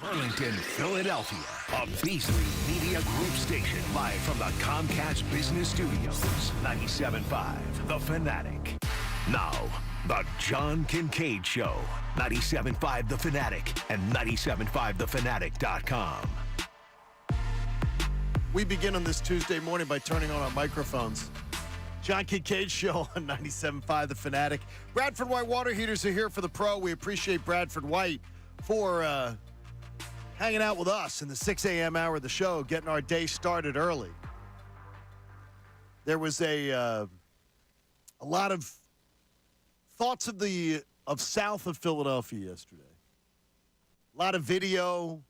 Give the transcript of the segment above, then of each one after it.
Arlington, Philadelphia, a Beasley Media Group station live from the Comcast Business Studios. 97.5, The Fanatic. Now, the John Kincade Show. 97.5 The Fanatic and 97.5thefanatic.com. We begin on this Tuesday morning by turning on our microphones. John Kincade Show on 97.5 The Fanatic. Bradford White Water Heaters are here for the pro. We appreciate Bradford White for hanging out with us in the 6 a.m. hour of the show, getting our day started early. There was a lot of thoughts of south of Philadelphia yesterday. A lot of video,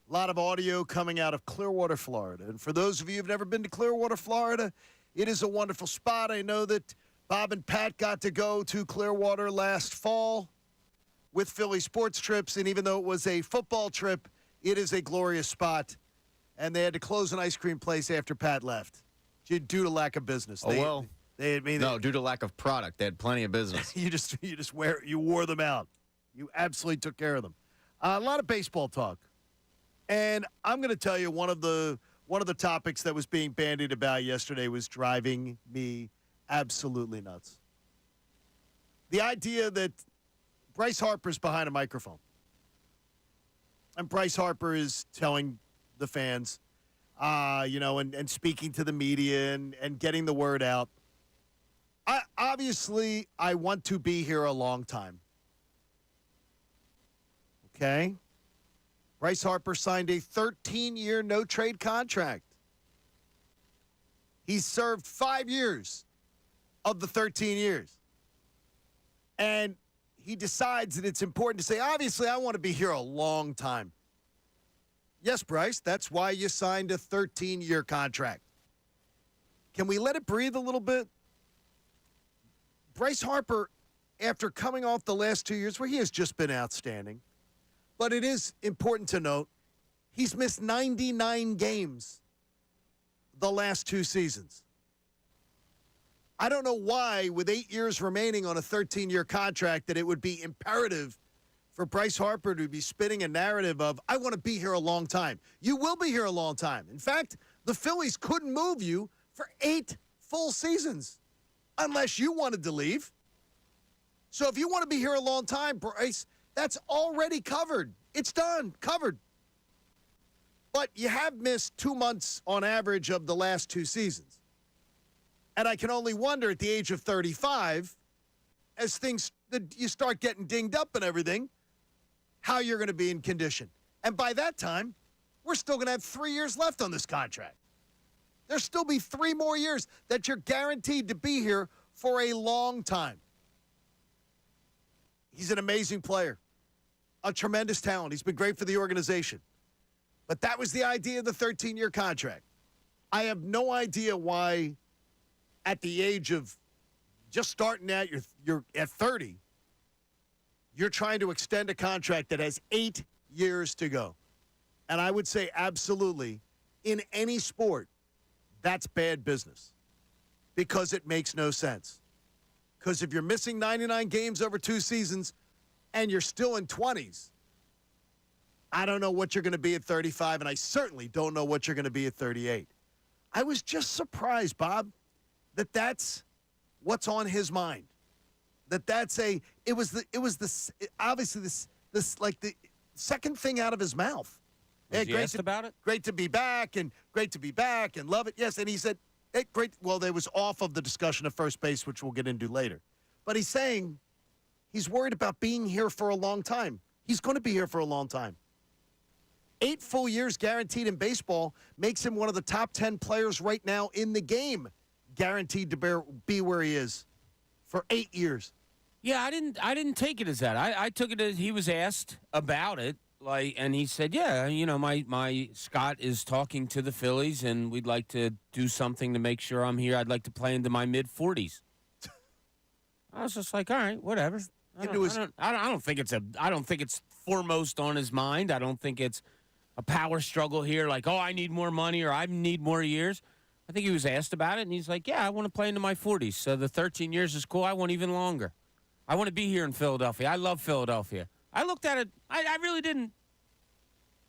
a lot of audio coming out of Clearwater, Florida. And for those of you who've never been to Clearwater, Florida, it is a wonderful spot. I know that Bob and Pat got to go to Clearwater last fall with Philly sports trips, and even though it was a football trip, it is a glorious spot. And they had to close an ice cream place after Pat left due to lack of business. Due to lack of product. They had plenty of business. you wore them out. You absolutely took care of them. A lot of baseball talk. And I'm going to tell you one of the topics that was being bandied about yesterday was driving me absolutely nuts. The idea that Bryce Harper's behind a microphone. And Bryce Harper is telling the fans, and speaking to the media and getting the word out. I want to be here a long time. Okay? Bryce Harper signed a 13-year no-trade contract. He's served 5 years of the 13 years. And he decides that it's important to say, obviously, I want to be here a long time. Yes, Bryce, that's why you signed a 13-year contract. Can we let it breathe a little bit? Bryce Harper, after coming off the last 2 years where he has just been outstanding, but it is important to note, he's missed 99 games the last 2 seasons. I don't know why, with 8 years remaining on a 13-year contract, that it would be imperative for Bryce Harper to be spinning a narrative of, I want to be here a long time. You will be here a long time. In fact, the Phillies couldn't move you for 8 full seasons unless you wanted to leave. So if you want to be here a long time, Bryce, that's already covered. It's done, covered. But you have missed 2 months on average of the last 2 seasons. And I can only wonder at the age of 35, as you start getting dinged up and everything, how you're going to be in condition. And by that time, we're still going to have 3 years left on this contract. There'll still be 3 more years that you're guaranteed to be here for a long time. He's an amazing player, a tremendous talent. He's been great for the organization. But that was the idea of the 13-year contract. I have no idea why, at the age of just starting out, you're at 30, you're trying to extend a contract that has 8 years to go. And I would say absolutely, in any sport, that's bad business because it makes no sense. Because if you're missing 99 games over 2 seasons and you're still in 20s, I don't know what you're going to be at 35, and I certainly don't know what you're going to be at 38. I was just surprised, Bob, that's what's on his mind. Obviously the second thing out of his mouth. Was he asked about it? Great to be back and love it. Yes, and he said, hey, great. Well, they was off of the discussion of first base, which we'll get into later. But he's saying he's worried about being here for a long time. He's going to be here for a long time. 8 full years guaranteed in baseball makes him one of the top 10 players right now in the game, guaranteed to be where he is for 8 years. Yeah, I didn't take it as that. I took it as he was asked about it, and he said, yeah, my Scott is talking to the Phillies, and we'd like to do something to make sure I'm here. I'd like to play into my mid-40s. I was just like, all right, whatever. I don't think it's foremost on his mind. I don't think it's a power struggle here, like, I need more money or I need more years. I think he was asked about it, and he's like, yeah, I want to play into my 40s. So the 13 years is cool. I want even longer. I want to be here in Philadelphia. I love Philadelphia. I looked at it. I really didn't.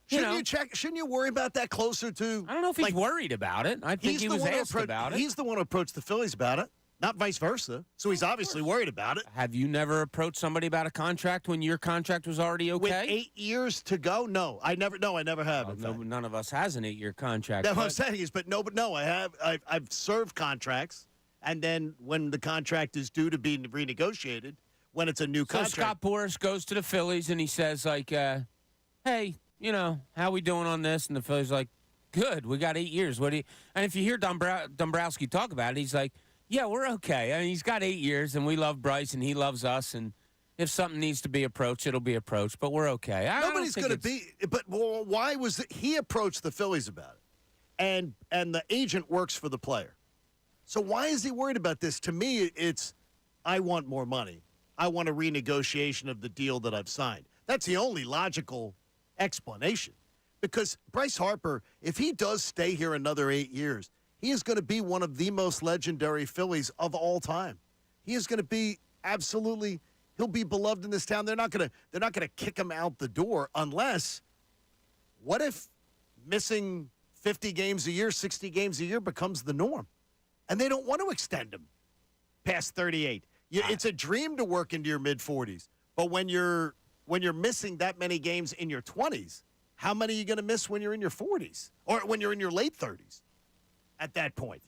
Shouldn't you worry about that closer to? I don't know if he's worried about it. I think he was asked about it. He's the one who approached the Phillies about it, not vice versa. So he's obviously worried about it. Have you never approached somebody about a contract when your contract was already okay? With 8 years to go, no, I never have. None of us has an 8-year contract. That's what I'm saying is, but no, I have. I've served contracts, and then when the contract is due to be renegotiated, when it's a new contract. So Scott Boras goes to the Phillies and he says like, "Hey, how we doing on this?" And the Phillies like, "Good, we got 8 years. What do you?" And if you hear Dombrowski talk about it, he's like, "Yeah, we're okay. I mean, he's got 8 years, and we love Bryce, and he loves us, and if something needs to be approached, it'll be approached. But we're okay." Nobody's going to be. But why was it? He approached the Phillies about it, and the agent works for the player. So why is he worried about this? To me, it's I want more money. I want a renegotiation of the deal that I've signed. That's the only logical explanation. Because Bryce Harper, if he does stay here another 8 years, he is going to be one of the most legendary Phillies of all time. He is going to be absolutely. He'll be beloved in this town. They're not going to kick him out the door unless. What if missing 50 games a year, 60 games a year becomes the norm, and they don't want to extend him past 38? It's a dream to work into your mid-40s, but when you're missing that many games in your 20s, how many are you going to miss when you're in your 40s or when you're in your late 30s? At that point,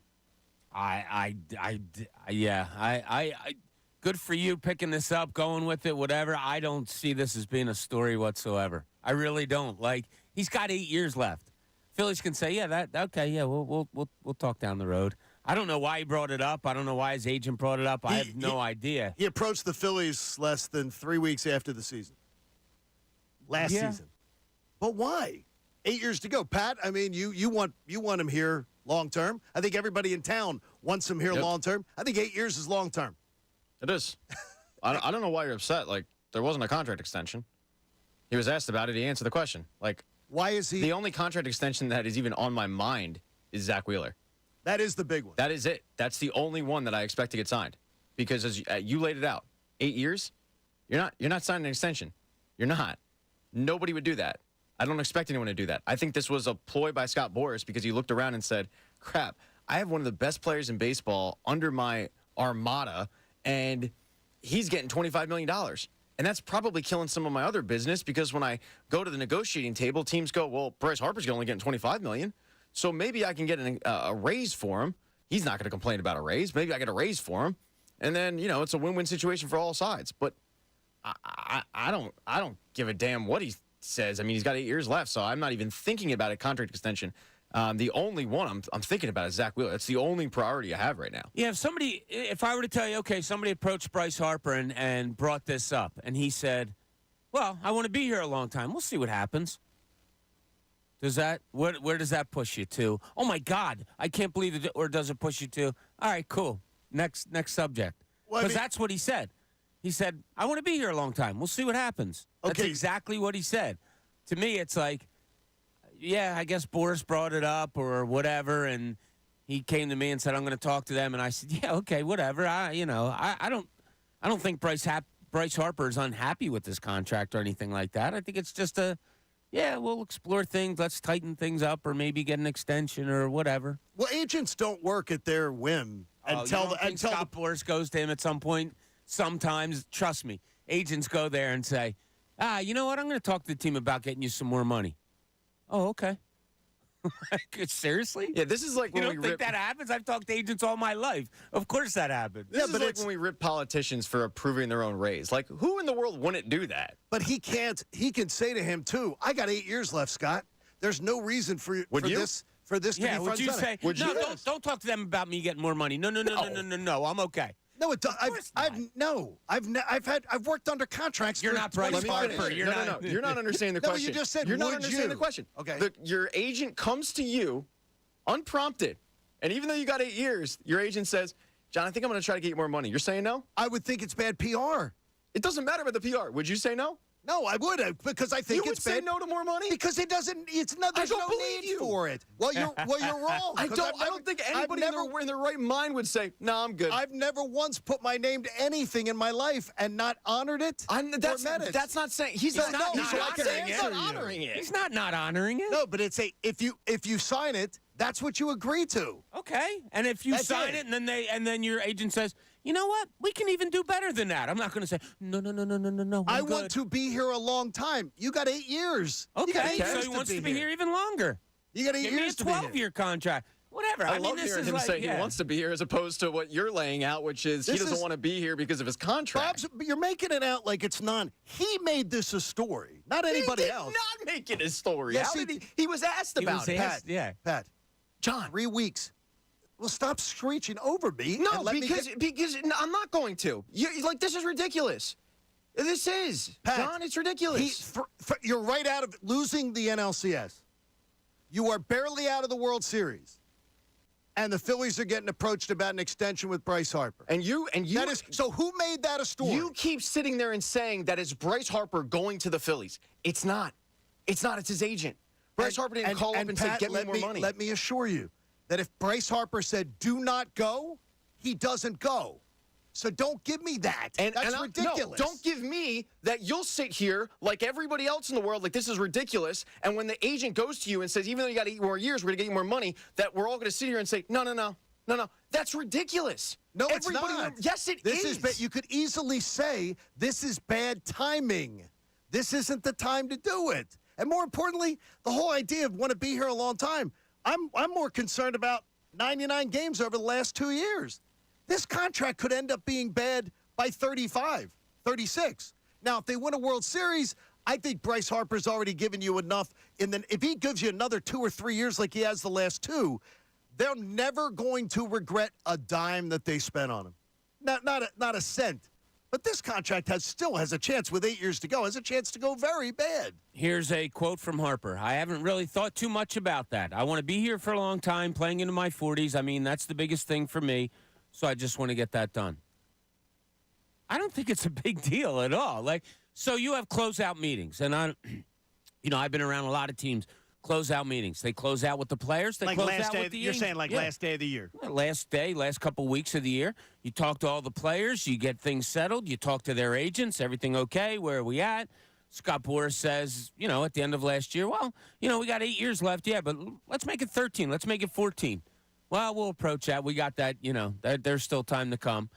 good for you picking this up, going with it, whatever. I don't see this as being a story whatsoever. I really don't. Like, he's got 8 years left. Phillies can say, we'll talk down the road. I don't know why he brought it up. I don't know why his agent brought it up. I have no idea. He approached the Phillies less than 3 weeks after the season. Last season. But why? 8 years to go. Pat, I mean, you want him here long term. I think everybody in town wants him here long term. I think 8 years is long term. It is. I don't know why you're upset. Like, there wasn't a contract extension. He was asked about it. He answered the question. Like, why is he? The only contract extension that is even on my mind is Zack Wheeler. That is the big one. That is it. That's the only one that I expect to get signed. Because as you laid it out, 8 years, you're not signing an extension. You're not. Nobody would do that. I don't expect anyone to do that. I think this was a ploy by Scott Boras because he looked around and said, crap, I have one of the best players in baseball under my armada, and he's getting $25 million. And that's probably killing some of my other business because when I go to the negotiating table, teams go, well, Bryce Harper's only getting $25 million. So maybe I can get a raise for him. He's not going to complain about a raise. Maybe I get a raise for him. And then, it's a win-win situation for all sides. But I don't give a damn what he says. I mean, he's got 8 years left, so I'm not even thinking about a contract extension. The only one I'm thinking about is Zack Wheeler. That's the only priority I have right now. Yeah, if I were to tell you, okay, somebody approached Bryce Harper and brought this up, and he said, well, I want to be here a long time. We'll see what happens. Where does that push you to? Oh, my God, I can't believe it. Or does it push you to, all right, cool, next subject? Because that's what he said. He said, I want to be here a long time. We'll see what happens. That's exactly what he said. To me, it's like, yeah, I guess Boras brought it up or whatever, and he came to me and said, I'm going to talk to them. And I said, yeah, okay, whatever. I don't think Bryce Harper is unhappy with this contract or anything like that. I think it's just we'll explore things. Let's tighten things up or maybe get an extension or whatever. Well, agents don't work at their whim. Scott Boras goes to him at some point. Sometimes, trust me, agents go there and say, you know what? I'm going to talk to the team about getting you some more money. Oh, okay. Seriously? Yeah, this is like when you don't think that happens? I've talked to agents all my life. Of course that happens. This is like when we rip politicians for approving their own raise. Like, who in the world wouldn't do that? But he can't. He can say to him, too, I got 8 years left, Scott. There's no reason for this to be front would you say, don't talk to them about me getting more money. No, I'm okay. No, it does. I've worked under contracts. You're not Bryce Harper. You're not understanding the question. You just said, you're not understanding the question. Okay. Your agent comes to you unprompted, and even though you got 8 years, your agent says, John, I think I'm going to try to get you more money. You're saying no? I would think it's bad PR. It doesn't matter about the PR. Would you say no? No, I would have because I think You would it's say bad. no to more money? Because it doesn't. It's not. There's don't no believe need you. for it. Well, you're wrong. I 'cause don't think anybody in their right mind would say, "No, I'm good." I've never once put my name to anything in my life and not honored it. That's not saying he's not honoring he's it. not honoring it. He's not honoring it. No, but it's if you sign it, that's what you agree to. Okay, and if you That's sign it. it, and then your agent says, you know what, we can even do better than that. I'm not going to say no. I want to be here a long time. You got 8 years. You got Okay, 8 so years he wants to be here. here even longer. You got 8 Give me a years to be here. 12-year contract. Whatever. I mean, love this hearing is him like, say he wants to be here as opposed to what you're laying out, which is he This doesn't is- want to be here because of his contract. Bob's, you're making it out like it's non. He made this a story, not anybody he did else. not make it his story. Yes, How he did he was asked He about was it. asked. Yeah. Pat, John. 3 weeks. Well, stop screeching over me. No, and let me because get- no, I'm not going to. This is ridiculous. This is. Pat, John, it's ridiculous. You're right out of losing the NLCS. You are barely out of the World Series. And the Phillies are getting approached about an extension with Bryce Harper. and you That is, so who made that a story? You keep sitting there and saying that it's Bryce Harper going to the Phillies. It's not. It's not. It's his agent. Bryce Harper didn't call up and say, Pat, get me more money. Let me assure you that if Bryce Harper said, do not go, he doesn't go. So don't give me that. That's ridiculous. No, don't give me that you'll sit here like everybody else in the world, like this is ridiculous. And when the agent goes to you and says, even though you got 8 more years, we're going to get you more money, that we're all going to sit here and say, no. That's ridiculous. No, it's Everybody not. Yes, it this is. is. You could easily say this is bad timing. This isn't the time to do it. And more importantly, the whole idea of want to be here a long time. I'm more concerned about 99 games over the last 2 years. This contract could end up being bad by 35, 36. Now, if they win a World Series, I think Bryce Harper's already given you enough. If he gives you another 2 or 3 years like he has the last 2, they're never going to regret a dime that they spent on him. Not a cent. But this contract still has a chance with 8 years to go, has a chance to go very bad. Here's a quote from Harper. I haven't really thought too much about that. I want to be here for a long time, playing into my 40s. I mean, that's the biggest thing for me. So I just want to get that done. I don't think it's a big deal at all. So you have closeout meetings, and I've been around a lot of teams. Closeout meetings. They close out with the players. They Like close last out day, with the you're agent. saying like Yeah. last day of the year. Last couple weeks of the year. You talk to all the players. You get things settled. You talk to their agents. Everything okay? Where are we at? Scott Boras says, at the end of last year, well, we got 8 years left. Yeah, but let's make it 13. Let's make it 14. Well, we'll approach that. We got that, there's still time to come.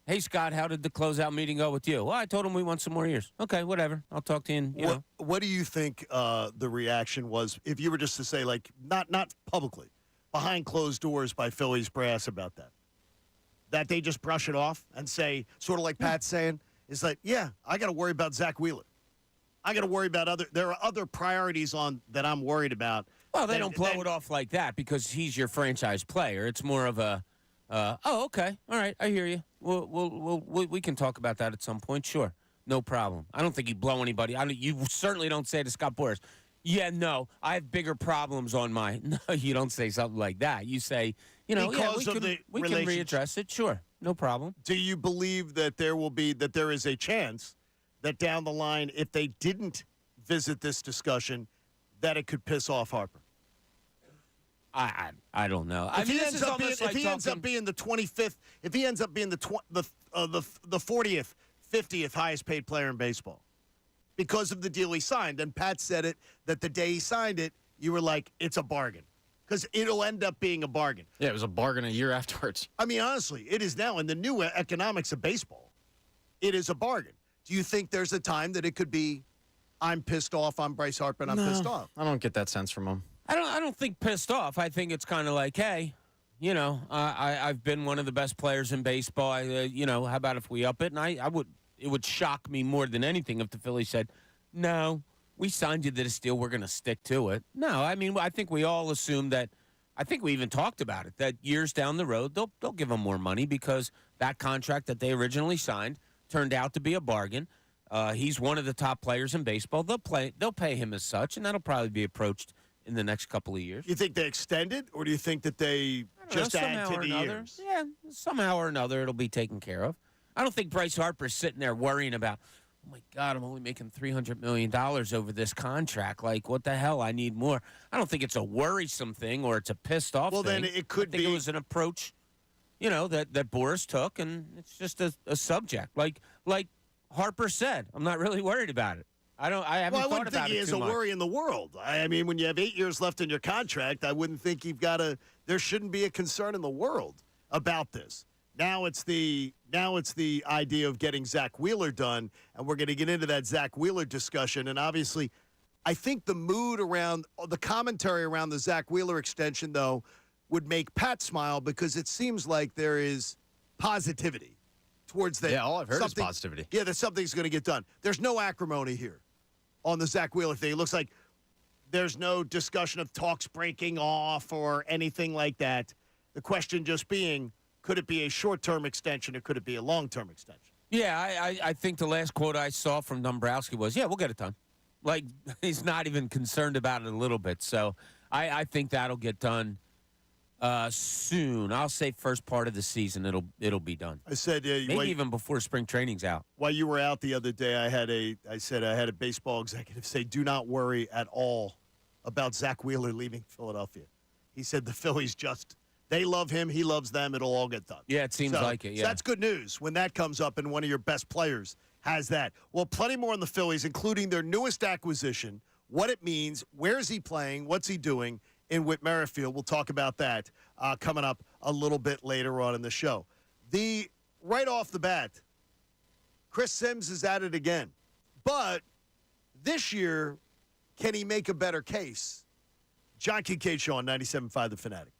Hey, Scott, how did the closeout meeting go with you? Well, I told him we want some more years. Okay, whatever. I'll talk to you. What do you think the reaction was if you were just to say, like, not publicly, behind closed doors by Phillies brass about that? That they just brush it off and say, sort of like Pat's saying, is like, yeah, I got to worry about Zack Wheeler. I got to worry about there are other priorities that I'm worried about. Well, they don't blow it off like that because he's your franchise player. It's more of a, oh, okay, all right, I hear you. We can talk about that at some point. Sure, no problem. I don't think he'd blow anybody. You certainly don't say to Scott Boras, yeah, no, I have bigger problems on my. No, you don't say something like that. You say, we can readdress it. Sure, no problem. Do you believe that there is a chance that down the line, if they didn't visit this discussion, that it could piss off Harper? I don't know. If he ends up being the 25th, if he ends up being the 40th, 50th highest paid player in baseball because of the deal he signed, and Pat said it that the day he signed it, you were like, it's a bargain because it'll end up being a bargain. Yeah, it was a bargain a year afterwards. I mean, honestly, it is now in the new economics of baseball. It is a bargain. Do you think there's a time that it could be, I'm pissed off, I'm Bryce Harper, and I'm pissed off? I don't get that sense from him. I don't think pissed off. I think it's kind of like, hey, I've been one of the best players in baseball. How about if we up it? And it would shock me more than anything if the Phillies said, no, we signed you to this deal. We're going to stick to it. No, I mean, I think we all assume that. I think we even talked about it, that years down the road, they'll give him more money because that contract that they originally signed turned out to be a bargain. He's one of the top players in baseball. They'll pay him as such, and that'll probably be approached in the next couple of years. You think they extend it, or do you think that they just add to the years? Yeah, somehow or another it'll be taken care of. I don't think Bryce Harper's sitting there worrying about, oh my God, I'm only making $300 million over this contract. Like, what the hell? I need more. I don't think it's a worrisome thing or it's a pissed off Well, thing. then it could I think be. it was an approach, that Boris took, and it's just a subject. Like Harper said, I'm not really worried about it. I haven't Well, I thought wouldn't about think he it has too a much. worry in the world. I mean, when you have 8 years left in your contract, I wouldn't think there shouldn't be a concern in the world about this. Now it's the idea of getting Zack Wheeler done, and we're going to get into that Zack Wheeler discussion. And obviously, I think the mood around the commentary around the Zack Wheeler extension, though, would make Pat smile because it seems like there is positivity towards that. Yeah, all I've heard is positivity. Yeah, that something's going to get done. There's no acrimony here on the Zack Wheeler thing. It looks like there's no discussion of talks breaking off or anything like that. The question just being, could it be a short-term extension or could it be a long-term extension? Yeah, I think the last quote I saw from Dombrowski was, yeah, we'll get it done. Like, he's not even concerned about it a little bit. So I think that'll get done soon. I'll say first part of the season it'll be done. I said Maybe even before spring training's out. while you were out the other day, I had a baseball executive say, do not worry at all about Zack Wheeler leaving Philadelphia. He said the Phillies they love him, he loves them, it'll all get done. Yeah, it seems like it, yeah. So that's good news when that comes up and one of your best players has that. Well, plenty more on the Phillies, including their newest acquisition, what it means, where is he playing, what's he doing in Whit Merrifield. We'll talk about that coming up a little bit later on in the show. Right off the bat, Chris Sims is at it again. But this year, can he make a better case? John Kincade Show on 97.5 The Fanatic.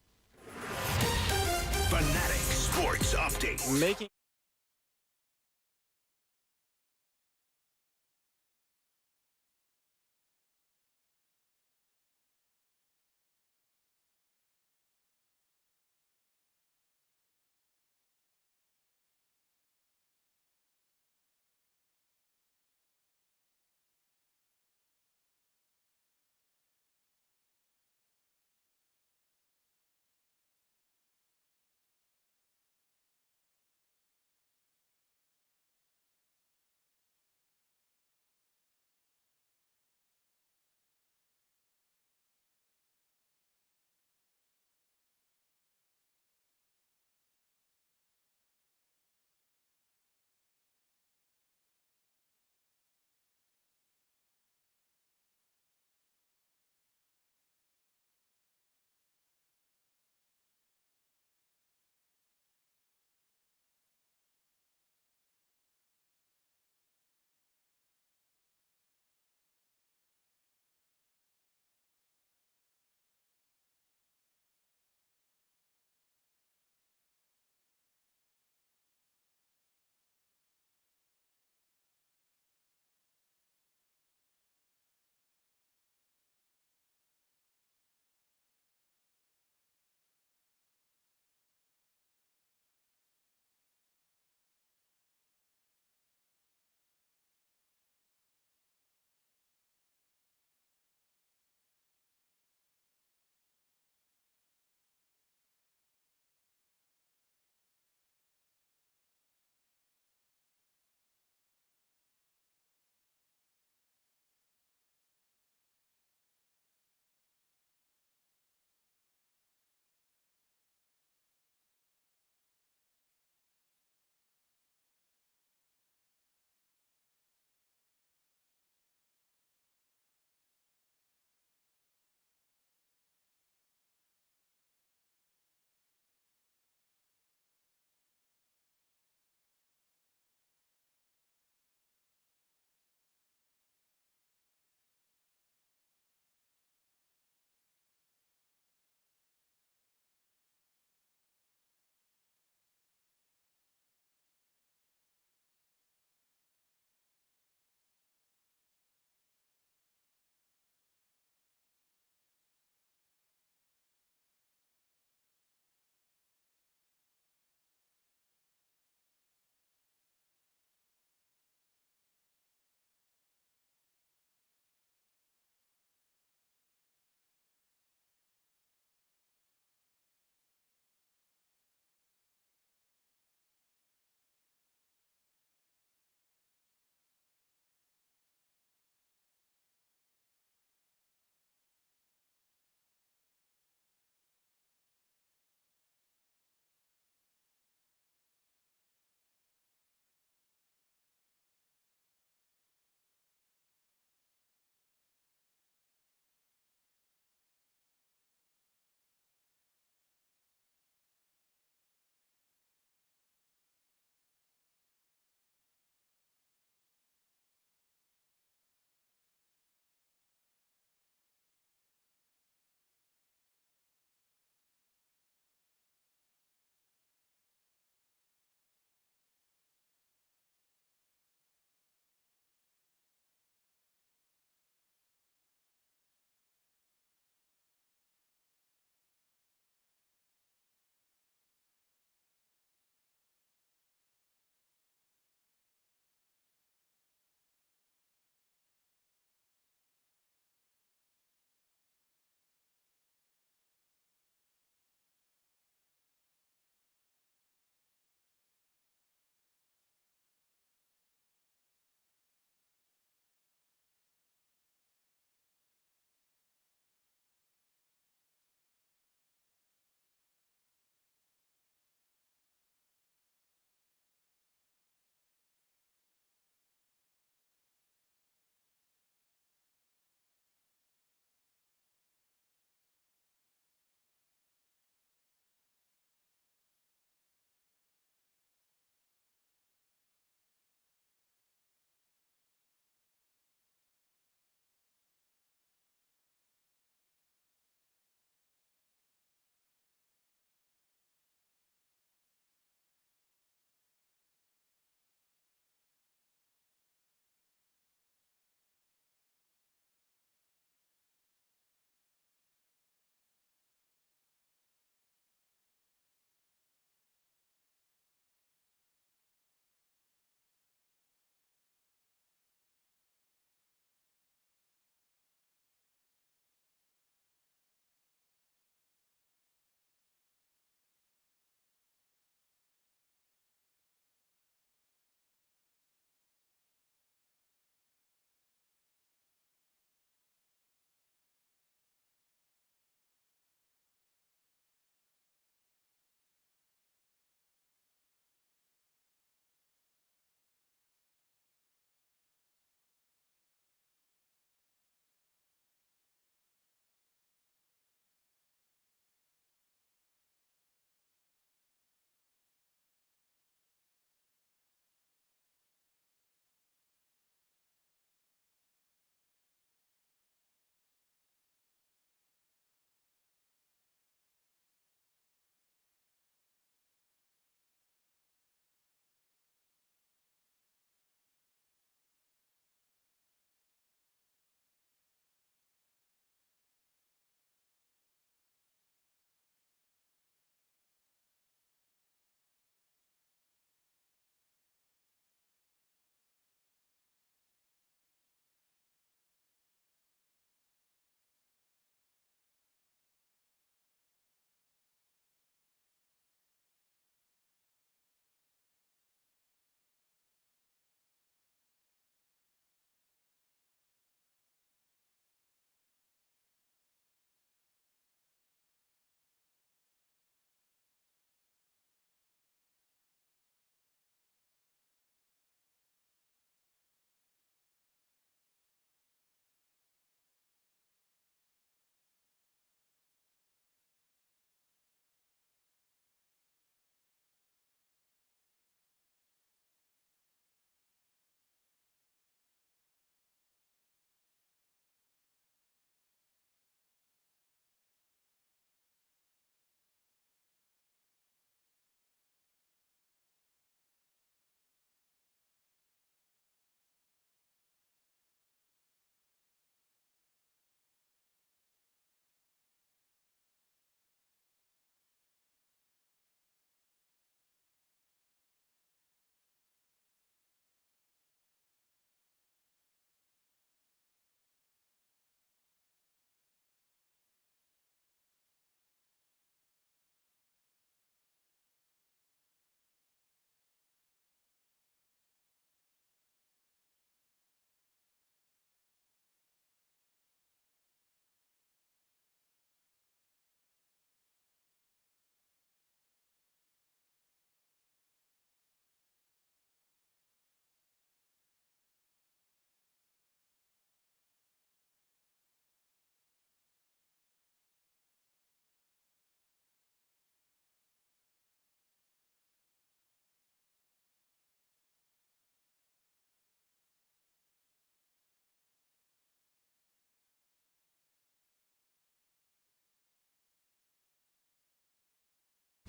Fanatic Sports Update. Making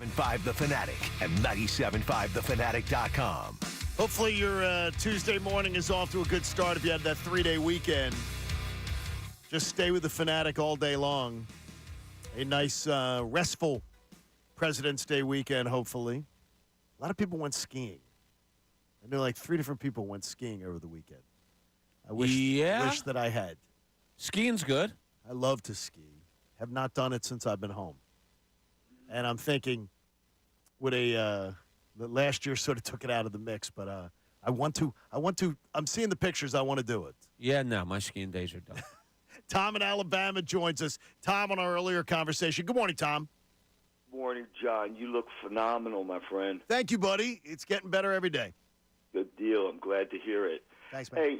5 The Fanatic and 97.5thefanatic.com. Hopefully your Tuesday morning is off to a good start if you had that 3-day weekend. Just stay with the Fanatic all day long. A nice, restful President's Day weekend, hopefully. A lot of people went skiing. I know like 3 different people went skiing over the weekend. I wish that I had. Skiing's good. I love to ski. Have not done it since I've been home. And I'm thinking with the last year sort of took it out of the mix, but I want to. I'm seeing the pictures. I want to do it. Yeah, no, my skiing days are done. Tom in Alabama joins us. Tom, on our earlier conversation. Good morning, Tom. Morning, John. You look phenomenal, my friend. Thank you, buddy. It's getting better every day. Good deal. I'm glad to hear it. Thanks, man. Hey,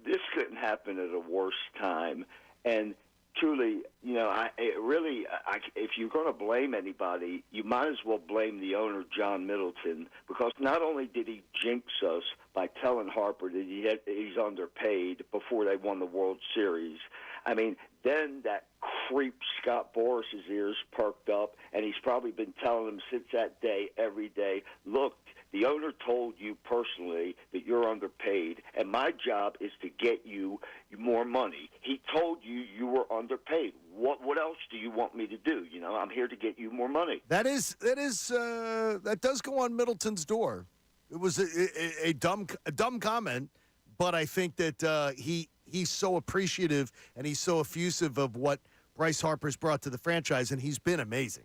this couldn't happen at a worse time. And truly, if you're going to blame anybody, you might as well blame the owner, John Middleton, because not only did he jinx us by telling Harper that he's underpaid before they won the World Series. I mean, then that creep Scott Boris's ears perked up, and he's probably been telling him since that day, every day, look, the owner told you personally that you're underpaid, and my job is to get you more money. He told you you were underpaid. What else do you want me to do? I'm here to get you more money. That does go on Middleton's door. It was a dumb comment, but I think that he's so appreciative and he's so effusive of what Bryce Harper's brought to the franchise, and he's been amazing.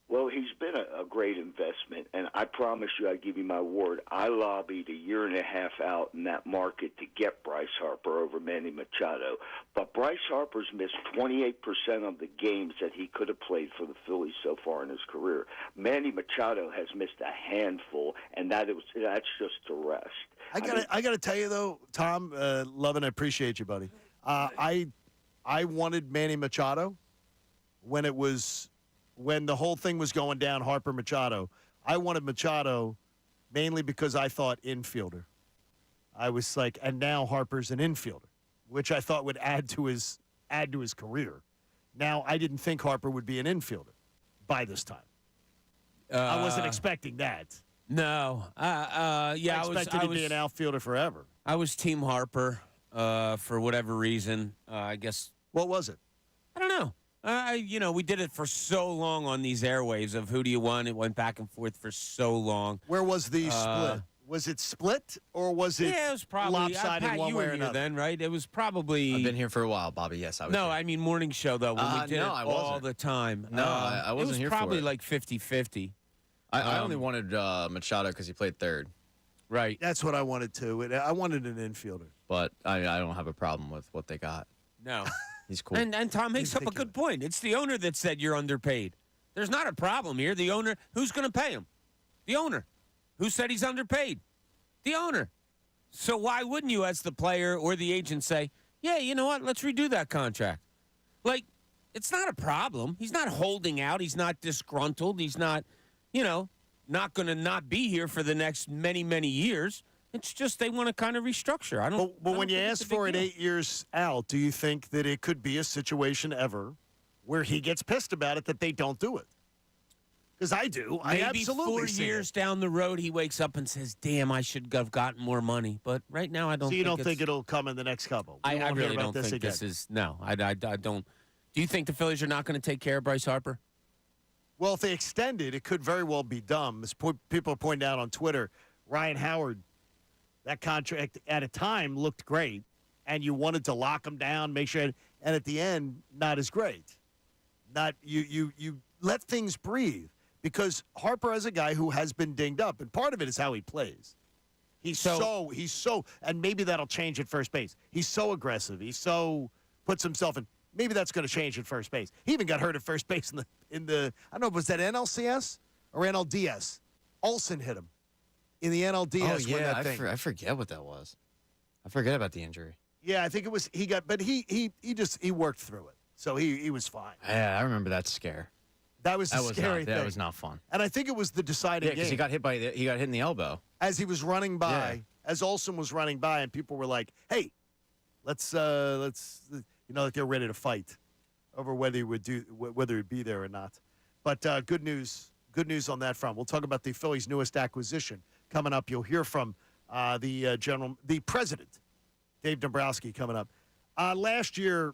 Well, he's been a great investment, and I promise you, I give you my word, I lobbied a year and a half out in that market to get Bryce Harper over Manny Machado. But Bryce Harper's missed 28% of the games that he could have played for the Phillies so far in his career. Manny Machado has missed a handful, and that's just to rest. I got to tell you, though, Tom, love and I appreciate you, buddy. I wanted Manny Machado when the whole thing was going down, Harper Machado. I wanted Machado mainly because I thought infielder. I was like, and now Harper's an infielder, which I thought would add to his career. Now, I didn't think Harper would be an infielder by this time. I wasn't expecting that. No. I expected him to be an outfielder forever. I was Team Harper for whatever reason. I guess. What was it? I don't know. We did it for so long on these airwaves of who do you want. It went back and forth for so long. Where was the split? Was it split or was it? Yeah, it was probably lopsided one way or another. Then, right? It was probably. I've been here for a while, Bobby. Yes, I was. No, here. I mean morning show though. When we did it all the time. No, I wasn't here for it. It was probably like 50-50. I only wanted Machado because he played third. Right. That's what I wanted too. I wanted an infielder. But I don't have a problem with what they got. No. He's cool. And Tom makes up a good point. It's the owner that said you're underpaid. There's not a problem here. The owner, who's going to pay him? The owner. Who said he's underpaid? The owner. So why wouldn't you, as the player or the agent, say, yeah, you know what, let's redo that contract? Like, it's not a problem. He's not holding out. He's not disgruntled. He's not, not going to not be here for the next many, many years. It's just they want to kind of restructure. But when you ask for it 8 years out, do you think that it could be a situation ever where he gets pissed about it that they don't do it? Because I do. Maybe I absolutely 4 years down the road, he wakes up and says, damn, I should have gotten more money. But right now, I don't think So you don't think it'll come in the next couple? I really don't think this is. No, I don't. Do you think the Phillies are not going to take care of Bryce Harper? Well, if they extend it, it could very well be dumb. As people point out on Twitter, Ryan Howard, that contract at a time looked great, and you wanted to lock him down, make sure, and at the end, not as great. Not you let things breathe because Harper is a guy who has been dinged up, and part of it is how he plays. He's so, and maybe that'll change at first base. He's so aggressive. He so puts himself in. Maybe that's going to change at first base. He even got hurt at first base in the I don't know, was that NLCS or NLDS? Olsen hit him in the NLDS. Oh yeah, I forget what that was. I forget about the injury. Yeah, I think it was but he worked through it, so he was fine. Yeah, I remember that scare. That was the scary thing. That was not fun. And I think it was the deciding game. Yeah, because he got hit in the elbow as he was running by, as Olsen was running by, and people were like, "Hey, let's like they're ready to fight over whether he'd be there or not." But good news good news on that front. We'll talk about the Phillies' newest acquisition coming up. You'll hear from the president, Dave Dombrowski, coming up. Last year,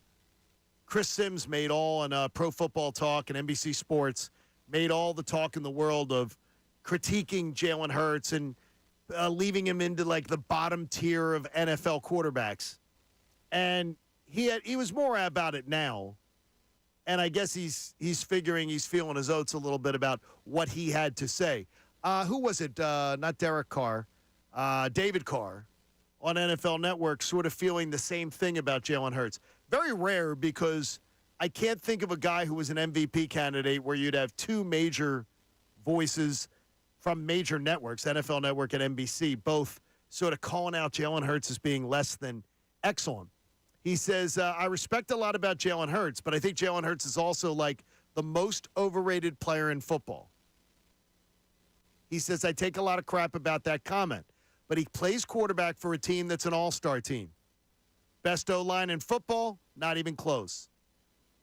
Chris Sims made all on Pro Football Talk and NBC Sports, made all the talk in the world of critiquing Jalen Hurts and leaving him into like the bottom tier of NFL quarterbacks. And he was more about it now. And I guess he's feeling his oats a little bit about what he had to say. Who was it? Not Derek Carr. David Carr on NFL Network sort of feeling the same thing about Jalen Hurts. Very rare because I can't think of a guy who was an MVP candidate where you'd have two major voices from major networks, NFL Network and NBC, both sort of calling out Jalen Hurts as being less than excellent. He says, I respect a lot about Jalen Hurts, but I think Jalen Hurts is also like the most overrated player in football. He says, I take a lot of crap about that comment, but he plays quarterback for a team that's an all-star team. Best O-line in football, not even close.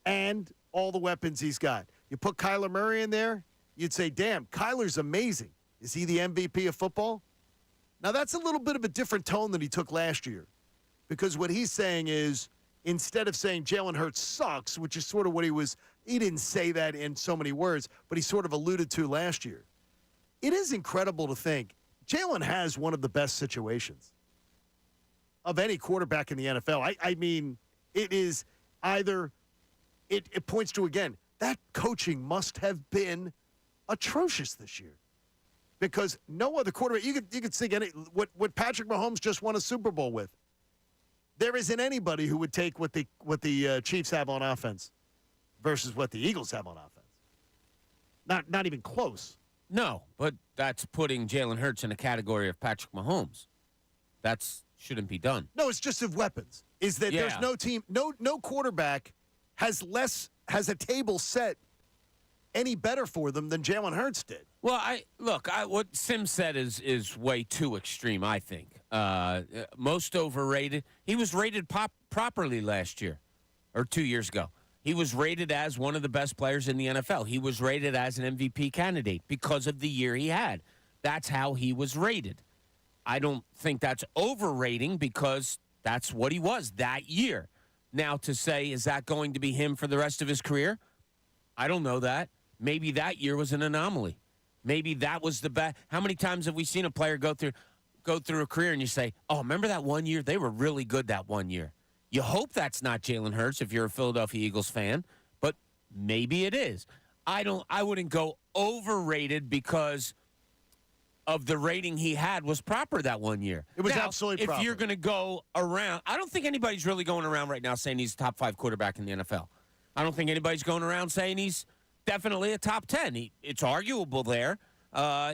And all the weapons he's got. You put Kyler Murray in there, you'd say, damn, Kyler's amazing. Is he the MVP of football? Now, that's a little bit of a different tone than he took last year. Because what he's saying is, instead of saying Jalen Hurts sucks, which is sort of what he didn't say that in so many words, but he sort of alluded to last year. It is incredible to think Jalen has one of the best situations of any quarterback in the NFL. I mean, it is either, it points to, again, that coaching must have been atrocious this year. Because no other quarterback, you could think what Patrick Mahomes just won a Super Bowl with. There isn't anybody who would take what the Chiefs have on offense versus what the Eagles have on offense. Not even close. No, but that's putting Jalen Hurts in a category of Patrick Mahomes. That shouldn't be done. No, it's just of weapons. Is that there's no team, no quarterback has a table set any better for them than Jalen Hurts did. Well, what Sim said is way too extreme, I think. Most overrated. He was rated properly last year or 2 years ago. He was rated as one of the best players in the NFL. He was rated as an MVP candidate because of the year he had. That's how he was rated. I don't think that's overrating because that's what he was that year. Now, to say, is that going to be him for the rest of his career? I don't know that. Maybe that year was an anomaly. Maybe that was the best. How many times have we seen a player go through a career and you say, oh, remember that one year? They were really good that one year. You hope that's not Jalen Hurts if you're a Philadelphia Eagles fan, but maybe it is. I wouldn't go overrated because of the rating he had was proper that one year. It was absolutely proper. If you're going to go around, I don't think anybody's really going around right now saying he's a top 5 quarterback in the NFL. I don't think anybody's going around saying he's definitely a top 10. It's arguable there.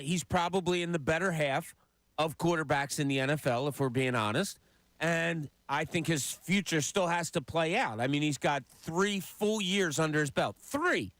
He's probably in the better half of quarterbacks in the NFL, if we're being honest. And I think his future still has to play out. I mean, he's got 3 full years under his belt. 3.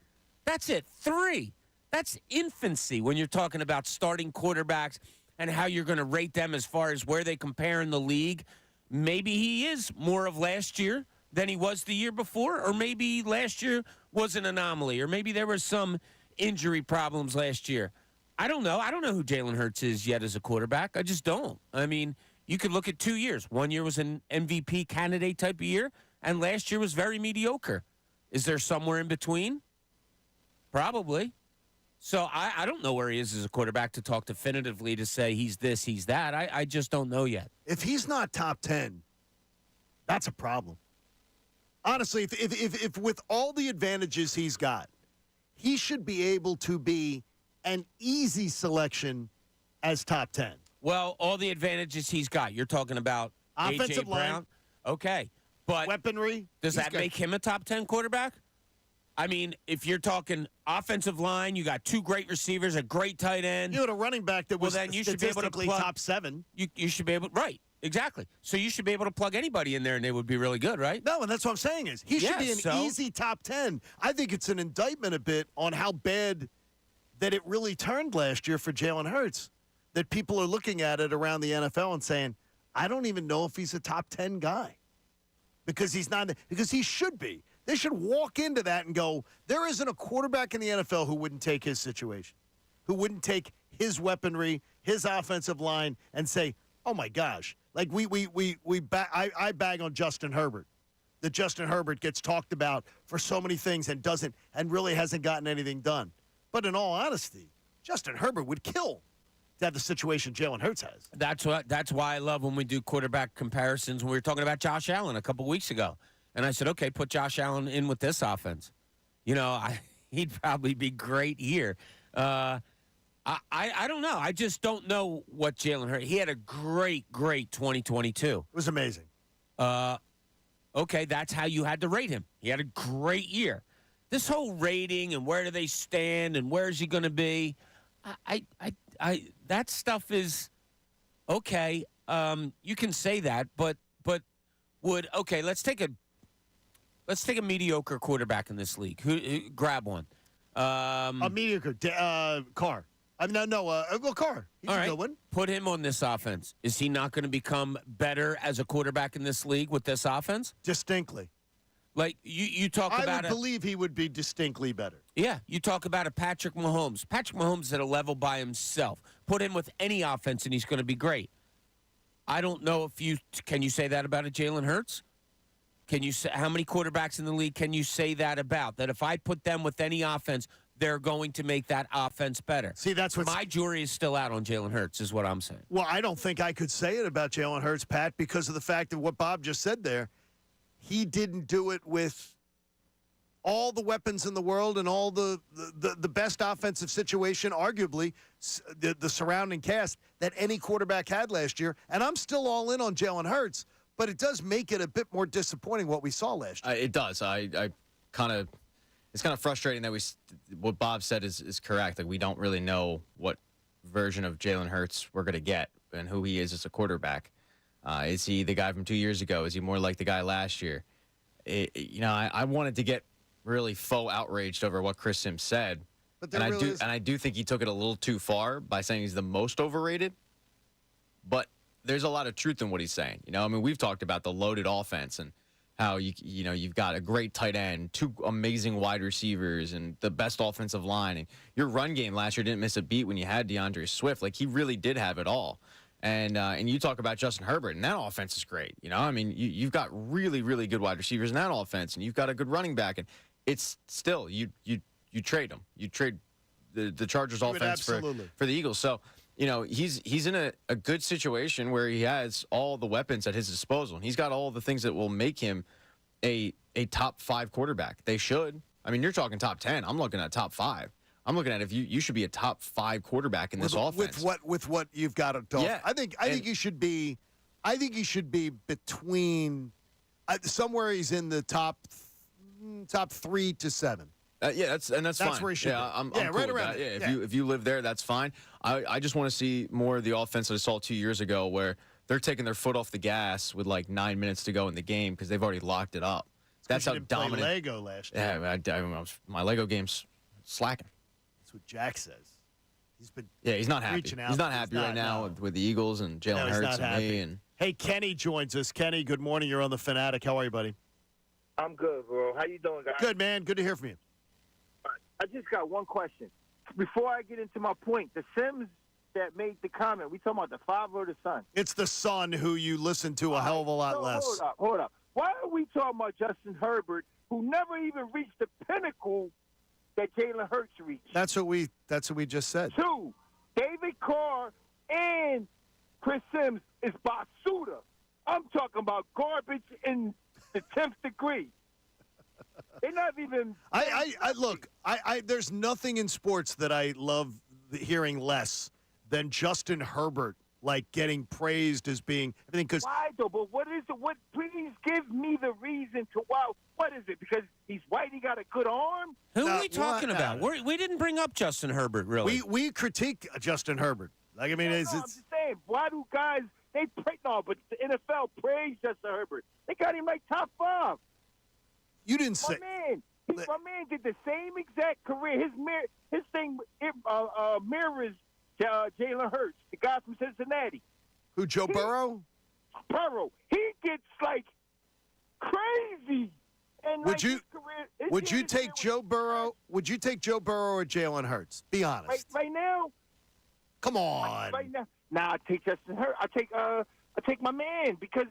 That's it. 3. That's infancy when you're talking about starting quarterbacks and how you're going to rate them as far as where they compare in the league. Maybe he is more of last year than he was the year before, or maybe last year was an anomaly, or maybe there were some injury problems last year. I don't know. I don't know who Jalen Hurts is yet as a quarterback. I just don't. I mean, you could look at 2 years. 1 year was an MVP candidate type of year, and last year was very mediocre. Is there somewhere in between? Probably. So I don't know where he is as a quarterback to talk definitively to say he's this, he's that. I just don't know yet. If he's not top 10, that's a problem. Honestly, if with all the advantages he's got, he should be able to be an easy selection as top 10. Well, all the advantages he's got. You're talking about Offensive A.J. Brown. line. Okay. But Weaponry. does that make him a top 10 quarterback? I mean, if you're talking offensive line, you got 2 great receivers, a great tight end. You had a running back that was then you should be able to statistically plug, top 7. You should be able, right, exactly. So you should be able to plug anybody in there and they would be really good, right? No, and that's what I'm saying is he should be an easy top 10. I think it's an indictment a bit on how bad that it really turned last year for Jalen Hurts, that people are looking at it around the NFL and saying, I don't even know if he's a top 10 guy because he's not, because he should be. They should walk into that and go, there isn't a quarterback in the NFL who wouldn't take his situation. who wouldn't take his weaponry, his offensive line, and say, "Oh my gosh!" Like I bag on Justin Herbert. That Justin Herbert gets talked about for so many things and really hasn't gotten anything done. But in all honesty, Justin Herbert would kill to have the situation Jalen Hurts has. That's why I love when we do quarterback comparisons. When we were talking about Josh Allen a couple weeks ago, and I said, okay, put Josh Allen in with this offense. He'd probably be great here. I don't know. I just don't know what Jalen Hurts. He had a great 2022. It was amazing. Okay, that's how you had to rate him. He had a great year. This whole rating and where do they stand and where is he going to be? That stuff is okay. You can say that, but let's take a mediocre quarterback in this league. Who grab one? A mediocre Carr. Carr. He's a good one. Put him on this offense. Is he not going to become better as a quarterback in this league with this offense? Distinctly. Like you talk about I would believe he would be distinctly better. Yeah, you talk about a Patrick Mahomes. Patrick Mahomes is at a level by himself. Put him with any offense, and he's going to be great. I don't know if can you say that about a Jalen Hurts? Can you say how many quarterbacks in the league can you say that about? That if I put them with any offense, they're going to make that offense better. See, that's what my jury is still out on Jalen Hurts, is what I'm saying. Well, I don't think I could say it about Jalen Hurts, Pat, because of the fact of what Bob just said there. He didn't do it with all the weapons in the world and all the best offensive situation, arguably, the surrounding cast that any quarterback had last year. And I'm still all in on Jalen Hurts, but it does make it a bit more disappointing what we saw last year. It does. It's kind of frustrating that what Bob said is correct. Like, we don't really know what version of Jalen Hurts we're going to get and who he is as a quarterback. Is he the guy from 2 years ago? Is he more like the guy last year? I wanted to get really faux outraged over what Chris Sims said, and I do think he took it a little too far by saying he's the most overrated. But there's a lot of truth in what he's saying. We've talked about the loaded offense and how you've got a great tight end, two amazing wide receivers, and the best offensive line. And your run game last year didn't miss a beat when you had DeAndre Swift. Like, he really did have it all. And you talk about Justin Herbert, and that offense is great. You've got really, really good wide receivers in that offense, and you've got a good running back. And it's still you trade them. You trade the Chargers offense for the Eagles. So he's in a good situation where he has all the weapons at his disposal, and he's got all the things that will make him a top 5 quarterback. They should. You're talking top 10. I'm looking at top 5. I'm looking at if you should be a top 5 quarterback in this offense. With what you've got to do. Yeah. I think you should be. I think you should be between somewhere he's in the top 3 to 7. That's fine. Where he should be. I'm cool right around with that. there. If you live there, that's fine. I just want to see more of the offense that I saw 2 years ago, where they're taking their foot off the gas with like 9 minutes to go in the game because they've already locked it up. That's how dominant. Play Lego last year. Yeah, my Lego game's slacking. That's what Jack says. He's been he's not happy. Reaching out. He's not happy right now with the Eagles and Jalen Hurts and me. And hey, Kenny joins us. Kenny, good morning. You're on the Fanatic. How are you, buddy? I'm good, bro. How you doing, guys? Good, man. Good to hear from you. All right. I just got one question. Before I get into my point, the Sims that made the comment, we talking about the father or the son? It's the son who you listen to a hell of a lot less. Hold up. Why are we talking about Justin Herbert, who never even reached the pinnacle that Jalen Hurts reached? That's what we just said. 2, David Carr and Chris Sims is basuda. I'm talking about garbage in the 10th degree. They're not even. Look. There's nothing in sports that I love hearing less than Justin Herbert getting praised as being everything. Because why though? But what is it? What? Please give me the reason to why. What is it? Because he's white. He got a good arm. Who are we talking about? We didn't bring up Justin Herbert, really. We critique Justin Herbert. It's I'm just saying. Why do guys but the NFL praise Justin Herbert? They got him top 5. You didn't say. My man did the same exact career. His thing mirrors Jalen Hurts, the guy from Cincinnati. Who, Joe Burrow? Burrow. He gets crazy And Would like, you his career, would you his take career Joe Burrow? Would you take Joe Burrow or Jalen Hurts? Be honest. right now? Come on. Right now? Nah, I take Justin Hurts. I take my man because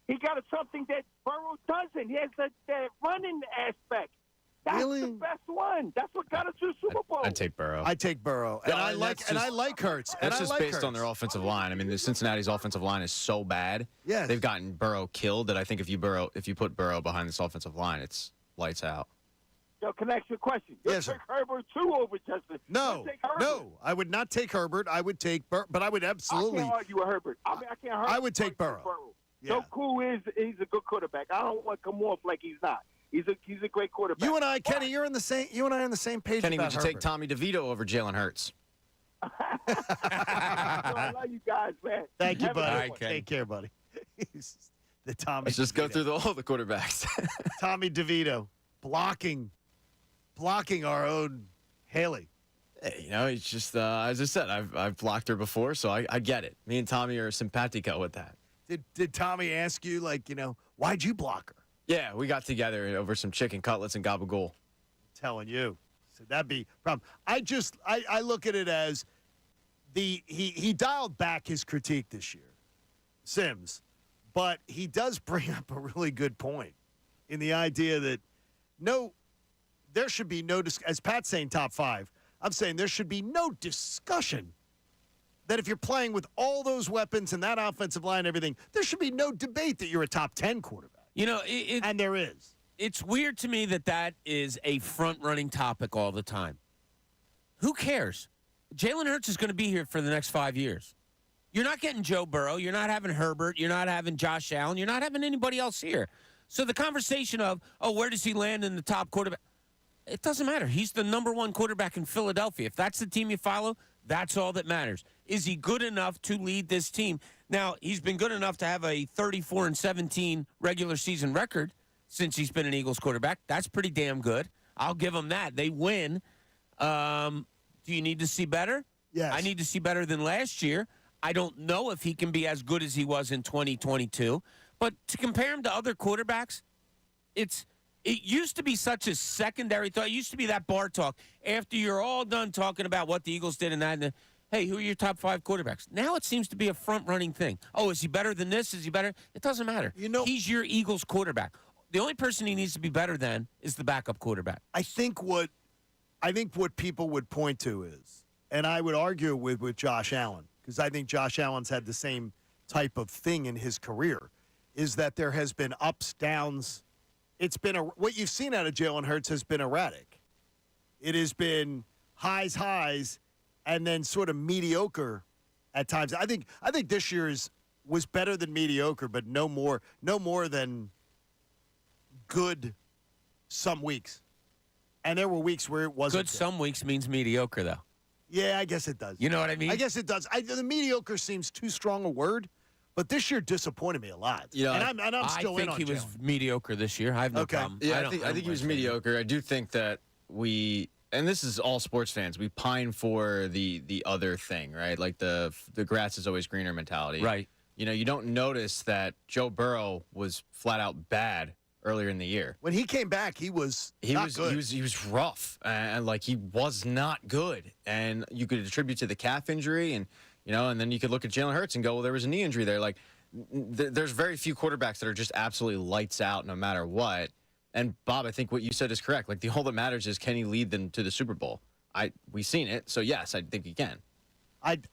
he got something that Burrow doesn't. He has that running aspect. That's Really? the best one. That's what got us to the Super Bowl. I'd take Burrow. I take Burrow, and Yeah, I and like that's and I just- like Hurts. And That's I just like based Hurts. on their offensive line. I mean, the Cincinnati's offensive line is so bad. Yes. They've gotten Burrow killed that I think if you put Burrow behind this offensive line, it's lights out. Can I ask you a question? You'll Yes, sir. take Herbert too over Justin. No, You'll take Herbert. no, I would not take Herbert. I would take but I would absolutely. I can't argue with Herbert. I can't argue. I would take Burrow. Yeah. So cool he's a good quarterback. I don't want to come off like he's not. He's a great quarterback. You and I, Kenny, you and I are on the same page. Kenny, about would you take Herbert. Tommy DeVito over Jalen Hurts? I love you guys, man. Thank you, Have a buddy. good All right, one. Kenny. Take care, buddy. The Tommy. Let's just go DeVito. through all the quarterbacks. Tommy DeVito blocking our own Haley. Hey, it's just as I said, I've blocked her before, so I get it. Me and Tommy are simpatico with that. Did Tommy ask you why'd you block her? Yeah, we got together over some chicken cutlets and gabagool. Telling you, so that'd be a problem. I look at it as he dialed back his critique this year, Sims, but he does bring up a really good point in the idea that there should be no as Pat's saying top 5. I'm saying there should be no discussion that if you're playing with all those weapons and that offensive line and everything, there should be no debate that you're a top 10 quarterback. And there is. It's weird to me that is a front-running topic all the time. Who cares? Jalen Hurts is going to be here for the next 5 years. You're not getting Joe Burrow. You're not having Herbert. You're not having Josh Allen. You're not having anybody else here. So the conversation of, where does he land in the top quarterback? It doesn't matter. He's the number 1 quarterback in Philadelphia. If that's the team you follow, that's all that matters. Is he good enough to lead this team? Now, he's been good enough to have a 34-17 regular season record since he's been an Eagles quarterback. That's pretty damn good. I'll give him that. They win. Do you need to see better? Yes. I need to see better than last year. I don't know if he can be as good as he was in 2022. But to compare him to other quarterbacks, it used to be such a secondary thought. It used to be that bar talk. After you're all done talking about what the Eagles did and that, hey, who are your top 5 quarterbacks? Now it seems to be a front-running thing. Oh, is he better than this? Is he better? It doesn't matter. He's your Eagles quarterback. The only person he needs to be better than is the backup quarterback. I think what people would point to is, and I would argue with Josh Allen, because I think Josh Allen's had the same type of thing in his career, is that there has been ups, downs. It's been what you've seen out of Jalen Hurts has been erratic. It has been highs, and then sort of mediocre at times. I think this year's was better than mediocre, but no more than good some weeks. And there were weeks where it wasn't Good some weeks means mediocre, though. Yeah, I guess it does. You know what I mean? I guess it does. The mediocre seems too strong a word, but this year disappointed me a lot. And I'm still in on I think he was Jalen. mediocre this year. I have no Okay. problem. Yeah, I think he was mediocre. I do think that and this is all sports fans, we pine for the other thing, right? Like the grass is always greener mentality. Right. You don't notice that Joe Burrow was flat out bad earlier in the year. When he came back, he was not good. He was rough and he was not good. And you could attribute to the calf injury and then you could look at Jalen Hurts and go, well, there was a knee injury there. Like there's very few quarterbacks that are just absolutely lights out no matter what. And Bob, I think what you said is correct. Like all that matters is can he lead them to the Super Bowl? We've seen it, so yes, I think he can.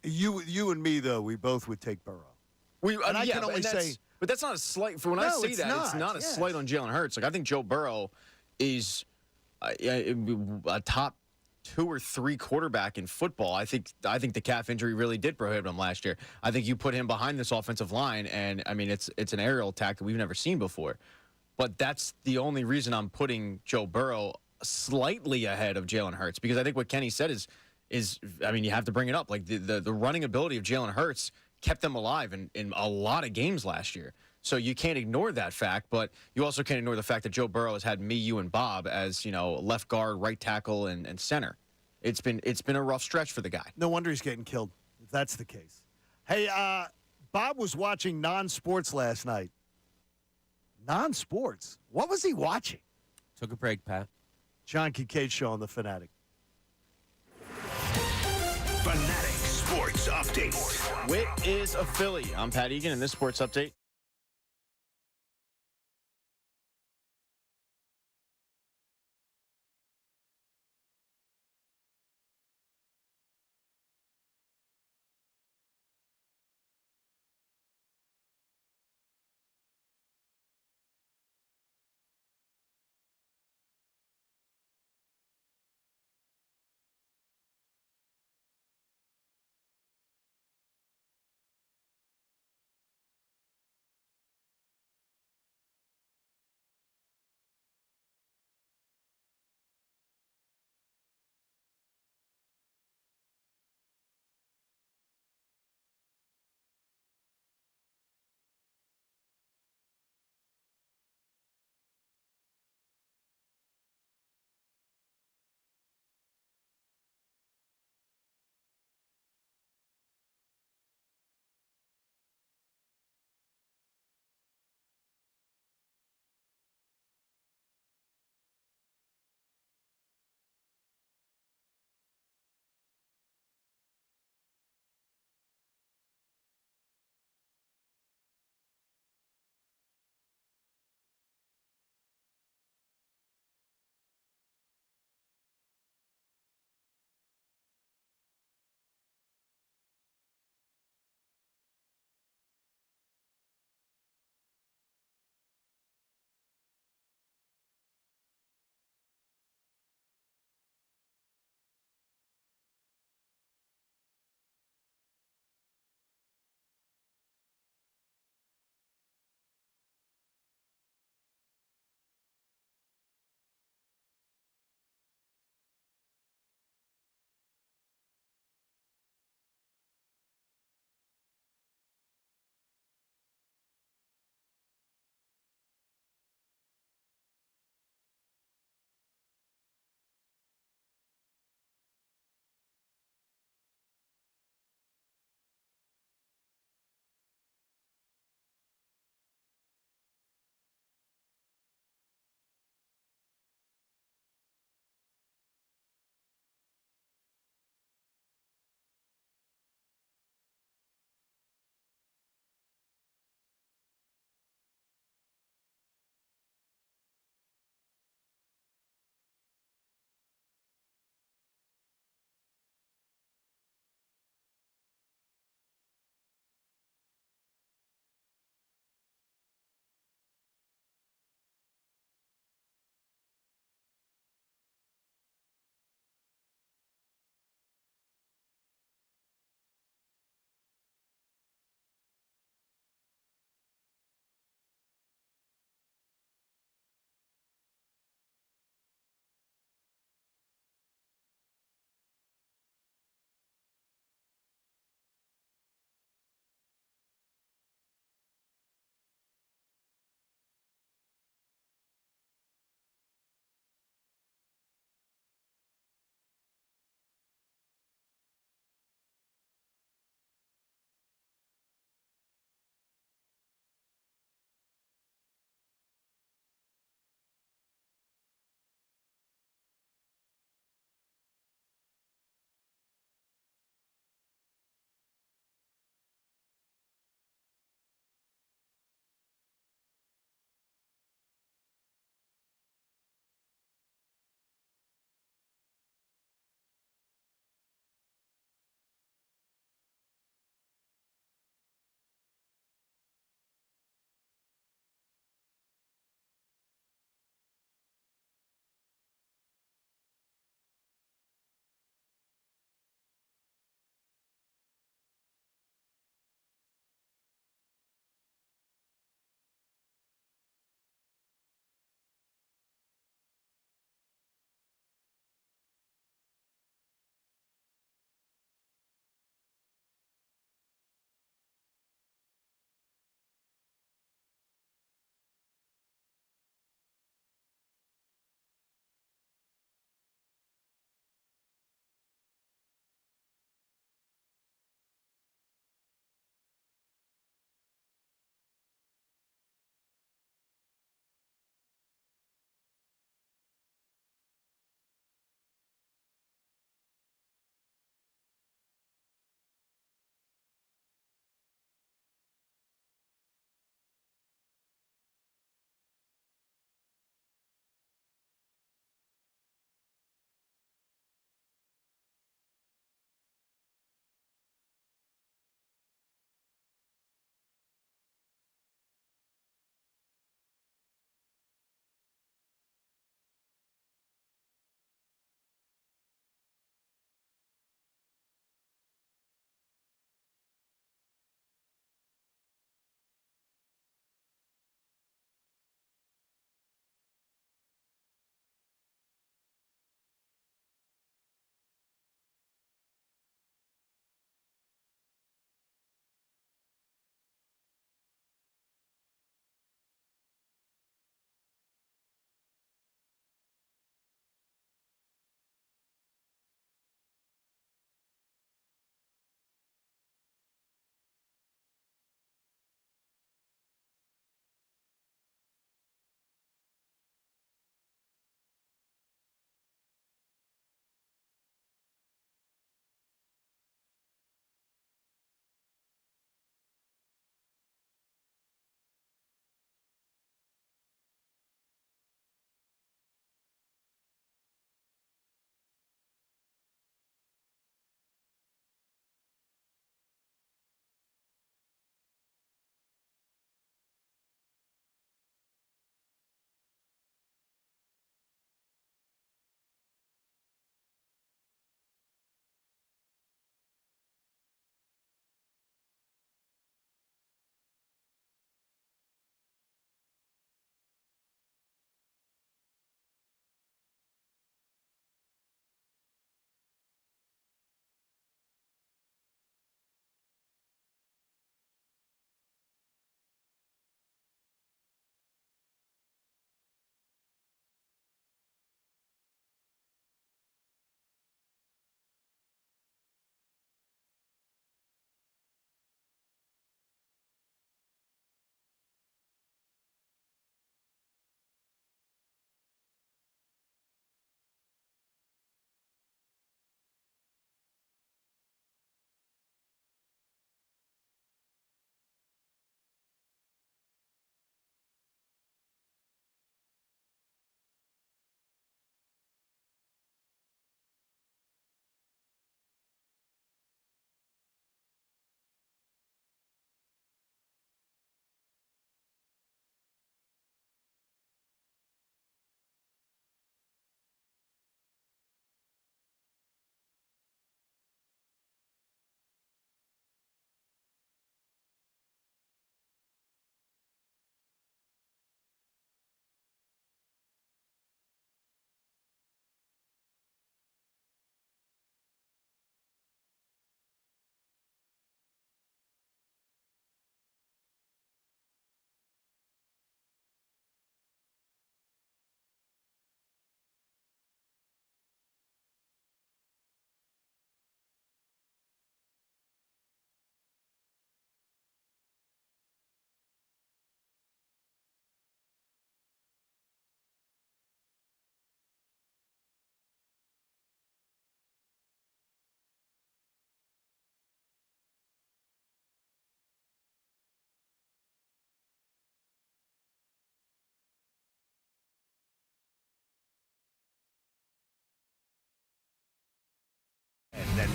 You and me though, we both would take Burrow. I can only say, but that's not a slight. For when I No, say it's that, not. it's not a Yes. slight on Jalen Hurts. Like I think Joe Burrow is a top 2 or 3 quarterback in football. I think the calf injury really did prohibit him last year. I think you put him behind this offensive line, and I mean it's an aerial attack that we've never seen before. But that's the only reason I'm putting Joe Burrow slightly ahead of Jalen Hurts, because I think what Kenny said is I mean, you have to bring it up. Like the running ability of Jalen Hurts kept them alive in a lot of games last year. So you can't ignore that fact, but you also can't ignore the fact that Joe Burrow has had me, you, and Bob as, left guard, right tackle, and center. It's been a rough stretch for the guy. no wonder he's getting killed, if that's the case. Hey, Bob was watching non-sports last night. Non-sports? What was he watching? Took a break, Pat. John Kincade Show on The Fanatic. Fanatic Sports Update. Whit is a Philly. I'm Pat Egan in this sports update.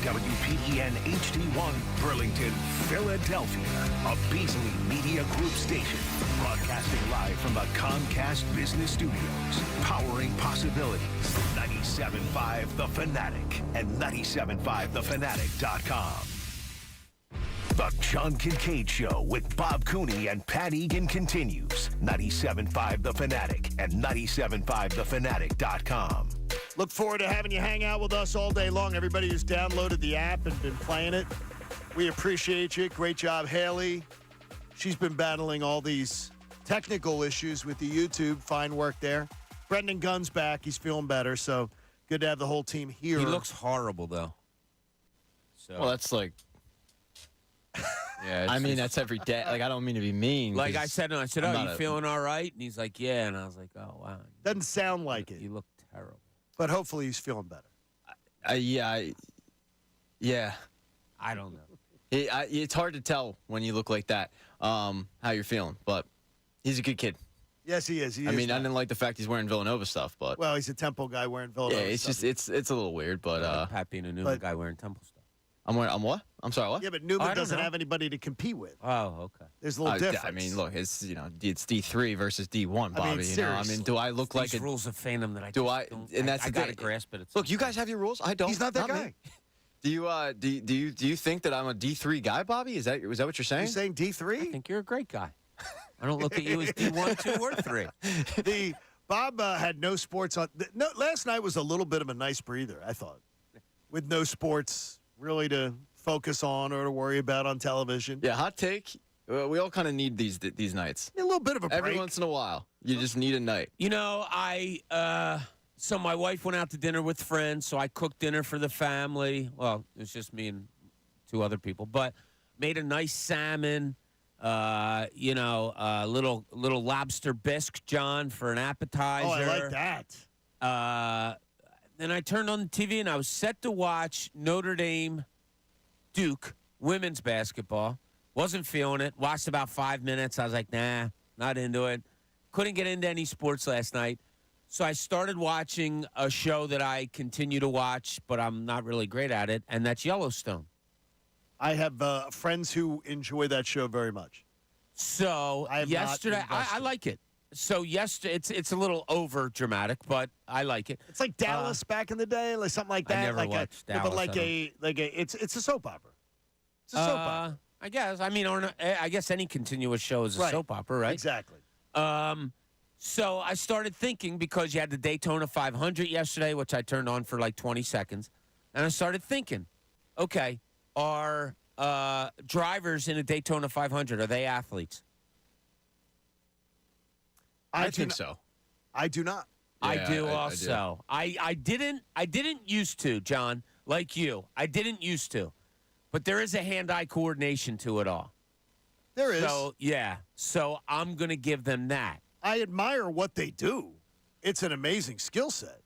WPEN HD1, Burlington, Philadelphia. A Beasley Media Group station. Broadcasting live from the Comcast Business Studios. Powering possibilities. 97.5 The Fanatic and 97.5thefanatic.com. The John Kincade Show with Bob Cooney and Pat Egan continues. 97.5 The Fanatic and 97.5thefanatic.com. Look forward to having you hang out with us all day long. Everybody who's downloaded the app and been playing it, we appreciate you. Great job, Haley. She's been battling all these technical issues with the YouTube. Fine work there. Brendan Gunn's back. He's feeling better, so good to have the whole team here. He looks horrible, though. So. Well, that's like... Yeah, I mean, that's every day. Like, I don't mean to be mean. Like I said, oh, you feeling all right? And he's like, yeah. And I was like, oh, wow. Doesn't sound like it. You look terrible. But hopefully he's feeling better. Yeah. I don't know. It's hard to tell when you look like that how you're feeling. But he's a good kid. Yes, he is. I mean, I didn't like the fact he's wearing Villanova stuff, but well, he's a Temple guy wearing Villanova. Yeah, it's stuff. just it's a little weird, but like Pat being a Newman guy wearing Temple stuff. I'm what? I'm sorry, what? Yeah, but Newman doesn't have anybody to compete with. Oh, okay. There's a little difference. I mean, look, it's it's D3 versus D1, Bobby. I mean, do I look like these rules of fandom that I do? And that's I gotta grasp it. Look, you guys have your rules. I don't. He's not that guy. Me. Do you think that I'm a D3 guy, Bobby? Is that what you're saying? You're saying D3? I think you're a great guy. I don't look at you as D1, 2, or 3. Bob had no sports on. Last night was a little bit of a nice breather, I thought, with no sports really to focus on or to worry about on television. Yeah, hot take. We all kind of need these nights. A little bit of a break. Every once in a while, you just need a night. You know, so my wife went out to dinner with friends, so I cooked dinner for the family. Well, it was just me and 2 other people, but made a nice salmon. Little lobster bisque, John, for an appetizer. Oh, I like that. Then I turned on the TV and I was set to watch Notre Dame Duke women's basketball. Wasn't feeling it. Watched about 5 minutes. I was like, nah, not into it. Couldn't get into any sports last night. So I started watching a show that I continue to watch, but I'm not really great at it, and that's Yellowstone. I have friends who enjoy that show very much. So yesterday, I like it. So yesterday, it's a little over dramatic, but I like it. It's like Dallas back in the day, like something like that. I never watched Dallas. But it's a soap opera. It's a soap opera. I guess. I mean, I guess any continuous show is a soap opera, right? Exactly. So I started thinking, because you had the Daytona 500 yesterday, which I turned on for like 20 seconds, and I started thinking, okay, are drivers in a Daytona 500, are they athletes? I think so. I do not. Yeah, I do also. I didn't used to, John, like you. I didn't used to. But there is a hand-eye coordination to it all. There is. So, yeah. So I'm going to give them that. I admire what they do. It's an amazing skill set.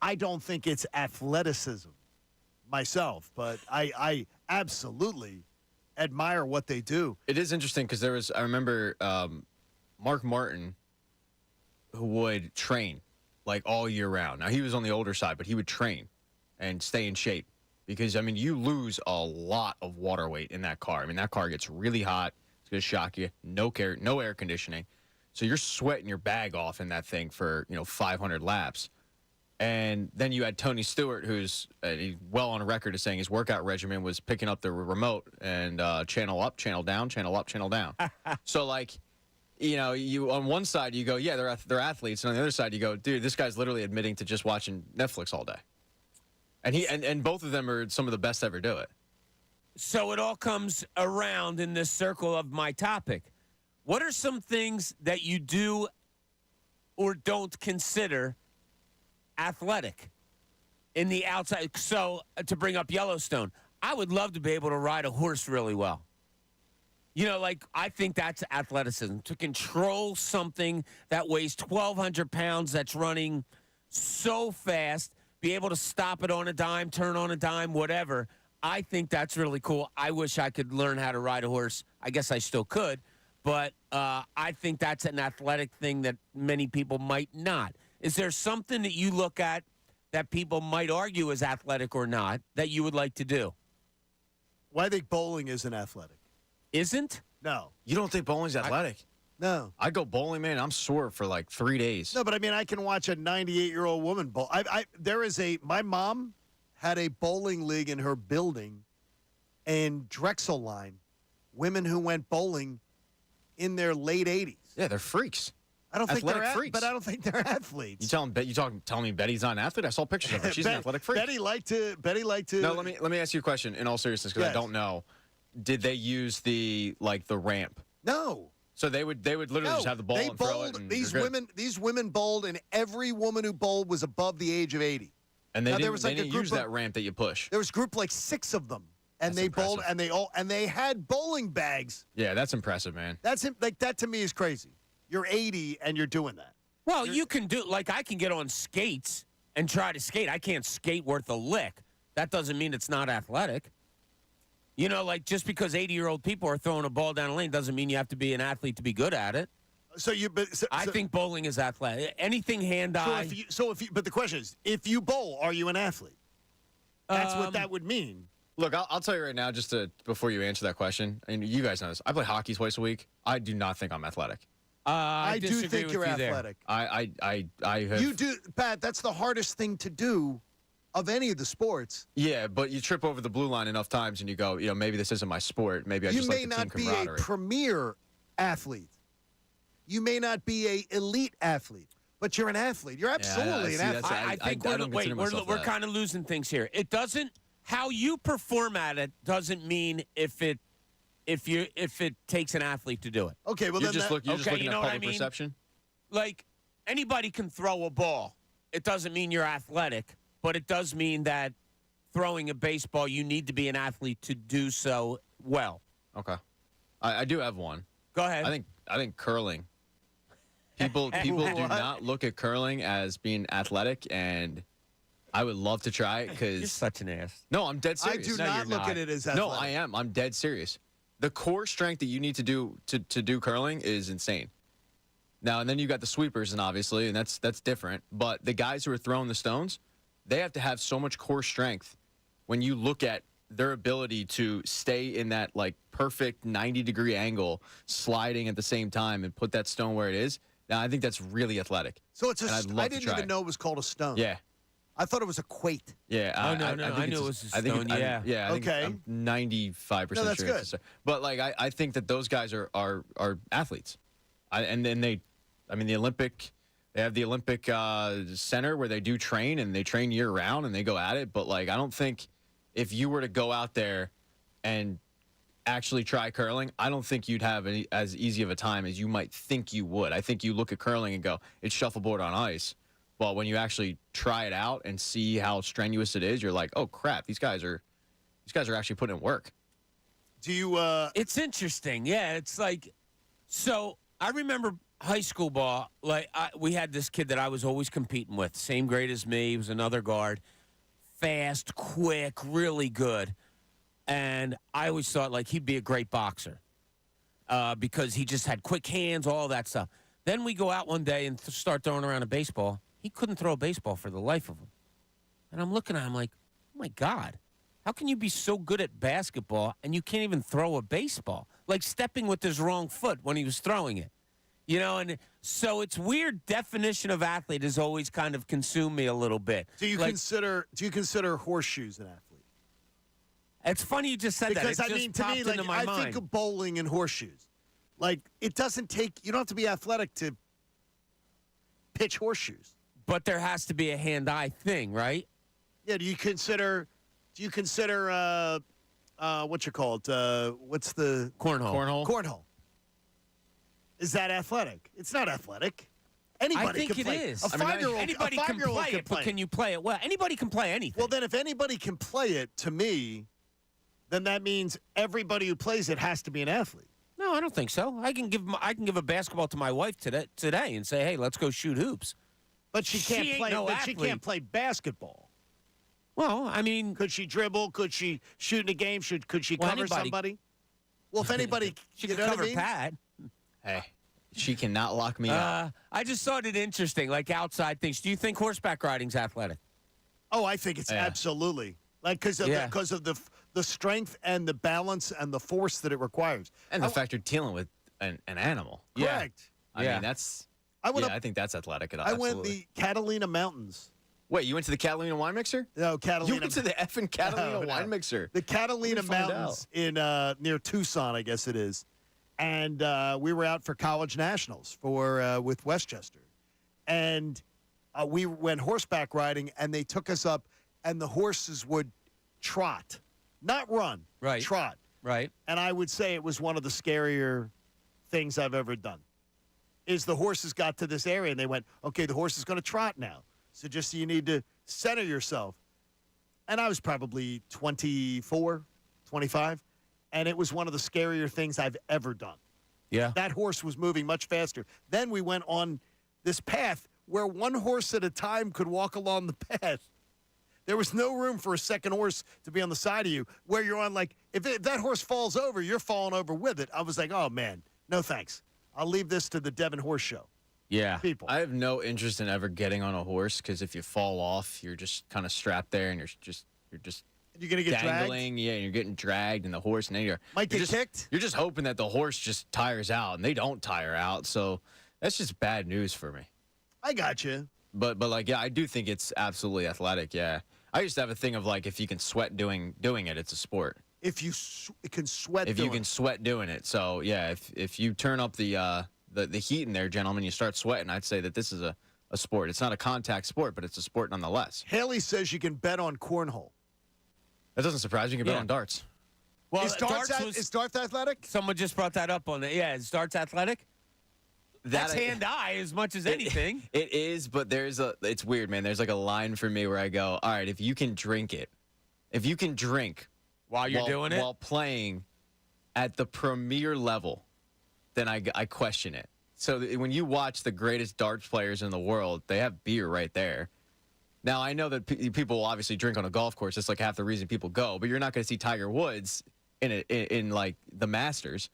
I don't think it's athleticism myself, but I absolutely admire what they do. It is interesting because I remember Mark Martin, who would train like all year round. Now, he was on the older side, but he would train and stay in shape because, I mean, you lose a lot of water weight in that car. I mean, that car gets really hot. It's going to shock you. No air conditioning. So you're sweating your bag off in that thing for, 500 laps. And then you had Tony Stewart, who's well on record as saying his workout regimen was picking up the remote and channel up, channel down, channel up, channel down. So, like, you on one side, you go, yeah, they're athletes. And on the other side, you go, dude, this guy's literally admitting to just watching Netflix all day. And both of them are some of the best to ever do it. So it all comes around in this circle of my topic. What are some things that you do or don't consider athletic in the outside? So to bring up Yellowstone, I would love to be able to ride a horse really well. I think that's athleticism, to control something that weighs 1,200 pounds that's running so fast, be able to stop it on a dime, turn on a dime, whatever. I think that's really cool. I wish I could learn how to ride a horse. I guess I still could, but I think that's an athletic thing that many people might not. Is there something that you look at that people might argue is athletic or not that you would like to do? Well, I think bowling isn't athletic. Isn't? No. You don't think bowling's athletic? No. I go bowling, man. I'm sore for like 3 days. No, but I mean, I can watch a 98-year-old woman bowl. My mom had a bowling league in her building in Drexel Line. Women who went bowling in their late 80s. Yeah, they're freaks. I don't think Athletic they're freaks. but I don't think they're athletes. You telling me Betty's not an athlete? I saw pictures of her. She's an athletic freak. Betty liked to. No, let me ask you a question in all seriousness because Yes. I don't know. Did they use the ramp? No. So they would literally just have the ball they and throw bowled, it. And these you're good. women. These women bowled, and every woman who bowled was above the age of 80. And they Now, didn't, there was like they a didn't group use of- that ramp that you push. There was a group like 6 of them, and That's they bowled, impressive. and they had bowling bags. Yeah, that's impressive, man. That to me is crazy. You're 80 and you're doing that. Well, you can do, like, I can get on skates and try to skate. I can't skate worth a lick. That doesn't mean it's not athletic. You know, like, just because 80-year-old people are throwing a ball down a lane doesn't mean you have to be an athlete to be good at it. I think bowling is athletic. Anything hand-eye. But the question is, if you bowl, are you an athlete? That's what that would mean. Look, I'll tell you right now, before you answer that question, and you guys know this, I play hockey twice a week. I do not think I'm athletic. I do disagree think with you're you there. athletic. I have. You do, Pat. That's the hardest thing to do of any of the sports. Yeah, but you trip over the blue line enough times and you go, maybe this isn't my sport. Maybe I You just may like the not team be a camaraderie. premier athlete. You may not be a elite athlete, but you're an athlete. You're absolutely see, an that's- athlete. I think I don't consider myself we're that. kind of losing things here. It doesn't how you perform at it doesn't mean if it takes an athlete to do it. Okay, well You're then just looking you at know what I public mean? perception. Like anybody can throw a ball. It doesn't mean you're athletic, but it does mean that throwing a baseball, you need to be an athlete to do so well. Okay, I do have one. Go ahead. I think curling. People do not look at curling as being athletic, and I would love to try it You're because such an ass. no, I'm dead I serious. do No, not you're look not. at it as athletic. No, I am. I'm dead serious. The core strength that you need to do to do curling is insane. Now and then you got the sweepers, and obviously, and that's different. But the guys who are throwing the stones, they have to have so much core strength. When you look at their ability to stay in that like perfect 90-degree angle, sliding at the same time, and put that stone where it is. Now I think that's really athletic. So it's And I'd love I to didn't try even it. know it was called a stone. Yeah. I thought it was a quate. Yeah, Oh, no, I knew it was a stone, yeah. I think Okay. I'm 95% No, that's sure. good. It's a stone. But like, I think that those guys are athletes, and then they have the Olympic center where they do train and they train year round and they go at it. But like, I don't think if you were to go out there and actually try curling, I don't think you'd have as easy of a time as you might think you would. I think you look at curling and go, it's shuffleboard on ice. But when you actually try it out and see how strenuous it is, you're like, oh crap, these guys are actually putting in work. Do you? It's interesting. Yeah, it's like, so I remember high school ball. Like we had this kid that I was always competing with, same grade as me. He was another guard, fast, quick, really good. And I always thought like he'd be a great boxer because he just had quick hands, all that stuff. Then we go out one day and start throwing around a baseball. He couldn't throw a baseball for the life of him. And I'm looking at him like, oh my God, how can you be so good at basketball and you can't even throw a baseball? Like stepping with his wrong foot when he was throwing it. You know, and so it's weird definition of athlete has always kind of consumed me a little bit. Do you consider horseshoes an athlete? It's funny you just said Because that. It I just mean, to popped me, into like my I mind. think of bowling and horseshoes. Like it doesn't take. You don't have to be athletic to pitch horseshoes. But there has to be a hand-eye thing, right? Yeah. Do you consider? What you call it? What's the Cornhole. cornhole? Is that athletic? It's not athletic. Anybody I think can it play. is. A five-year-old. Anybody a can five-year-old play it, but can you play it well? Anybody can play anything. Well, then, if anybody can play it, to me, then that means everybody who plays it has to be an athlete. No, I don't think so. I can give a basketball to my wife today and say, "Hey, let's go shoot hoops." But she can't ain't play. no but she athlete. can't play basketball. Well, I mean, Could she dribble? Could she shoot in a game? Could she Well, cover anybody- somebody? Well, if anybody, she you can know what cover I mean? Pat. Hey, she cannot lock me up. I just thought it interesting, like outside things. Do you think horseback riding's athletic? Oh, I think it's absolutely because of the strength and the balance and the force that it requires, and the fact you're dealing with an animal. Correct. I mean, that's. I think that's athletic. I went the Catalina Mountains. Wait, you went to the Catalina wine mixer? No, Catalina. You went to the effing Catalina wine mixer. The Catalina Mountains in near Tucson, I guess it is, and we were out for college nationals with Westchester, and we went horseback riding, and they took us up, and the horses would trot, not run, right? Trot, right. And I would say it was one of the scarier things I've ever done. Is the horses got to this area, and they went, okay, the horse is going to trot now. So just you need to center yourself. And I was probably 24, 25, and it was one of the scarier things I've ever done. Yeah. That horse was moving much faster. Then we went on this path where one horse at a time could walk along the path. There was no room for a second horse to be on the side of you, where you're on, like, if that horse falls over, you're falling over with it. I was like, oh, man, no thanks. I'll leave this to the Devin Horse Show. Yeah. People. I have no interest in ever getting on a horse because if you fall off, you're just kind of strapped there and you're going to get dangling. dragged? Yeah, and you're getting dragged, and the horse, and then Might get kicked? You're just hoping that the horse just tires out, and they don't tire out. So that's just bad news for me. I got you. But like, yeah, I do think it's absolutely athletic. Yeah, I used to have a thing of like, if you can sweat doing it, it's a sport. If you can sweat, if you can sweat doing it. So yeah, if you turn up the heat in there, gentlemen, you start sweating, I'd say that this is a sport. It's not a contact sport, but it's a sport nonetheless. Haley says you can bet on cornhole. That doesn't surprise me. You can bet on darts. Well, is darts athletic? Someone just brought that up on the. Yeah, is darts athletic? That's hand-eye as much as anything. It is, but it's weird, man. There's like a line for me where I go, all right, if you can drink while you're doing it, while playing at the premier level, then I question it. So when you watch the greatest darts players in the world, they have beer right there. Now, I know that people will obviously drink on a golf course. That's like half the reason people go. But you're not going to see Tiger Woods in like the Masters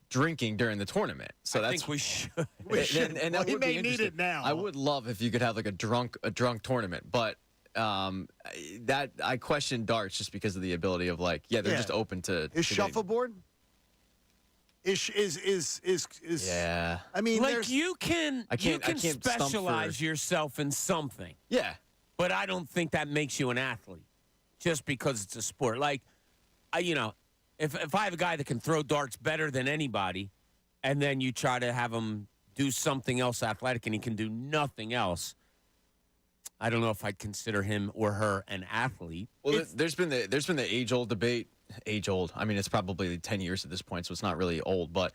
drinking during the tournament. So I think we should. And well, that he would be may need it now. I would love if you could have like a drunk tournament, but that I question darts just because of the ability of like, they're just open to. Is shuffleboard? Is yeah. I mean, like you can specialize yourself in something. Yeah. But I don't think that makes you an athlete just because it's a sport. Like, if I have a guy that can throw darts better than anybody, and then you try to have him do something else athletic and he can do nothing else, I don't know if I'd consider him or her an athlete. Well, there's been the age-old debate. Age-old. I mean, it's probably 10 years at this point, so it's not really old. But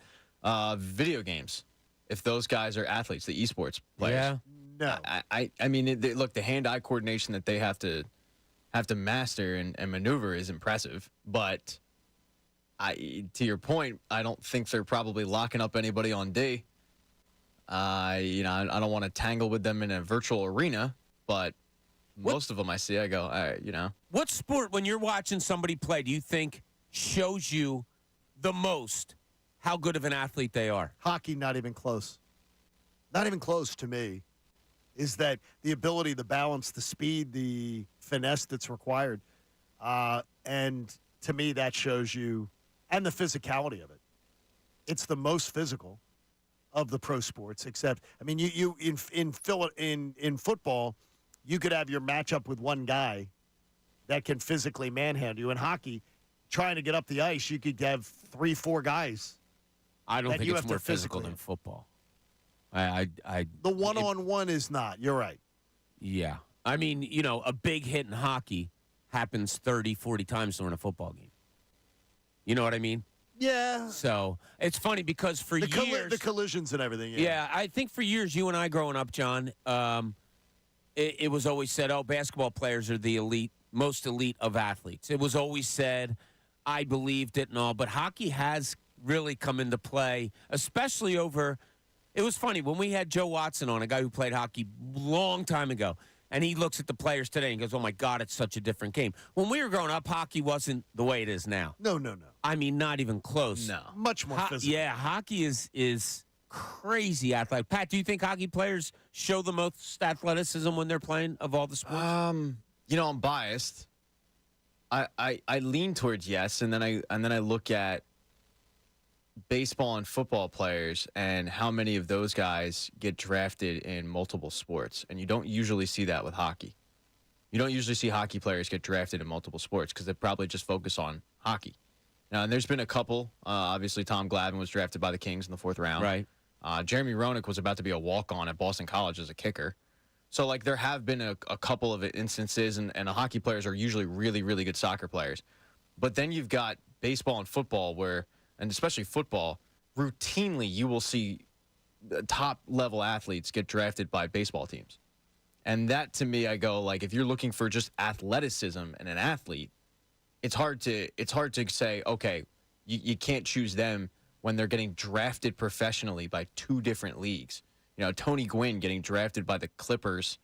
video games, if those guys are athletes, the esports players. Yeah. No. I mean, look, the hand-eye coordination that they have to master and maneuver is impressive. But to your point, I don't think they're probably locking up anybody on D. I don't want to tangle with them in a virtual arena, but most of them I see, I go, all right, What sport, when you're watching somebody play, do you think shows you the most how good of an athlete they are? Hockey, not even close. Not even close to me. Is that the ability, the balance, the speed, the finesse that's required. And to me, that shows you, and the physicality of it. It's the most physical of the pro sports, except, I mean, you in football, you could have your matchup with one guy that can physically manhandle you. In hockey, trying to get up the ice, you could have 3-4 guys. I don't think it's more physical than football. The one-on-one is not. You're right. Yeah. I mean, a big hit in hockey happens 30, 40 times during a football game. You know what I mean? Yeah. So it's funny because for years. The collisions and everything. Yeah, I think for years, you and I growing up, John, it was always said, basketball players are the most elite of athletes. It was always said, I believed it and all. But hockey has really come into play, especially over. It was funny when we had Joe Watson on, a guy who played hockey long time ago, and he looks at the players today and goes, oh, my God, it's such a different game. When we were growing up, hockey wasn't the way it is now. No. I mean, not even close. No. Much more physical. Yeah, hockey is crazy athletic. Pat, do you think hockey players show the most athleticism when they're playing of all the sports? I'm biased. I lean towards yes, and then I look at baseball and football players and how many of those guys get drafted in multiple sports, and you don't usually see that with hockey. You don't usually see hockey players get drafted in multiple sports because they probably just focus on hockey. Now, and there's been a couple. Obviously, Tom Glavine was drafted by the Kings in the 4th round. Right. Jeremy Roenick was about to be a walk-on at Boston College as a kicker. So, like, there have been a couple of instances, and the hockey players are usually really, really good soccer players. But then you've got baseball and football where, and especially football, routinely you will see top-level athletes get drafted by baseball teams. And that, to me, I go, like, if you're looking for just athleticism and an athlete, it's hard to say, okay, you can't choose them when they're getting drafted professionally by 2 different leagues. Tony Gwynn getting drafted by the Clippers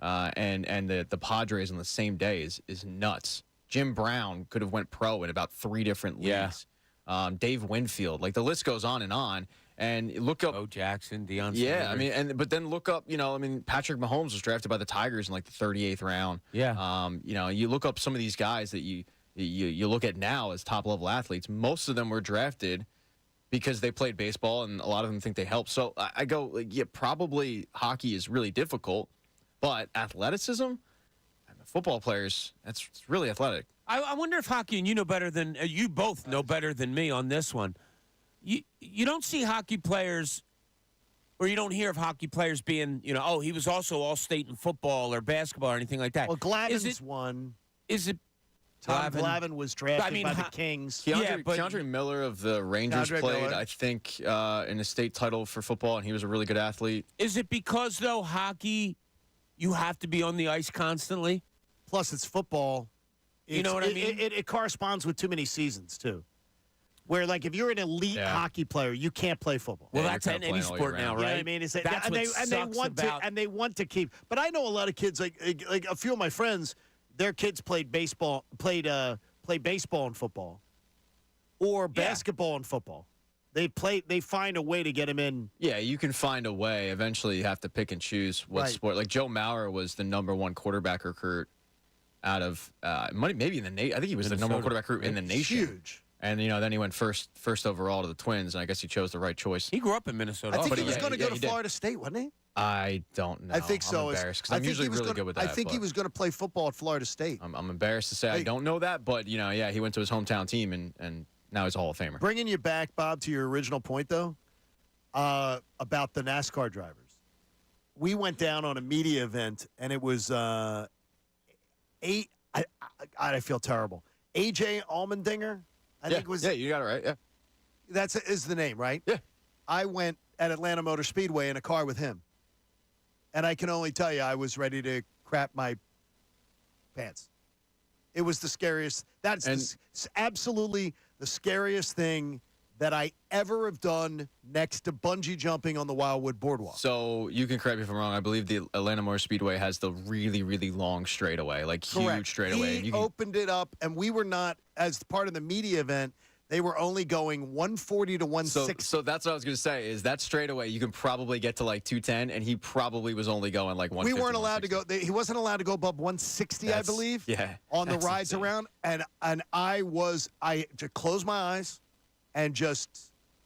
and the Padres on the same day is nuts. Jim Brown could have went pro in about 3 different leagues. Yeah. Dave Winfield, like the list goes on. And look up Bo Jackson, Deion Yeah, Sanders. but then look up, Patrick Mahomes was drafted by the Tigers in like the 38th round. Yeah. You look up some of these guys that you look at now as top level athletes. Most of them were drafted because they played baseball, and a lot of them think they help. So I go, like, yeah, probably hockey is really difficult, but athleticism, and the football players, it's really athletic. I wonder if hockey, and you know better than you both know better than me on this one. You don't see hockey players, or you don't hear of hockey players being, he was also all-state in football or basketball or anything like that. Well, Glavine's one. Is it Tom Glavine was drafted by the Kings. Keandre Miller of the Rangers Keandre played, Miller. I think, in a state title for football, and he was a really good athlete. Is it because, though, hockey, you have to be on the ice constantly? Plus, it's football. You know what I mean? It corresponds with too many seasons, too. Where, like, if you're an elite hockey player, you can't play football. Well, Yeah, that's you're in kinda any playing all sport year now, round. right? You know what I mean? Is that, That's and, what they sucks want about. to, and they want to keep. But I know a lot of kids, like a few of my friends, their kids played baseball and football, or basketball and football. They find a way to get them in. Yeah, you can find a way. Eventually, you have to pick and choose what sport. Like Joe Mauer was the #1 quarterback recruit out of maybe in the I think he was the #1 quarterback recruit in the nation. Huge. And then he went first overall to the Twins, and I guess he chose the right choice. He grew up in Minnesota. I think he he was did. going to Yeah, go he to did. Florida State, wasn't he? I don't know. I think so. I'm embarrassed because I I'm think usually he was really gonna, good with that. I think he but was going to play football at Florida State. I'm embarrassed to say I don't know that, but he went to his hometown team, and now he's a Hall of Famer. Bringing you back, Bob, to your original point, though, about the NASCAR drivers. We went down on a media event, and it was I feel terrible. AJ Allmendinger, I think it was. Yeah, you got it right. Yeah. That's is the name, right? Yeah. I went at Atlanta Motor Speedway in a car with him. And I can only tell you, I was ready to crap my pants. It was the scariest. That's absolutely the scariest thing that I ever have done next to bungee jumping on the Wildwood Boardwalk. So you can correct me if I'm wrong. I believe the Atlanta Motor Speedway has the really, really long straightaway, like Correct. huge straightaway. He opened it up, and we were not, as part of the media event, they were only going 140 to 160. So that's what I was going to say, is that straightaway you can probably get to like 210, and he probably was only going like 150. We weren't allowed to go. He wasn't allowed to go above 160, I believe. Yeah. On the that's rides insane. around, and I just closed my eyes, and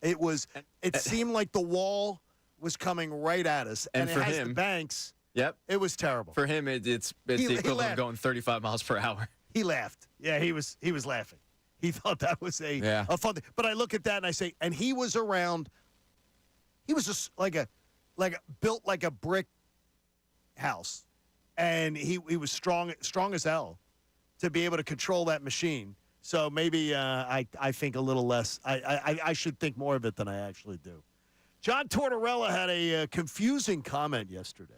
it seemed like the wall was coming right at us, And it for has him- the banks. Yep. It was terrible. For him, it's the He equivalent of laughed. going 35 miles per hour. He laughed. Yeah, he was laughing. He thought that was a fun thing. But I look at that and I say, and he was around. He was just built like a brick house, and he was strong as hell to be able to control that machine. So maybe I think a little less. I should think more of it than I actually do. John Tortorella had a confusing comment yesterday.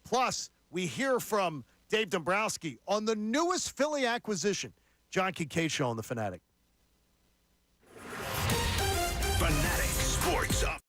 Plus, we hear from Dave Dombrowski on the newest Philly acquisition. John Kincade Show on The Fanatic. Fanatic Sports Up.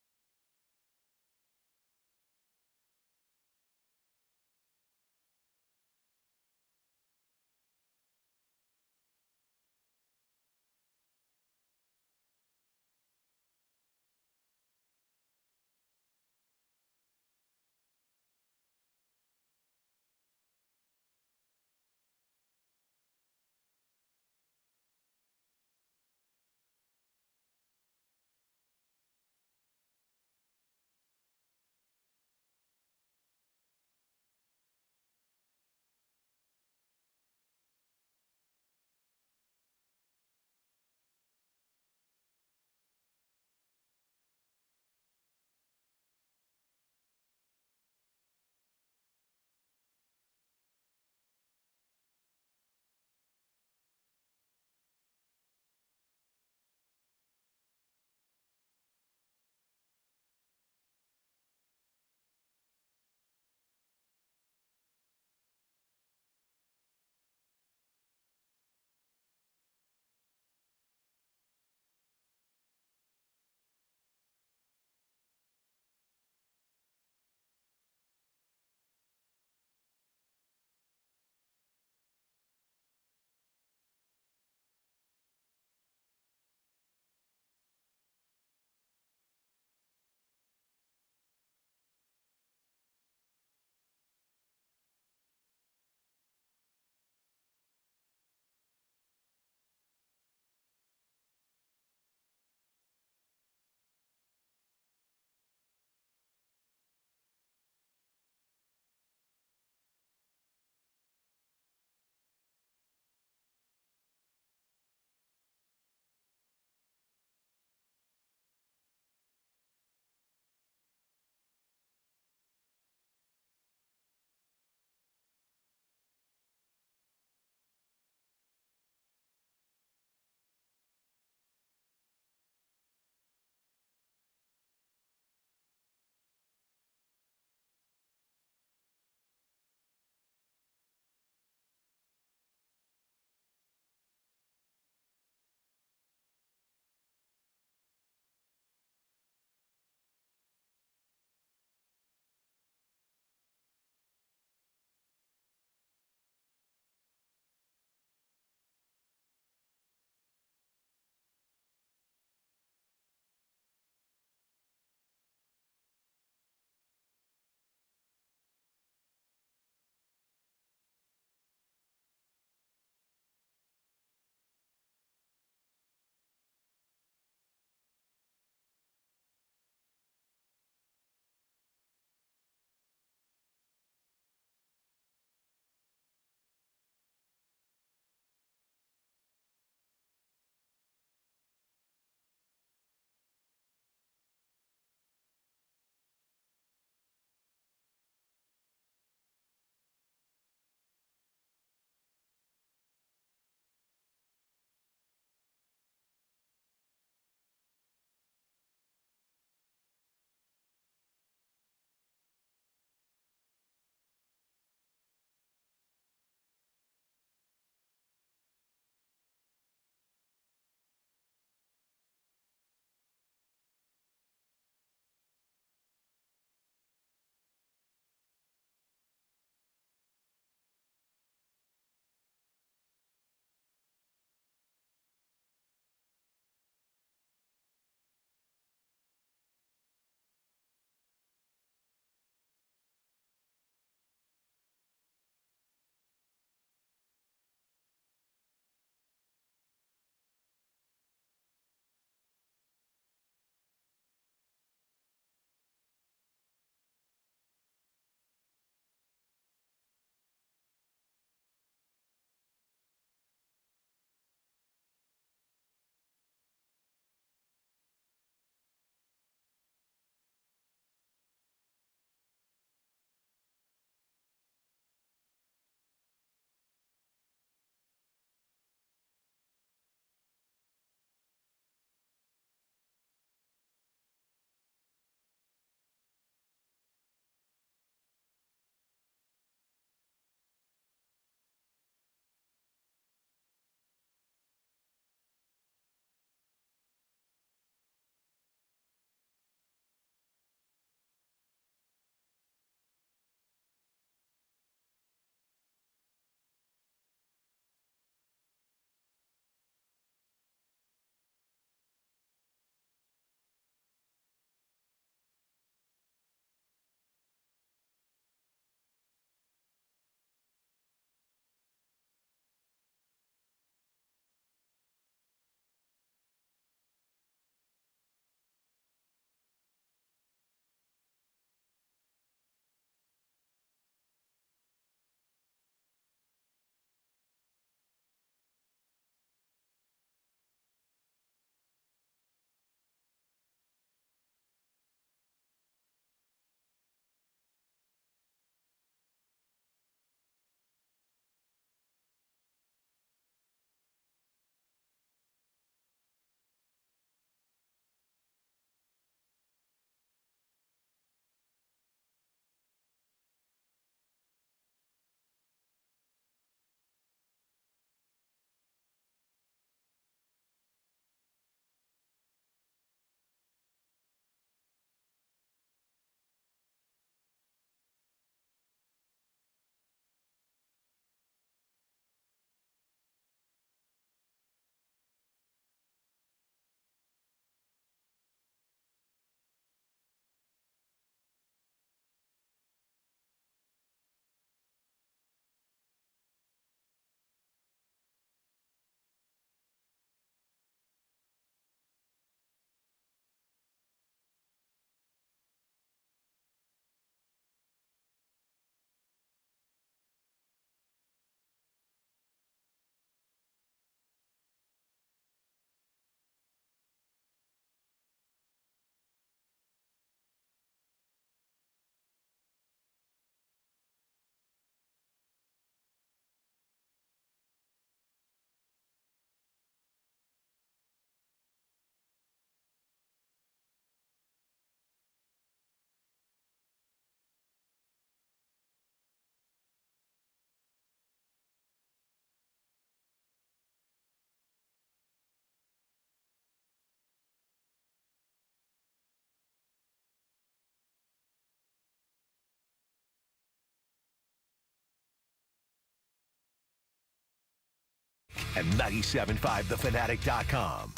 and 975thefanatic.com.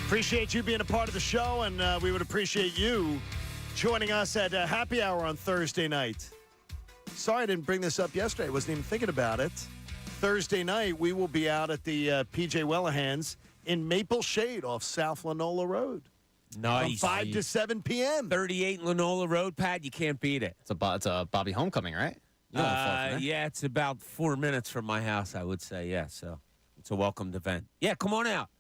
Appreciate you being a part of the show, and we would appreciate you joining us at happy hour on Thursday night. Sorry I didn't bring this up yesterday. I wasn't even thinking about it. Thursday night, we will be out at the P.J. Wellahans in Maple Shade off South Lanola Road. Nice. From 5 to 7 p.m. 38 Lanola Road, Pat. You can't beat it. It's a Bobby Homecoming, right? You don't wanna fall from there. Yeah, it's about 4 minutes from my house, I would say. Yeah, so it's a welcomed event. Yeah, come on out.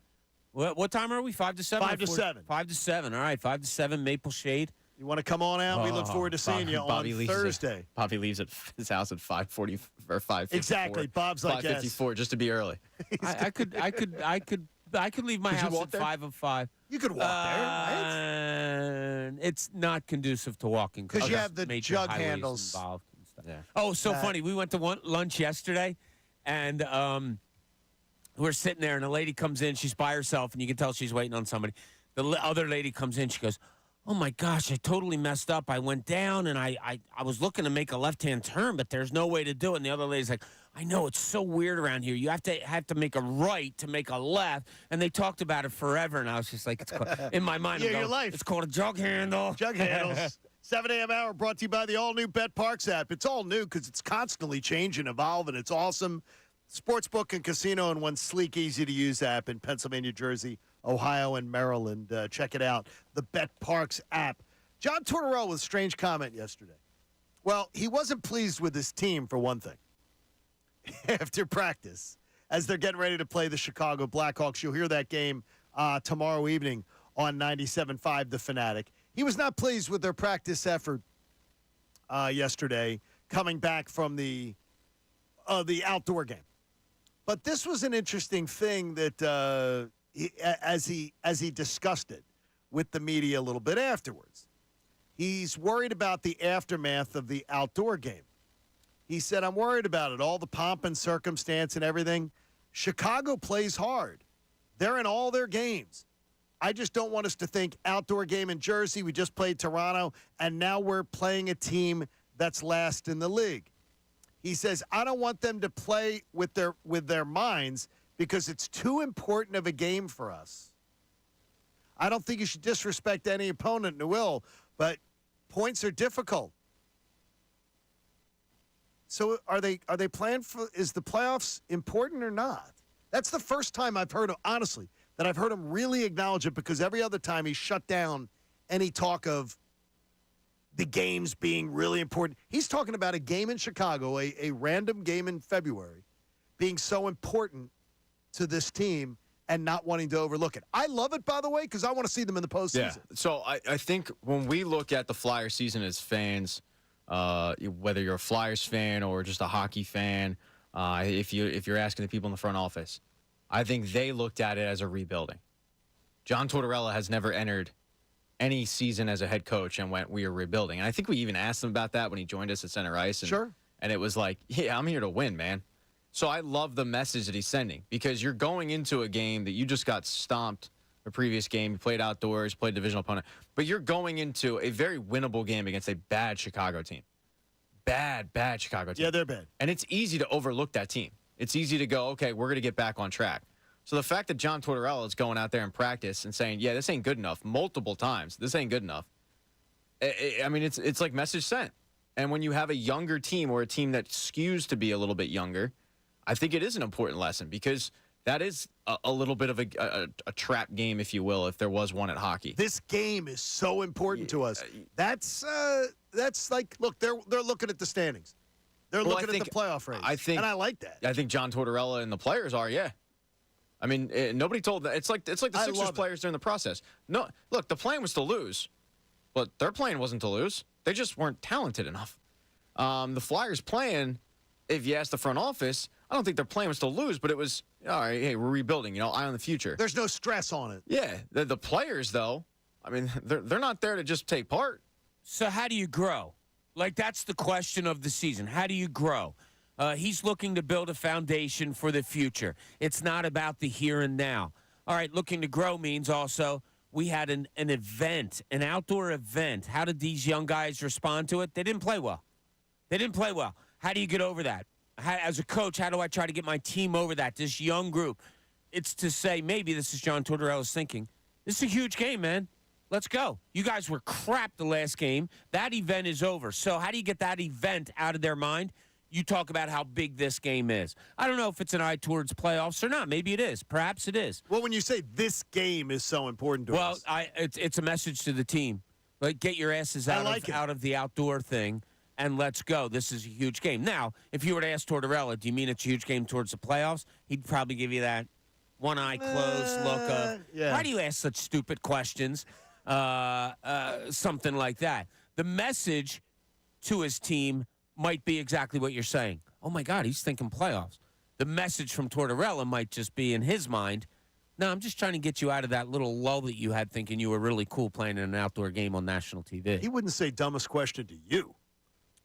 What time are we? 5 to 7? 5 to 7. 5 to 7. All right, 5 to 7, Maple Shade. You want to come on out? We look forward to seeing you on Thursday. Bobby leaves at his house at 5:40 or 5:54. Exactly. Bob's like 5:54 just to be early. I could leave my house at 5 of 5. You could walk there, right? It's not conducive to walking because you have the major jug highways handles. Involved and stuff. Yeah. Oh, so funny. We went to lunch yesterday, and we're sitting there, and a lady comes in. She's by herself, and you can tell she's waiting on somebody. The other lady comes in. She goes, "Oh, my gosh, I totally messed up. I went down, and I was looking to make a left-hand turn, but there's no way to do it." And the other lady's like, "I know, it's so weird around here. You have to make a right to make a left." And they talked about it forever, and I was just like, it's called, in my mind, I'm your going, life. It's called a jug handle. Jug handles. 7 a.m. hour brought to you by the all-new Bet Parks app. It's all new because it's constantly changing, evolving. It's awesome. Sportsbook and casino in one sleek, easy-to-use app in Pennsylvania, Jersey, Ohio, and Maryland. Check it out, the Bet Parks app. John Tortorella with a strange comment yesterday. Well, he wasn't pleased with his team, for one thing, after practice, as they're getting ready to play the Chicago Blackhawks. You'll hear that game tomorrow evening on 97.5 The Fanatic. He was not pleased with their practice effort yesterday, coming back from the outdoor game. But this was an interesting thing that as he discussed it with the media a little bit afterwards. He's worried about the aftermath of the outdoor game. He said, "I'm worried about it, all the pomp and circumstance and everything. Chicago plays hard. They're in all their games. I just don't want us to think outdoor game in Jersey, we just played Toronto, and now we're playing a team that's last in the league." He says, "I don't want them to play with their minds because it's too important of a game for us. I don't think you should disrespect any opponent, and will, but points are difficult." So are they playing for? Is the playoffs important or not? That's the first time I've heard him, honestly, that I've heard him really acknowledge it, because every other time he shut down any talk of the games being really important. He's talking about a game in Chicago, a random game in February, being so important to this team and not wanting to overlook it. I love it, by the way, because I want to see them in the postseason. Yeah. So I think when we look at the Flyer season as fans, whether you're a Flyers fan or just a hockey fan, if you're asking the people in the front office, I think they looked at it as a rebuilding. John Tortorella has never entered any season as a head coach and went, "We are rebuilding." And I think we even asked him about that when he joined us at center ice. And, sure. And it was like, "Yeah, I'm here to win, man." So I love the message that he's sending, because you're going into a game that you just got stomped the previous game. You played outdoors, played a divisional opponent, but you're going into a very winnable game against a bad Chicago team. Bad Chicago team. Yeah, they're bad. And it's easy to overlook that team. It's easy to go, okay, we're going to get back on track. So the fact that John Tortorella is going out there in practice and saying, "Yeah, this ain't good enough," multiple times, "This ain't good enough," I mean, it's like message sent. And when you have a younger team, or a team that skews to be a little bit younger, I think it is an important lesson, because that is a little bit of a trap game, if you will, if there was one at hockey. This game is so important to us. That's like, look, they're looking at the standings. They're looking at the playoff race. And I like that. I think John Tortorella and the players are, yeah. I mean, nobody told that. It's like the Sixers players during the process. No, look, the plan was to lose, but their plan wasn't to lose. They just weren't talented enough. The Flyers' plan, if you ask the front office, I don't think their plan was to lose, but it was, all right, hey, we're rebuilding, eye on the future. There's no stress on it. Yeah, the players, though, I mean, they're not there to just take part. So how do you grow? Like, that's the question of the season. How do you grow? He's looking to build a foundation for the future. It's not about the here and now. All right, looking to grow means also we had an event, an outdoor event. How did these young guys respond to it? They didn't play well. How do you get over that? As a coach, how do I try to get my team over that, this young group? It's to say, maybe this is John Tortorella's thinking, this is a huge game, man. Let's go. You guys were crap the last game. That event is over. So how do you get that event out of their mind? You talk about how big this game is. I don't know if it's an eye towards playoffs or not. Maybe it is. Perhaps it is. Well, when you say this game is so important to us. Well, it's a message to the team. Like, get your asses out of the outdoor thing, and let's go. This is a huge game. Now, if you were to ask Tortorella, do you mean it's a huge game towards the playoffs? He'd probably give you that one eye closed look of, why do you ask such stupid questions? Something like that. The message to his team might be exactly what you're saying. Oh, my God, he's thinking playoffs. The message from Tortorella might just be in his mind, no, I'm just trying to get you out of that little lull that you had thinking you were really cool playing in an outdoor game on national TV. He wouldn't say dumbest question to you.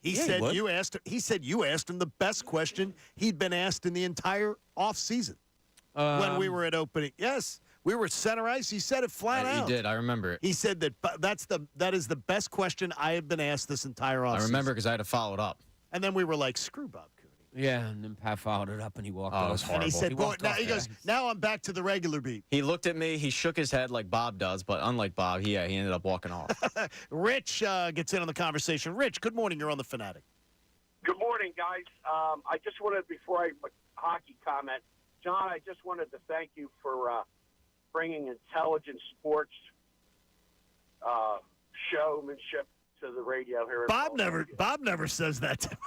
He said you asked him the best question he'd been asked in the entire offseason when we were at opening. Yes. We were center ice. He said it flat out. He did. I remember it. He said that is the best question I have been asked this entire offseason. I remember because I had to follow it up. And then we were like, screw Bob Cooney. Yeah, and then Pat followed it up and he walked off. It was horrible. And he said, he goes, now I'm back to the regular beat. He looked at me. He shook his head like Bob does, but unlike Bob, he ended up walking off. Rich gets in on the conversation. Rich, good morning. You're on the Fanatic. Good morning, guys. I just wanted, before I hockey comment, John, I just wanted to thank you for bringing intelligent sports showmanship to the radio here. Bob never says that to me.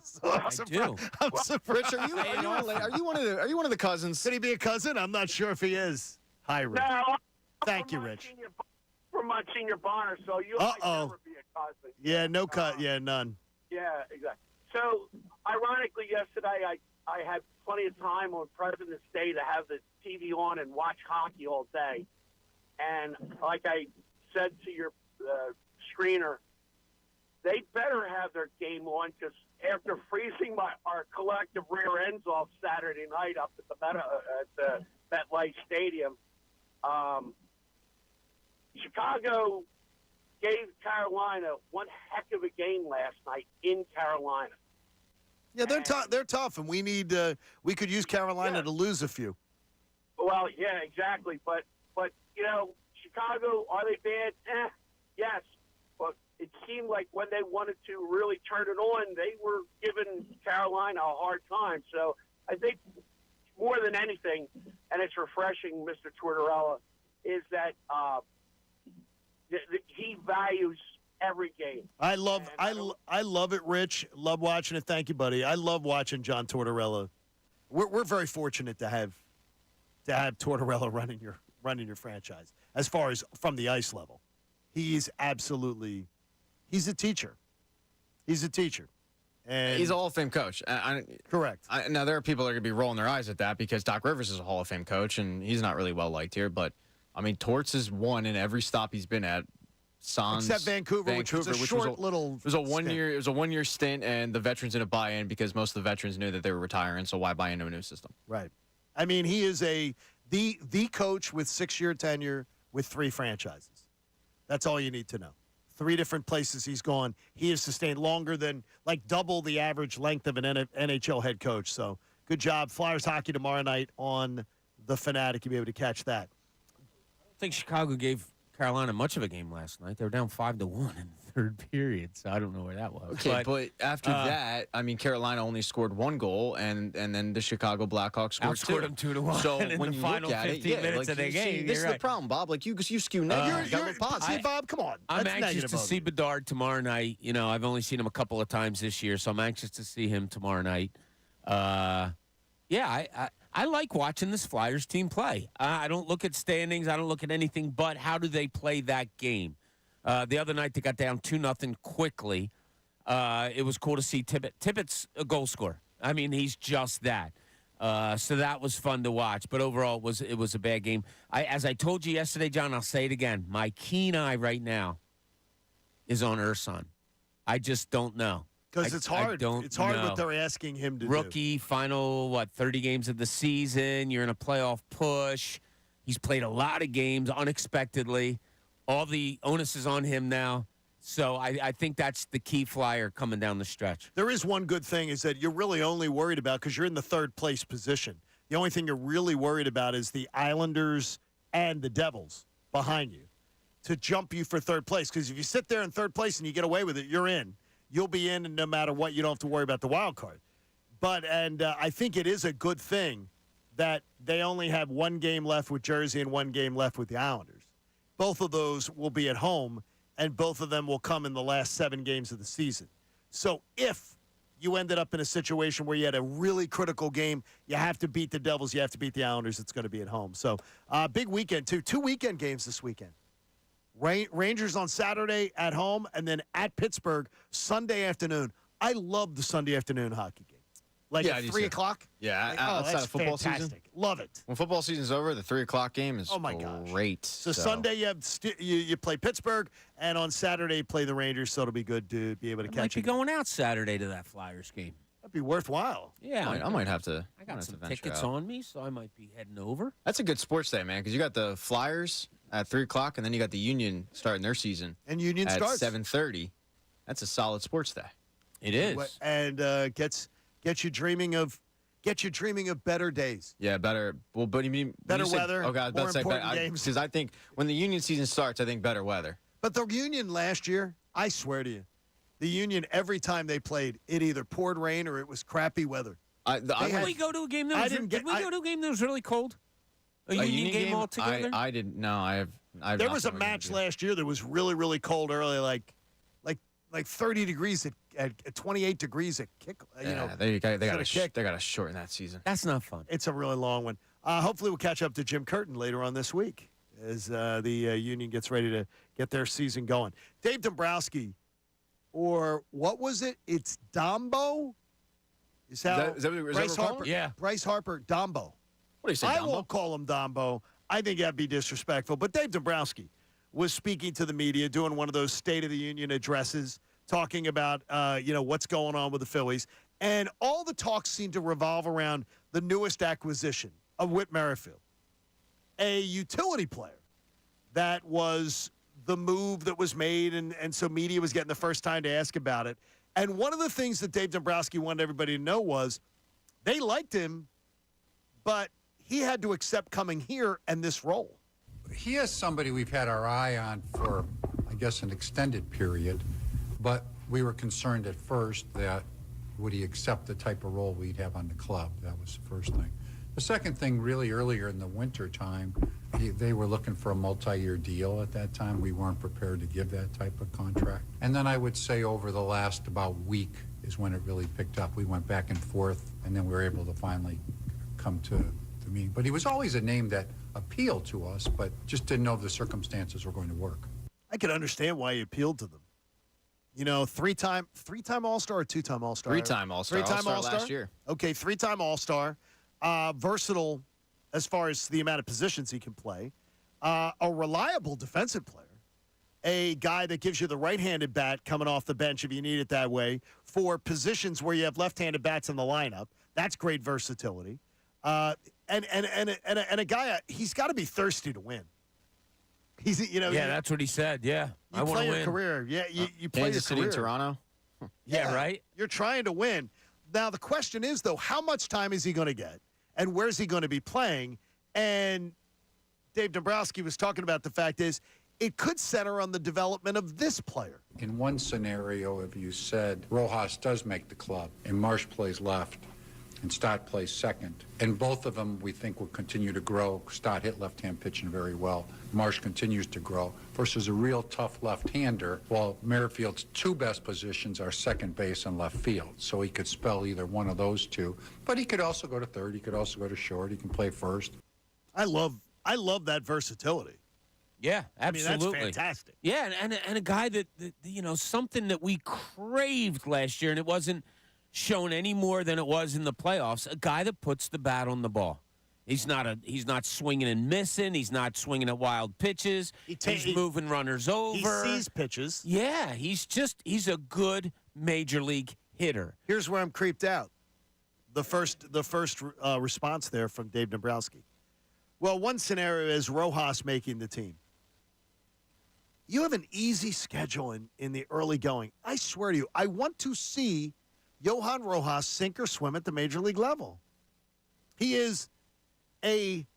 So I do. I'm surprised. Rich, are you one of the cousins? Could he be a cousin? I'm not sure if he is. Hi, Rich. No, Thank you, Rich. From Monsignor Bonner, so you might never be a cousin. Yeah, no cut. Yeah, none. Yeah, exactly. So, ironically, yesterday I had plenty of time on President's Day to have the TV on and watch hockey all day. And like I said to your screener, they better have their game on because after freezing our collective rear ends off Saturday night up at the MetLife Stadium, Chicago gave Carolina one heck of a game last night in Carolina. Yeah, they're tough, and we could use Carolina to lose a few. Well, yeah, exactly. But you know, Chicago, are they bad? Yes. But it seemed like when they wanted to really turn it on, they were giving Carolina a hard time. So I think more than anything, and it's refreshing, Mr. Tortorella, is that he values every game. I love it, Rich. Love watching it. Thank you, buddy. I love watching John Tortorella. We're very fortunate to have Tortorella running your franchise as far as from the ice level. He's a teacher. He's a teacher. And he's a Hall of Fame coach. Correct. Now, there are people that are going to be rolling their eyes at that because Doc Rivers is a Hall of Fame coach, and he's not really well-liked here. But, I mean, Torts has won in every stop he's been at. Except Vancouver, which was a short little It was a one-year stint, and the veterans didn't buy in because most of the veterans knew that they were retiring, so why buy into a new system? Right. I mean, he is the coach with 6-year tenure with 3 franchises. That's all you need to know. 3 different places he's gone. He has sustained longer than, like, double the average length of an NHL head coach. So, good job. Flyers hockey tomorrow night on the Fanatic. You'll be able to catch that. I don't think Chicago gave Carolina much of a game last night. They were down 5-1 in the third period, so I don't know where that was. Okay, but after that, I mean, Carolina only scored 1 goal, and then the Chicago Blackhawks scored 2. Outscored them 2-1. So in when the you final look at 15 it, minutes of the game, this is the problem, Bob. Like you skew negative. You're positive, Bob. Come on. I'm That's anxious negative to see Bedard tomorrow night. You know, I've only seen him a couple of times this year, so I'm anxious to see him tomorrow night. I like watching this Flyers team play. I don't look at standings. I don't look at anything but how do they play that game. The other night they got down 2-0 quickly. It was cool to see Tippett. Tippett's a goal scorer. I mean, he's just that. So that was fun to watch. But overall, it was a bad game. As I told you yesterday, John, I'll say it again. My keen eye right now is on Ersan. I just don't know. Because it's hard. It's hard what they're asking him to do. Rookie, final, 30 games of the season. You're in a playoff push. He's played a lot of games unexpectedly. All the onus is on him now. So I think that's the key flyer coming down the stretch. There is one good thing is that you're really only worried about because you're in the third place position. The only thing you're really worried about is the Islanders and the Devils behind you to jump you for third place. Because if you sit there in third place and you get away with it, you're in. You'll be in, and no matter what, you don't have to worry about the wild card. But I think it is a good thing that they only have one game left with Jersey and one game left with the Islanders. Both of those will be at home, and both of them will come in the last 7 games of the season. So if you ended up in a situation where you had a really critical game, you have to beat the Devils, you have to beat the Islanders, it's going to be at home. So big weekend, too. 2 weekend games this weekend. Rangers on Saturday at home, and then at Pittsburgh Sunday afternoon. I love the Sunday afternoon hockey game. Like at 3 o'clock? Yeah, like, outside that's of football fantastic. season. Love it. When football season's over, the 3 o'clock game is great. So Sunday you play Pittsburgh, and on Saturday you play the Rangers, so it'll be good to be able to I catch might be it. going out Saturday to that Flyers game. That'd be worthwhile. Yeah, I might have to. I got some venture tickets out. on me, so I might be heading over. That's a good sports day, man, because you got the Flyers at 3 o'clock, and then you got the Union starting their season. And Union at starts 7:30. That's a solid sports day. It is. And gets you dreaming of better days. Yeah, better. Well, but you mean Better you said, weather, Oh God, more that's important games. Because I think when the Union season starts, I think better weather. But the Union last year, I swear to you, the Union every time they played, it either poured rain or it was crappy weather. Did we go to a game that was? Did we go to a game that was really cold? A Union game altogether? I didn't. No, I have. There was a match last year that was really, really cold early, like 30 degrees at 28 degrees at kick. They got to shorten that season. That's not fun. It's a really long one. Hopefully, we'll catch up to Jim Curtin later on this week as the Union gets ready to get their season going. Dave Dombrowski, or what was it? It's Dombo? Is that Bryce Harper? Yeah. Bryce Harper, Dombo. What do you say, I Dumbo? won't call him Dombo. I think that'd be disrespectful. But Dave Dombrowski was speaking to the media, doing one of those State of the Union addresses, talking about what's going on with the Phillies. And all the talk seemed to revolve around the newest acquisition of Whit Merrifield, a utility player. That was the move that was made, and so media was getting the first time to ask about it. And one of the things that Dave Dombrowski wanted everybody to know was they liked him, but he had to accept coming here and this role. He is somebody we've had our eye on for, I guess, an extended period, but we were concerned at first that would he accept the type of role we'd have on the club? That was the first thing. The second thing, really earlier in the winter time, they were looking for a multi-year deal at that time. We weren't prepared to give that type of contract. And then I would say over the last about week is when it really picked up. We went back and forth, and then we were able to finally come to the meeting. But he was always a name that appealed to us, but just didn't know if the circumstances were going to work. I could understand why he appealed to them. You know, three-time All-Star or two-time All-Star? Three-time All-Star. Three-time All-Star last year. Okay, three-time All-Star. Versatile as far as the amount of positions he can play. A reliable defensive player. A guy that gives you the right-handed bat coming off the bench if you need it that way for positions where you have left-handed bats in the lineup. That's great versatility. And a guy, he's got to be thirsty to win. That's what he said. Yeah, I want to win. Career. Yeah, you play Kansas your career. City, Toronto. Yeah, right. You're trying to win. Now the question is though, how much time is he going to get, and where's he going to be playing? And Dave Dombrowski was talking about the fact is it could center on the development of this player. In one scenario, if you said Rojas does make the club and Marsh plays left and Stott plays second, and both of them we think will continue to grow. Stott hit left-hand pitching very well. Marsh continues to grow versus a real tough left-hander. Well, Merrifield's two best positions are second base and left field, so he could spell either one of those two. But he could also go to third. He could also go to short. He can play first. I love that versatility. Yeah, absolutely. I mean, that's fantastic. Yeah, and a guy that something that we craved last year, and it wasn't shown any more than it was in the playoffs. A guy that puts the bat on the ball. He's not swinging and missing. He's not swinging at wild pitches. He's moving runners over. He sees pitches. Yeah, he's a good major league hitter. Here's where I'm creeped out. The first response there from Dave Dombrowski. Well, one scenario is Rojas making the team. You have an easy schedule in the early going. I swear to you, I want to see Johan Rojas sink or swim at the major league level. He is a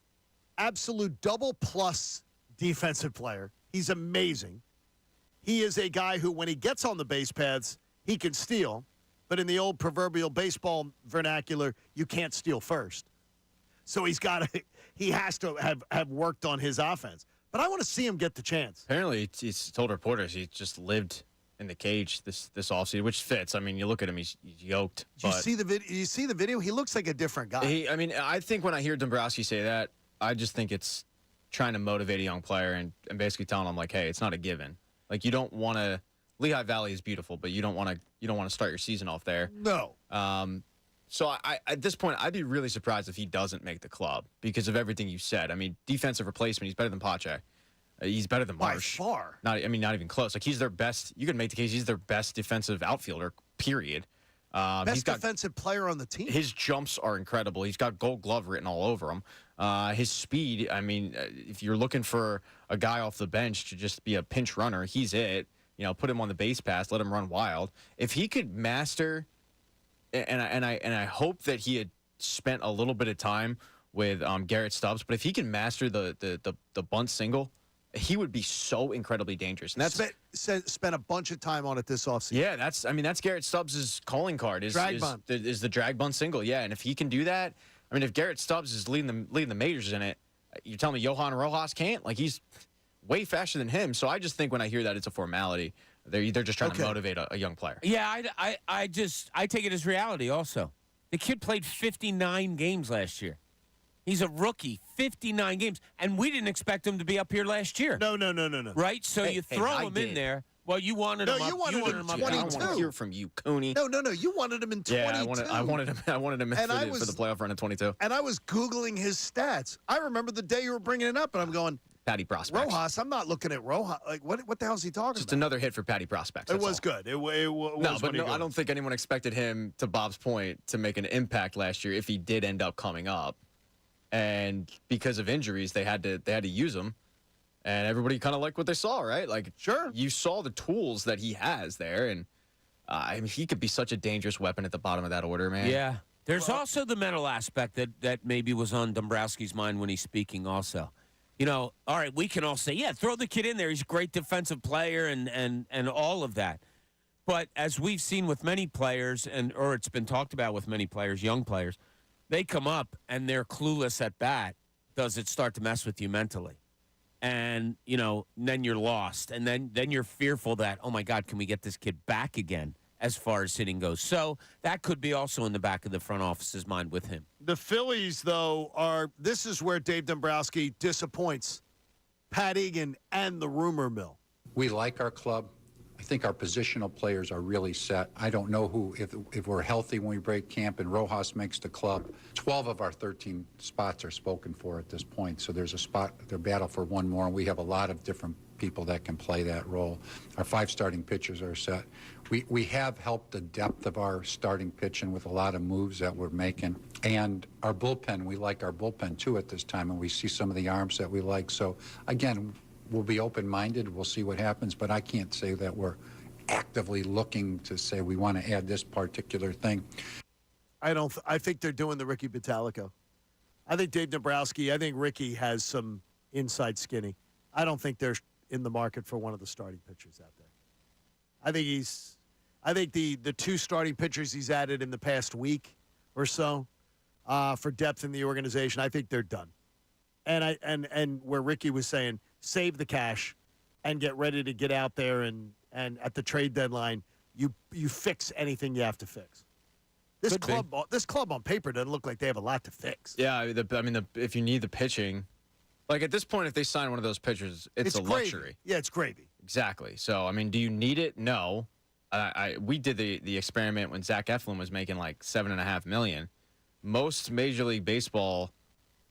absolute double plus defensive player. He's amazing. He is a guy who, when he gets on the base paths, he can steal. But in the old proverbial baseball vernacular, you can't steal first. So he has to have worked on his offense. But I want to see him get the chance. Apparently, he's told reporters he just lived in the cage this offseason, which fits. I mean, you look at him; he's yoked. Did you see the video? You see the video? He looks like a different guy. I think when I hear Dombrowski say that, I just think it's trying to motivate a young player and basically telling him, like, hey, it's not a given. Like, you don't want to. Lehigh Valley is beautiful, but you don't want to start your season off there. No. So I at this point, I'd be really surprised if he doesn't make the club because of everything you said. I mean, defensive replacement, he's better than Pache. He's better than Marsh. By far. Not even close. Like, he's their best. You can make the case he's their best defensive outfielder, period. Best defensive player on the team. His jumps are incredible. He's got Gold Glove written all over him. His speed, I mean, if you're looking for a guy off the bench to just be a pinch runner, he's it. You know, put him on the base pass, let him run wild. If he could master, and I hope that he had spent a little bit of time with Garrett Stubbs, but if he can master the bunt single, he would be so incredibly dangerous. And that's spent a bunch of time on it this offseason. Yeah, that's Garrett Stubbs' calling card is the drag bunt single. Yeah, and if he can do that, I mean, if Garrett Stubbs is leading the majors in it, you're telling me Johan Rojas can't? Like, he's way faster than him. So I just think when I hear that, it's a formality. They're just trying to motivate a young player. Yeah, I take it as reality also. The kid played 59 games last year. He's a rookie, 59 games. And we didn't expect him to be up here last year. No. Right? So you throw him in there. Well, you wanted him up. You wanted him I don't want to hear from you, Cooney. No. You wanted him in 22. Yeah, I wanted him for the playoff run in 22. And I was Googling his stats. I remember the day you were bringing it up, and I'm going, Patty Prospects. Rojas, I'm not looking at Rojas. Like, what the hell is he talking about? Just another hit for Patty Prospects. It was good. It was I don't think anyone expected him, to Bob's point, to make an impact last year if he did end up coming up. And because of injuries, they had to use him. And everybody kind of liked what they saw, right? Like, sure, you saw the tools that he has there, and I mean, he could be such a dangerous weapon at the bottom of that order, man. Yeah. There's also the mental aspect that maybe was on Dombrowski's mind when he's speaking also. You know, all right, we can all say, yeah, throw the kid in there. He's a great defensive player and all of that. But as we've seen with many players, or it's been talked about with many players, young players, they come up and they're clueless at bat. Does it start to mess with you mentally? And, you know, then you're lost. And then you're fearful that, oh, my God, can we get this kid back again as far as hitting goes? So that could be also in the back of the front office's mind with him. The Phillies, though, this is where Dave Dombrowski disappoints Pat Egan and the rumor mill. We like our club. I think our positional players are really set. I don't know if we're healthy when we break camp and Rojas makes the club. 12 of our 13 spots are spoken for at this point, so there's a battle for one more, and we have a lot of different people that can play that role. Our 5 starting pitchers are set. We have helped the depth of our starting pitching with a lot of moves that we're making. And our bullpen, we like our bullpen too at this time, and we see some of the arms that we like. So, again, we'll be open-minded. We'll see what happens, but I can't say that we're actively looking to say we want to add this particular thing. I think they're doing the Ricky Bottalico. I think Dave Dombrowski, I think Ricky has some inside skinny. I don't think they're in the market for one of the starting pitchers out there. I think the 2 starting pitchers he's added in the past week or so for depth in the organization, I think they're done. And where Ricky was saying, save the cash and get ready to get out there and at the trade deadline, you fix anything you have to fix. This club on paper doesn't look like they have a lot to fix. Yeah, if you need the pitching, like at this point, if they sign one of those pitchers, it's a gravy. luxury. Yeah, it's gravy. Exactly. So, I mean, do you need it? No. We did the experiment when Zach Eflin was making like $7.5 million. Most Major League Baseball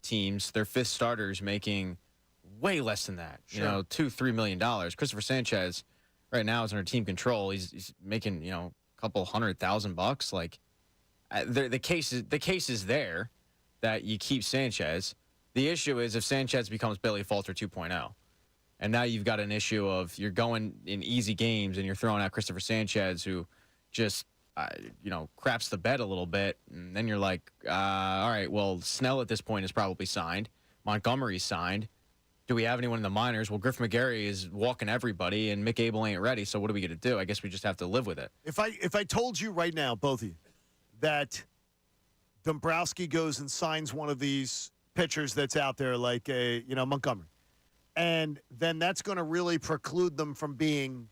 teams, their 5th starters making way less than that. Sure. You know, $2-3 million. Christopher Sanchez right now is under team control. He's making, you know, a couple $100,000. Like, the case is there that you keep Sanchez. The issue is if Sanchez becomes Bailey Falter 2.0. And now you've got an issue of you're going in easy games and you're throwing out Christopher Sanchez, who just, craps the bed a little bit. And then you're like, all right, well, Snell at this point is probably signed. Montgomery's signed. Do we have anyone in the minors? Well, Griff McGarry is walking everybody, and Mick Abel ain't ready. So what are we going to do? I guess we just have to live with it. If I told you right now, both of you, that Dombrowski goes and signs one of these pitchers that's out there, like Montgomery, and then that's going to really preclude them from being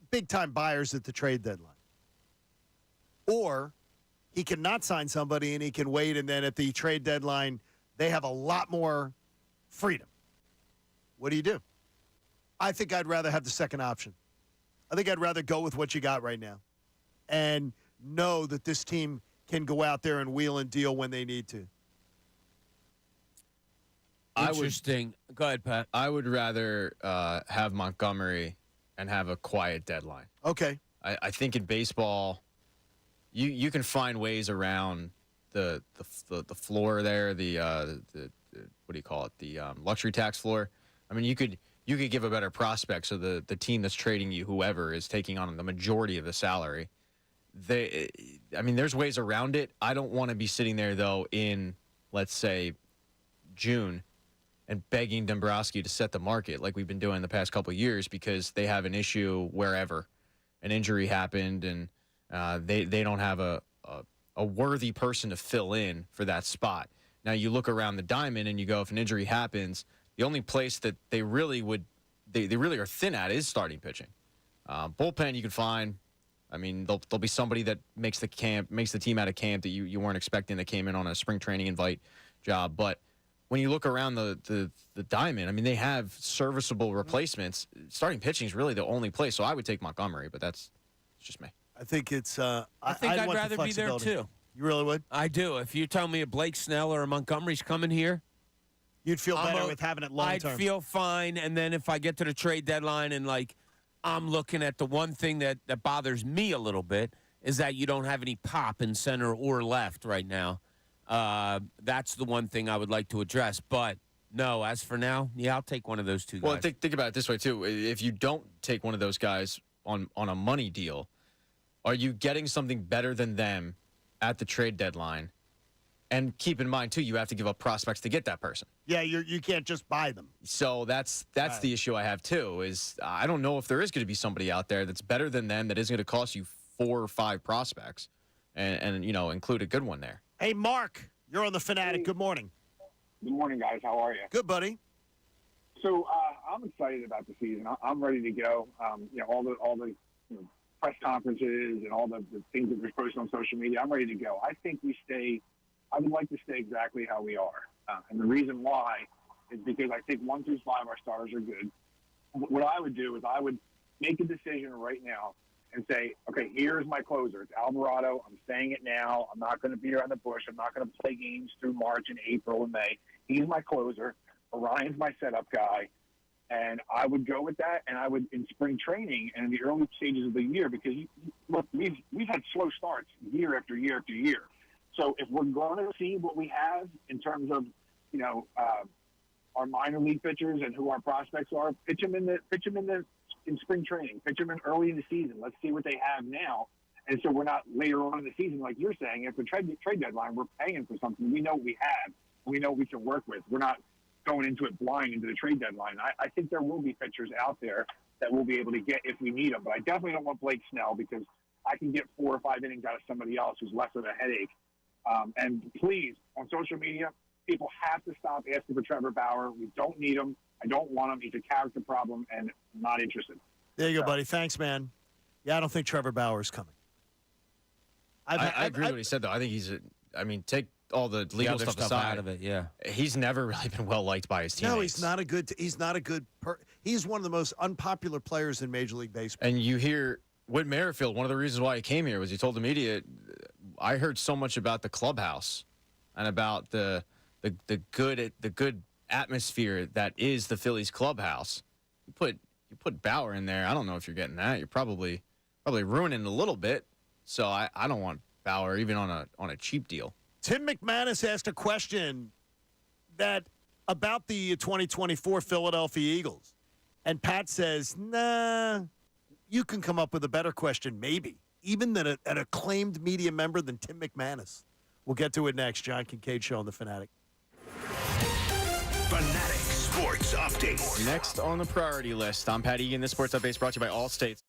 big-time buyers at the trade deadline. Or he can not sign somebody and he can wait, and then at the trade deadline, they have a lot more freedom. What do you do? I think I'd rather have the second option. I think I'd rather go with what you got right now and know that this team can go out there and wheel and deal when they need to. Interesting. Go ahead, Pat. I would rather have Montgomery and have a quiet deadline. Okay. I think in baseball, you can find ways around the floor there, the what do you call it? The luxury tax floor. I mean, you could give a better prospect so the team that's trading you, whoever is taking on the majority of the salary. There's ways around it. I don't want to be sitting there though in, let's say, June and begging Dombrowski to set the market like we've been doing the past couple of years because they have an issue wherever, an injury happened, and they don't have a worthy person to fill in for that spot. Now you look around the diamond and you go, if an injury happens, the only place that they really are thin at is starting pitching. Bullpen you can find. I mean, there'll be somebody that makes the team out of camp that you weren't expecting that came in on a spring training invite job. But when you look around the diamond, I mean, they have serviceable replacements. Starting pitching is really the only place. So I would take Montgomery, but that's just me. I think it's. I think I'd want rather the be there too. You really would? I do. If you tell me a Blake Snell or a Montgomery's coming here, you'd feel better with having it long term. I'd feel fine. And then if I get to the trade deadline and I'm looking at the one thing that bothers me a little bit is that you don't have any pop in center or left right now. That's the one thing I would like to address. But no, as for now, yeah, I'll take one of those two guys. Well, think about it this way too. If you don't take one of those guys on a money deal, are you getting something better than them at the trade deadline? And keep in mind too, you have to give up prospects to get that person. Yeah, you can't just buy them. So that's right. The issue I have too. Is I don't know if there is going to be somebody out there that's better than them that isn't going to cost you 4 or 5 prospects, and include a good one there. Hey, Mark, you're on the Fanatic. Good morning. Good morning, guys. How are you? Good, buddy. So I'm excited about the season. I'm ready to go. All the press conferences and all the things that we're posting on social media. I'm ready to go. I think I would like to stay exactly how we are. And the reason why is because I think 1 through 5, our starters are good. What I would do is I would make a decision right now and say, okay, here's my closer. It's Alvarado. I'm saying it now. I'm not going to be around the bush. I'm not going to play games through March and April and May. He's my closer. Orion's my setup guy. And I would go with that, and I would, in spring training and in the early stages of the year, because look, we've had slow starts year after year after year. So if we're going to see what we have in terms of, our minor league pitchers and who our prospects are, pitch them in spring training, pitch them in early in the season. Let's see what they have now. And so we're not later on in the season, like you're saying, at the trade deadline, we're paying for something. We know what we have. We know what we can work with. We're not going into it blind into the trade deadline. I think there will be pitchers out there that we'll be able to get if we need them. But I definitely don't want Blake Snell because I can get 4 or 5 innings out of somebody else who's less of a headache. And please, on social media, people have to stop asking for Trevor Bauer. We don't need him. I don't want him. He's a character problem, and I'm not interested. There you go, buddy. Thanks, man. Yeah, I don't think Trevor Bauer's coming. I agree with what he said, though. I think take all the legal stuff aside out of it. Yeah, he's never really been well liked by his teammates. No, he's not a good. He's one of the most unpopular players in Major League Baseball. And you hear Whit Merrifield. One of the reasons why he came here was he told the media, "I heard so much about the clubhouse and about the good atmosphere that is the Phillies clubhouse. You put Bauer in there. I don't know if you're getting that. You're probably ruining it a little bit. So I don't want Bauer even on a cheap deal." Tim McManus asked a question that about the 2024 Philadelphia Eagles. And Pat says, nah, you can come up with a better question, maybe, even than an acclaimed media member than Tim McManus. We'll get to it next. John Kincade Show on The Fanatic. Fanatic Sports Update. Next on the priority list, I'm Pat Egan. This Sports Update is brought to you by Allstate.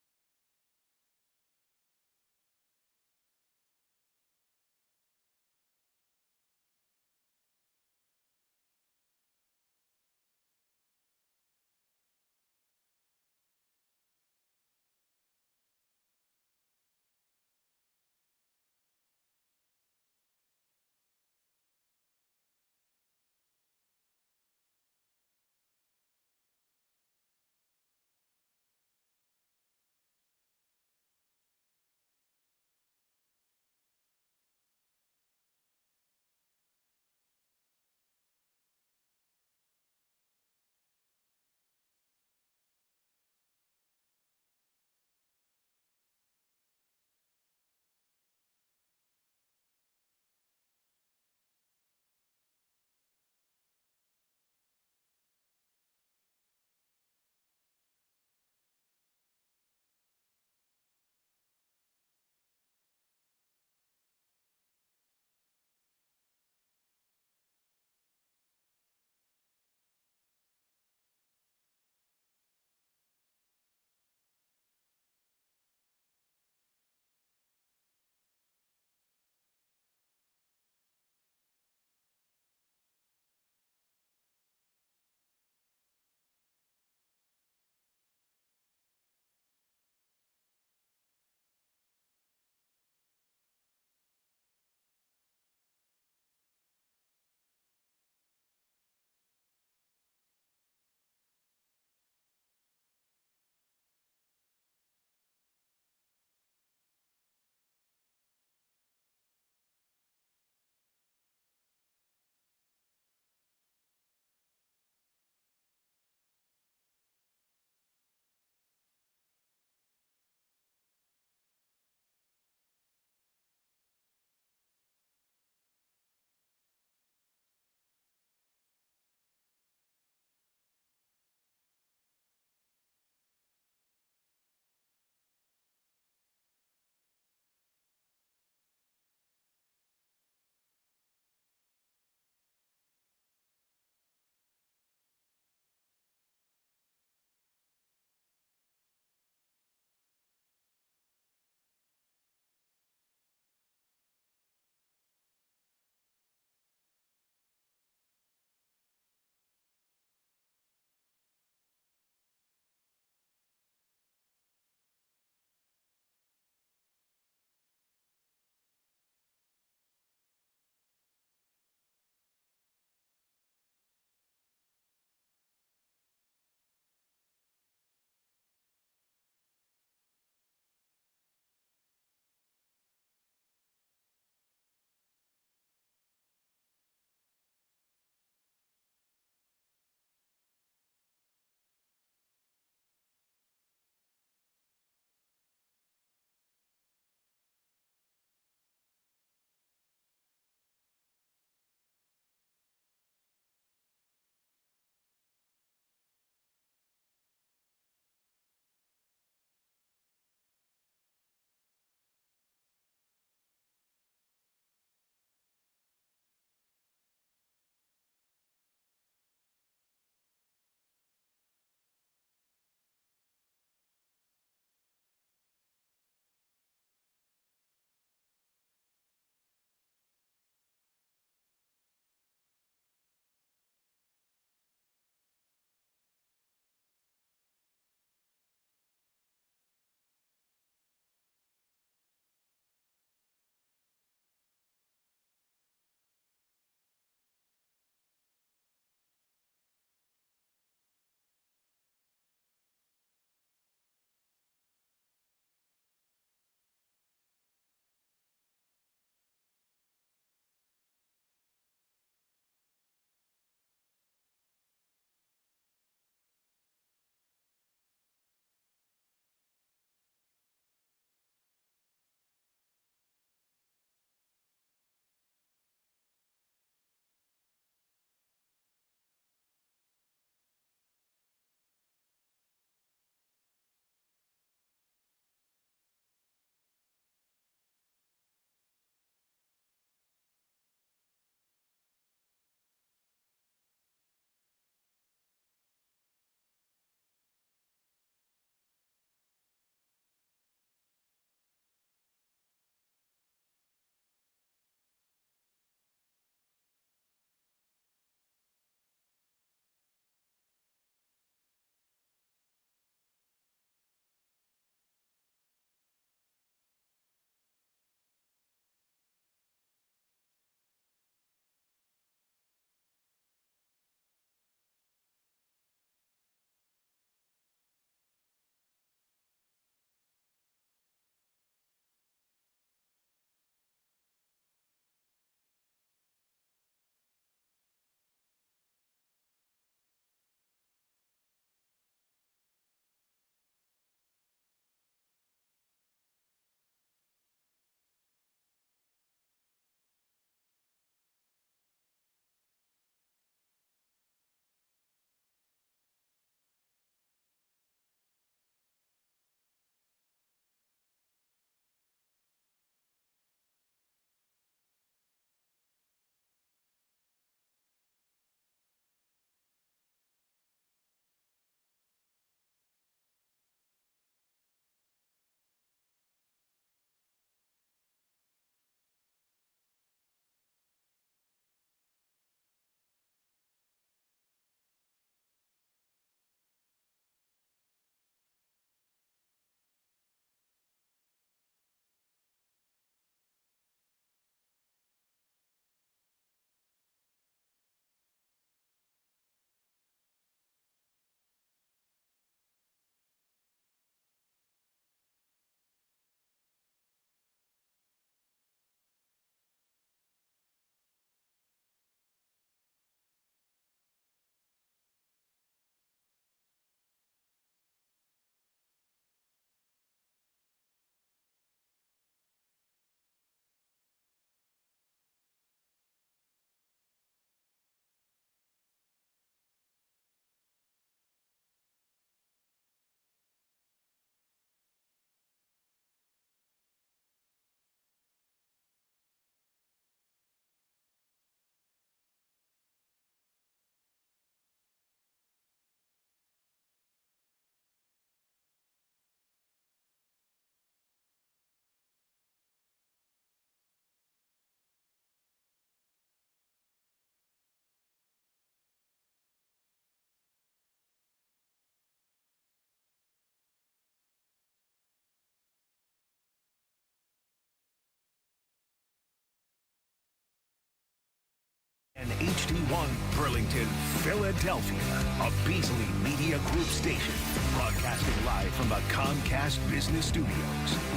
HD1 Burlington, Philadelphia, a Beasley Media Group station, broadcasting live from the Comcast Business Studios,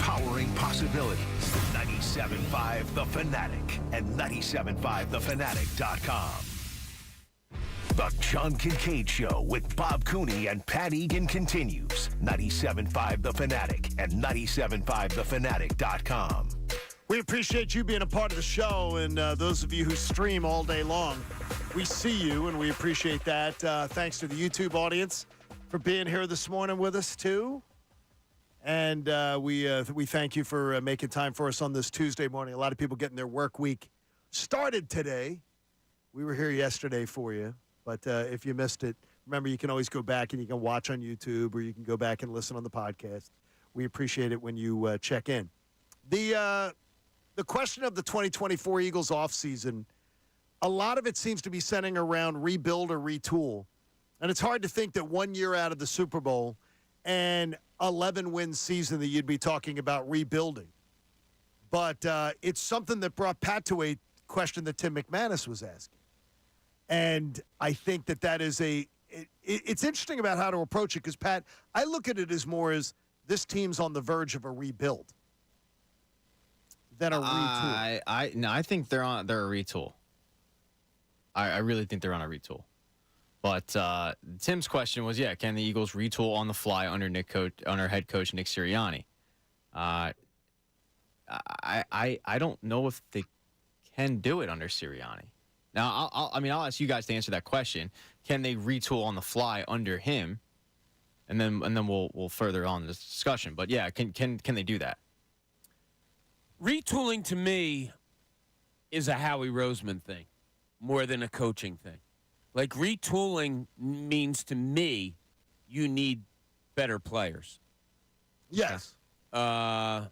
powering possibilities. 97.5 The Fanatic and 97.5thefanatic.com. The John Kincade Show with Bob Cooney and Pat Egan continues. 97.5 The Fanatic and 97.5thefanatic.com. We appreciate you being a part of the show, and those of you who stream all day long, we see you, and we appreciate that. Thanks to the YouTube audience for being here this morning with us, too. And we thank you for making time for us on this Tuesday morning. A lot of people getting their work week started today. We were here yesterday for you, but if you missed it, remember you can always go back and you can watch on YouTube, or you can go back and listen on the podcast. We appreciate it when you check in. The question of the 2024 Eagles offseason, a lot of it seems to be centering around rebuild or retool. And it's hard to think that 1 year out of the Super Bowl and 11-win season that you'd be talking about rebuilding. But it's something that brought Pat to a question that Tim McManus was asking. And I think that is it's interesting about how to approach it, because, Pat, I look at it as more as this team's on the verge of a rebuild than a retool. I think they're a retool. I really think they're on a retool. But Tim's question was, can the Eagles retool on the fly under head coach Nick Sirianni? I don't know if they can do it under Sirianni. Now, I'll ask you guys to answer that question. Can they retool on the fly under him? And then we'll further on this discussion. But can they do that? Retooling to me is a Howie Roseman thing more than a coaching thing. Like, retooling means to me you need better players. Yes. I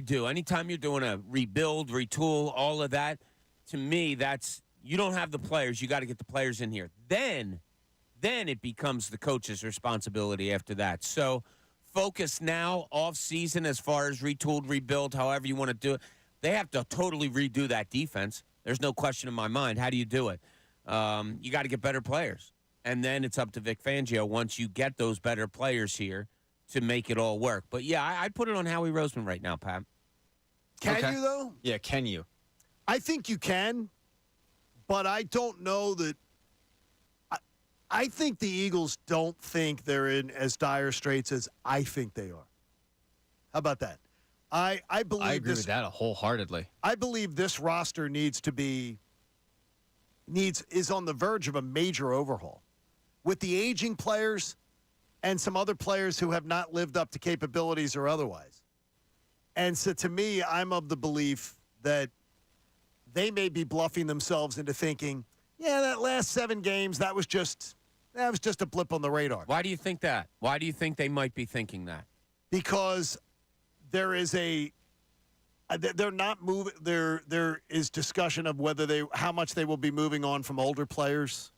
do. Anytime you're doing a rebuild, retool, all of that, to me, that's you don't have the players. You got to get the players in here. Then it becomes the coach's responsibility after that. So focus now, off season, as far as retooled, rebuild, however you want to do it. They have to totally redo that defense. There's no question in my mind. How do you do it? You got to get better players. And then it's up to Vic Fangio once you get those better players here to make it all work. But, I'd put it on Howie Roseman right now, Pat. Can you, though? Yeah, can you? I think you can, but I don't know that. I think the Eagles don't think they're in as dire straits as I think they are. How about that? I believe I agree with that wholeheartedly. I believe this roster is on the verge of a major overhaul with the aging players and some other players who have not lived up to capabilities or otherwise. And so to me, I'm of the belief that they may be bluffing themselves into thinking, that last 7 games, that was just a blip on the radar. Why do you think that? Why do you think they might be thinking that? Because there is discussion of how much they will be moving on from older players.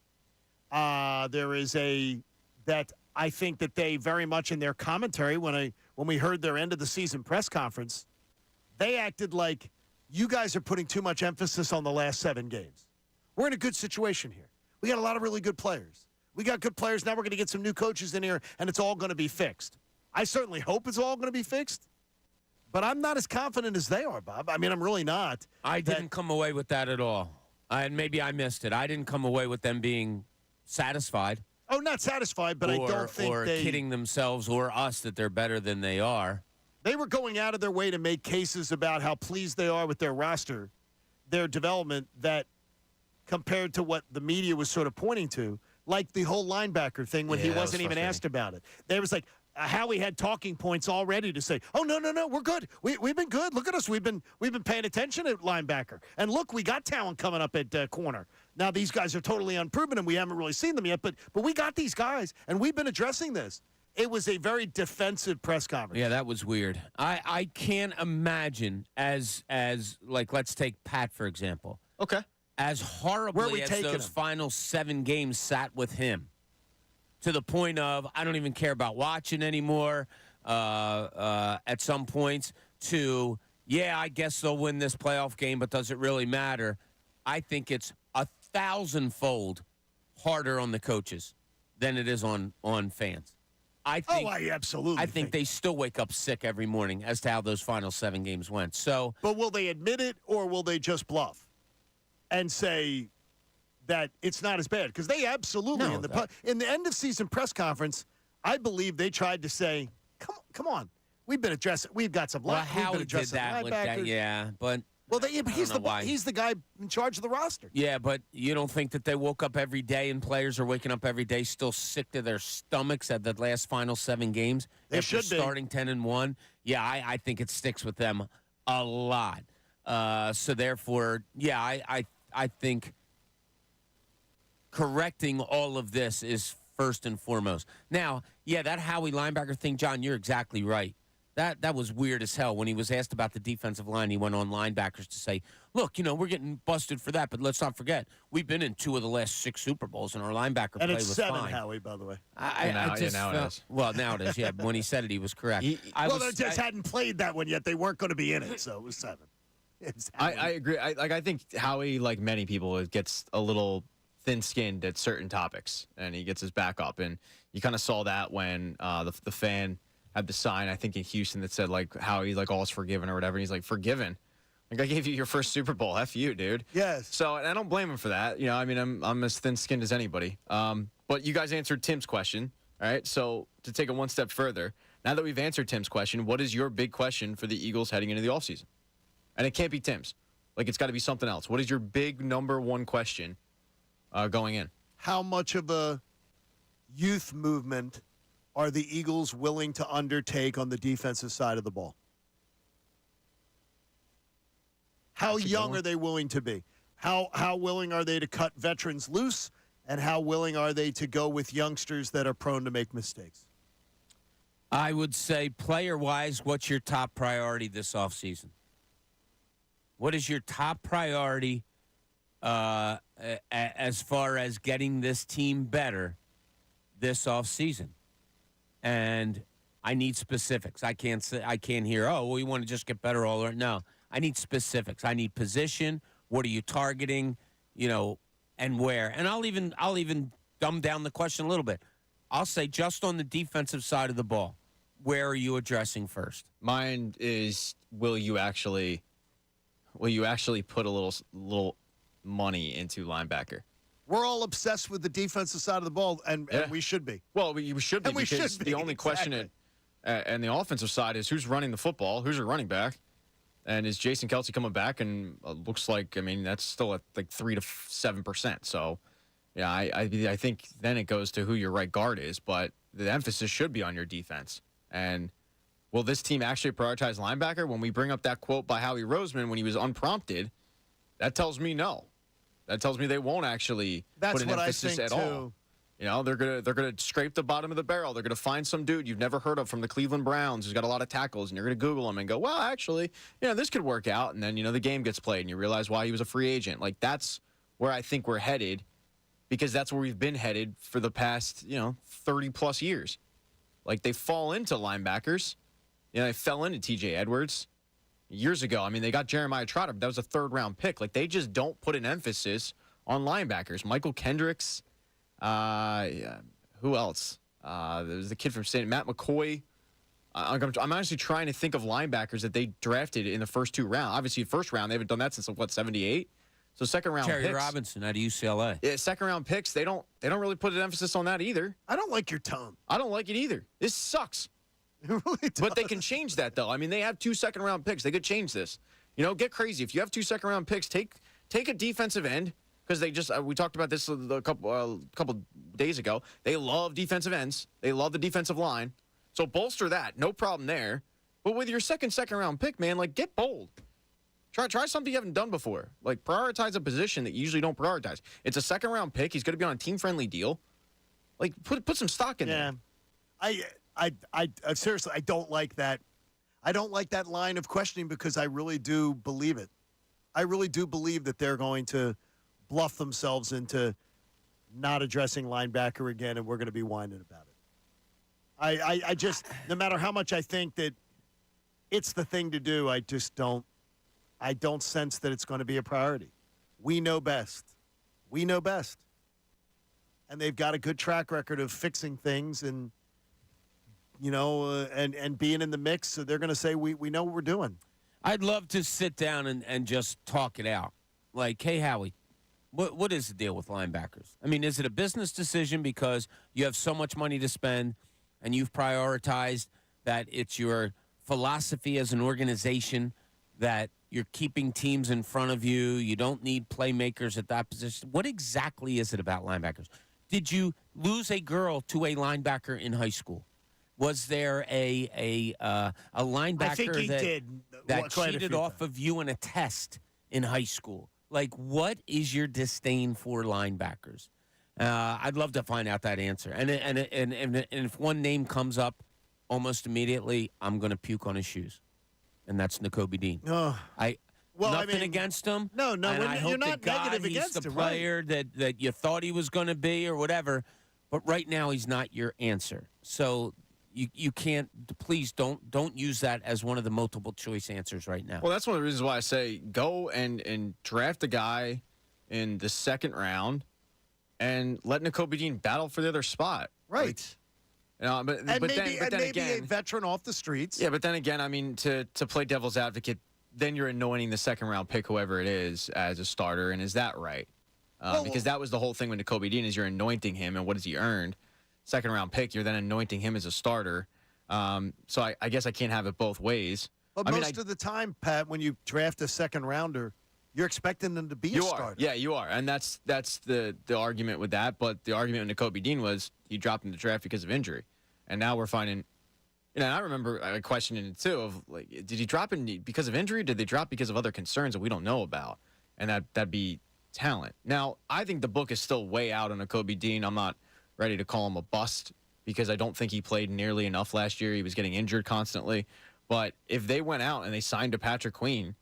There is that I think that they very much in their commentary when we heard their end of the season press conference, they acted like you guys are putting too much emphasis on the last 7 games. We're in a good situation here. We got a lot of really good players. We got good players. Now we're going to get some new coaches in here, and it's all going to be fixed. I certainly hope it's all going to be fixed, but I'm not as confident as they are, Bob. I mean, I'm really not. I didn't come away with that at all. Maybe I missed it. I didn't come away with them being satisfied. Oh, not satisfied, but I don't think or kidding themselves or us that they're better than they are. They were going out of their way to make cases about how pleased they are with their roster, their development, that compared to what the media was sort of pointing to, like the whole linebacker thing when he wasn't even asked about it. There was like Howie had talking points already to say, "Oh no, we're good. We've been good. Look at us. We've been paying attention at linebacker, and look, we got talent coming up at corner. Now these guys are totally unproven, and we haven't really seen them yet, but we got these guys, and we've been addressing this." It was a very defensive press conference. Yeah, that was weird. I can't imagine as like, let's take Pat for example. Okay. As horribly as those final 7 games sat with him, to the point of I don't even care about watching anymore. At some points, to I guess they'll win this playoff game, but does it really matter? I think it's 1,000-fold harder on the coaches than it is on fans. I absolutely. I think they still wake up sick every morning as to how those final 7 games went. So, but will they admit it or will they just bluff and say that it's not as bad? Because they absolutely in the end of season press conference, I believe they tried to say, "Come on, we've been addressing. We've got some. Well, Howie did that with that, yeah, but." Well, he's the guy in charge of the roster. Yeah, but you don't think that they woke up every day and players are waking up every day still sick to their stomachs at the last final 7 games? They after should be. Starting 10-1. Yeah, I think it sticks with them a lot. So therefore, yeah, I think correcting all of this is first and foremost. Now, yeah, that Howie linebacker thing, John, you're exactly right. That was weird as hell. When he was asked about the defensive line, he went on linebackers to say, look, we're getting busted for that, but let's not forget, we've been in 2 of the last 6 Super Bowls, and our linebacker play was fine. And it's 7, Howie, by the way. Now it is. Well, now it is, yeah. When he said it, he was correct. They just hadn't played that one yet. They weren't going to be in it, so it was 7. I agree. I think Howie, like many people, gets a little thin-skinned at certain topics, and he gets his back up. And you kind of saw that when the fan had the sign, I think in Houston, that said like how he's like all is forgiven or whatever. And he's like, forgiven? Like, I gave you your first Super Bowl. F you, dude. Yes. So, and I don't blame him for that. I mean, I'm as thin-skinned as anybody. But you guys answered Tim's question. All right. So to take it one step further, now that we've answered Tim's question, what is your big question for the Eagles heading into the offseason? And it can't be Tim's. Like, it's got to be something else. What is your big number one question going in? How much of a youth movement are the Eagles willing to undertake on the defensive side of the ball? How young are they willing to be? How willing are they to cut veterans loose? And how willing are they to go with youngsters that are prone to make mistakes? I would say, player-wise, what's your top priority this offseason? What is your top priority as far as getting this team better this offseason? And I need specifics. I can't hear, we want to just get better all right. No, I need specifics. I need position. What are you targeting? And where? And I'll even dumb down the question a little bit. I'll say just on the defensive side of the ball, where are you addressing first? Mine is, will you actually put a little money into linebacker? We're all obsessed with the defensive side of the ball, and we should be. Well, we should be, because the only question and the offensive side is who's running the football, who's your running back, and is Jason Kelce coming back? And looks like, that's still at like 3 to 7%. So, yeah, I think then it goes to who your right guard is, but the emphasis should be on your defense. And will this team actually prioritize linebacker? When we bring up that quote by Howie Roseman when he was unprompted, that tells me no. That tells me they won't actually put an emphasis at all. They're gonna scrape the bottom of the barrel. They're gonna find some dude you've never heard of from the Cleveland Browns who's got a lot of tackles, and you're gonna Google him and go, well, actually, this could work out. And then the game gets played, and you realize why he was a free agent. Like, that's where I think we're headed, because that's where we've been headed for the past 30 plus years. Like, they fall into linebackers. They fell into T.J. Edwards years ago. They got Jeremiah Trotter, but that was a 3rd-round pick. Like, they just don't put an emphasis on linebackers. Michael Kendricks. Who else? There's the kid from State, Matt McCoy. I'm actually trying to think of linebackers that they drafted in the first 2 rounds. Obviously, first round, they haven't done that since, 78? So second-round picks. Terry Robinson out of UCLA. Yeah, second-round picks, they don't really put an emphasis on that either. I don't like your tone. I don't like it either. This sucks. It really does. But they can change that, though. They have 2 second-round picks. They could change this. Get crazy. If you have 2 second-round picks, take a defensive end, because they just we talked about this a couple days ago. They love defensive ends. They love the defensive line. So bolster that. No problem there. But with your second-round pick, man, like, get bold. Try something you haven't done before. Like, prioritize a position that you usually don't prioritize. It's a second-round pick. He's going to be on a team-friendly deal. Like, put some stock in there. I seriously, I don't like that. I don't like that line of questioning, because I really do believe it. I really do believe that they're going to bluff themselves into not addressing linebacker again, and we're going to be whining about it. I just, no matter how much I think that it's the thing to do, I don't sense that it's going to be a priority. we know best. We know best. And they've got a good track record of fixing things and, and being in the mix. So they're going to say, we know what we're doing. I'd love to sit down and just talk it out. Like, hey, Howie, what is the deal with linebackers? I mean, is it a business decision because you have so much money to spend and you've prioritized that it's your philosophy as an organization that you're keeping teams in front of you, you don't need playmakers at that position? What exactly is it about linebackers? Did you lose a girl to a linebacker in high school? Was there a linebacker I think he that cheated off of you in a test in high school? Like, what is your disdain for linebackers? I'd love to find out that answer. And if one name comes up almost immediately, I'm going to puke on his shoes. And that's Nakobe Dean. Nothing against him. No, and I hope you're not to God negative against he's the him, player that you thought he was going to be or whatever. But right now, he's not your answer. So you can't. Please don't use that as one of the multiple choice answers right now. Well, that's one of the reasons why I say go and draft a guy in the second round and let Nakobe Dean battle for the other spot. Right. But then again, a veteran off the streets. Yeah, but then again, I mean, to play devil's advocate, then you're anointing the second round pick, whoever it is, as a starter, and is that right? Because that was the whole thing with Nakobe Dean is you're anointing him, and what has he earned? Second round pick, you're then anointing him as a starter. So I guess I can't have it both ways. But most of the time, Pat, when you draft a second rounder, you're expecting them to be a starter. Yeah, you are. And that's the argument with that. But the argument with Nakobe Dean was he dropped in the draft because of injury. And now we're finding, and I remember questioning it too of like, did he drop in because of injury? Did they drop because of other concerns that we don't know about? And that'd be talent. Now, I think the book is still way out on Nakobe Dean. I'm not ready to call him a bust because I don't think he played nearly enough last year. He was getting injured constantly. But if they went out and they signed to Patrick Queen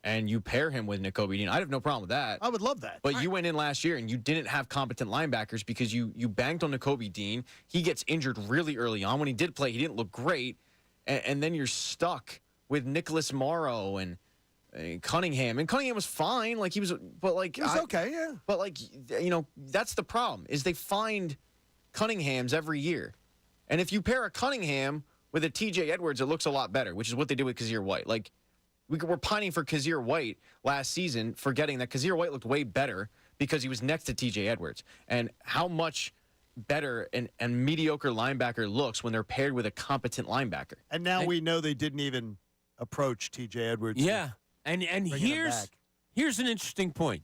and you pair him with Nakobe Dean, I'd have no problem with that. I would love that. But you went in last year and you didn't have competent linebackers because you banked on Nakobe Dean. He gets injured really early on. When he did play, he didn't look great. And then you're stuck with Nicholas Morrow and Cunningham. And Cunningham was fine. Like he was okay, yeah. But that's the problem is they find Cunninghams every year. And if you pair a Cunningham with a TJ Edwards, it looks a lot better, which is what they did with Kazir White. Like, we're pining for Kazir White last season, forgetting that Kazir White looked way better because he was next to TJ Edwards. And how much better and mediocre linebacker looks when they're paired with a competent linebacker. And now we know they didn't even approach TJ Edwards. Yeah. And here's an interesting point.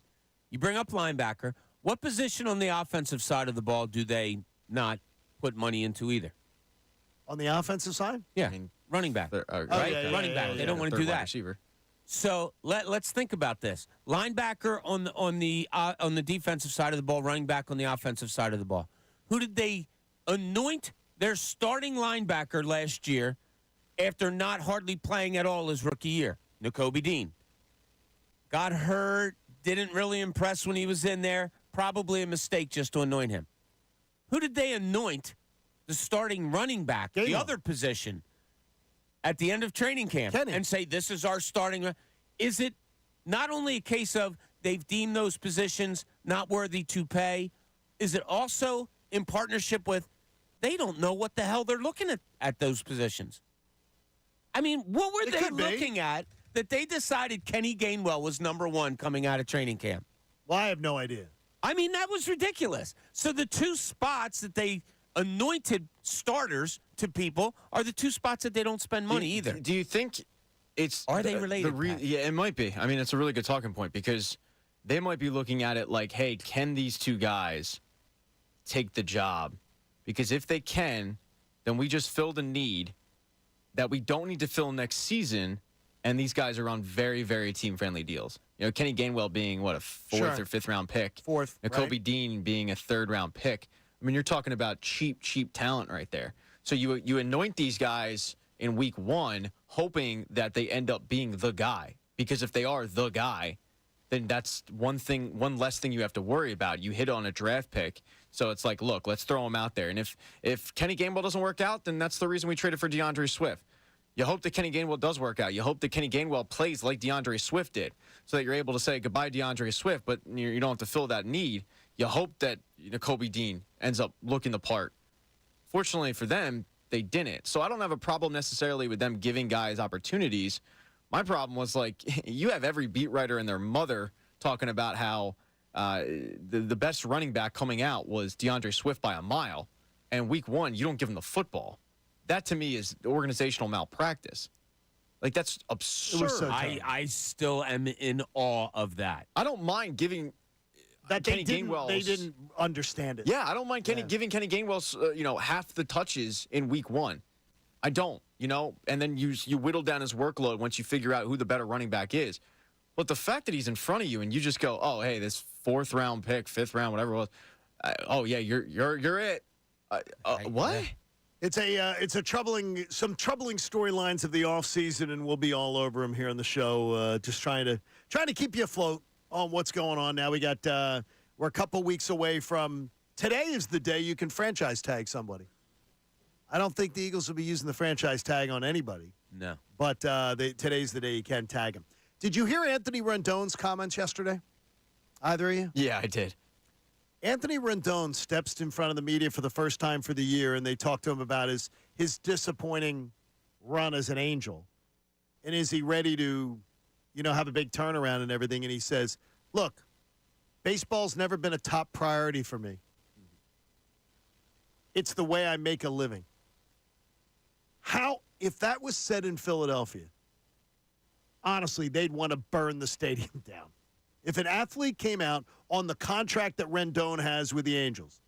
You bring up linebacker. What position on the offensive side of the ball do they not put money into either? On the offensive side? Yeah. Running back. Right? Running back. They don't want to do that. Receiver. So let's think about this. Linebacker on the defensive side of the ball, running back on the offensive side of the ball. Who did they anoint their starting linebacker last year after not hardly playing at all his rookie year? Nakobe Dean. Got hurt, didn't really impress when he was in there. Probably a mistake just to anoint him. Who did they anoint the starting running back, the other position, at the end of training camp and say, this is our starting? Is it not only a case of they've deemed those positions not worthy to pay, is it also in partnership with they don't know what the hell they're looking at those positions? I mean, what were they looking at that they decided Kenny Gainwell was number one coming out of training camp? Well, I have no idea. I mean, that was ridiculous. So the two spots that they anointed starters to people are the two spots that they don't spend money either. Do you think it's... Are they related? Yeah, it might be. I mean, it's a really good talking point because they might be looking at it like, hey, can these two guys take the job? Because if they can, then we just filled a need that we don't need to fill next season, and these guys are on very, very team-friendly deals. You know, Kenny Gainwell being, what, a fourth or fifth round pick? Fourth, Nakobe Dean being a third-round pick. I mean, you're talking about cheap talent right there. So you anoint these guys in week one, hoping that they end up being the guy. Because if they are the guy, then that's one less thing you have to worry about. You hit on a draft pick. So it's like, look, let's throw him out there. And if Kenny Gainwell doesn't work out, then that's the reason we traded for DeAndre Swift. You hope that Kenny Gainwell does work out. You hope that Kenny Gainwell plays like DeAndre Swift did, so that you're able to say goodbye DeAndre Swift, but you don't have to fill that need. You hope that Kobe Dean ends up looking the part. Fortunately for them, they didn't. So I don't have a problem necessarily with them giving guys opportunities. My problem was, like, you have every beat writer and their mother talking about how the best running back coming out was DeAndre Swift by a mile, and week 1, you don't give him the football. That, to me, is organizational malpractice. Like, that's absurd. So I still am in awe of that. I don't mind giving that Kenny they Gainwell's. didn't understand it. Yeah, I don't mind giving Kenny Gainwell's, half the touches in week 1. I don't, and then you whittle down his workload once you figure out who the better running back is. But the fact that he's in front of you and you just go, oh, hey, this 4th round pick, 5th round, whatever it was. Oh yeah, you're it. What? It's a troubling storylines of the offseason, and we'll be all over them here on the show. Just trying to keep you afloat on what's going on. Now we're a couple weeks away from today. Is the day you can franchise tag somebody. I don't think the Eagles will be using the franchise tag on anybody. No, but today's the day you can tag him. Did you hear Anthony Rendon's comments yesterday? Either of you? Yeah, I did. Anthony Rendon steps in front of the media for the first time for the year, and they talk to him about his disappointing run as an Angel. And is he ready to, have a big turnaround and everything? And he says, look, baseball's never been a top priority for me. It's the way I make a living. If that was said in Philadelphia, honestly, they'd want to burn the stadium down. If an athlete came out on the contract that Rendon has with the Angels,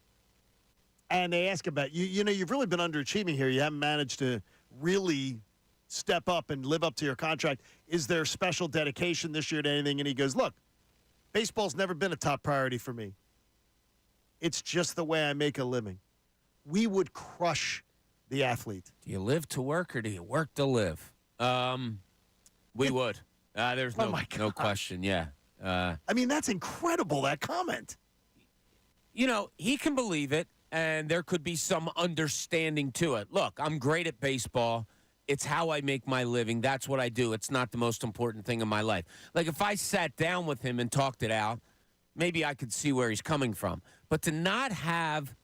and they ask about, you've really been underachieving here. You haven't managed to really step up and live up to your contract. Is there special dedication this year to anything? And he goes, look, baseball's never been a top priority for me. It's just the way I make a living. We would crush the athlete. Do you live to work or do you work to live? We would. There's no question, yeah. That's incredible, that comment. He can believe it, and there could be some understanding to it. Look, I'm great at baseball. It's how I make my living. That's what I do. It's not the most important thing in my life. Like, if I sat down with him and talked it out, maybe I could see where he's coming from. But to not have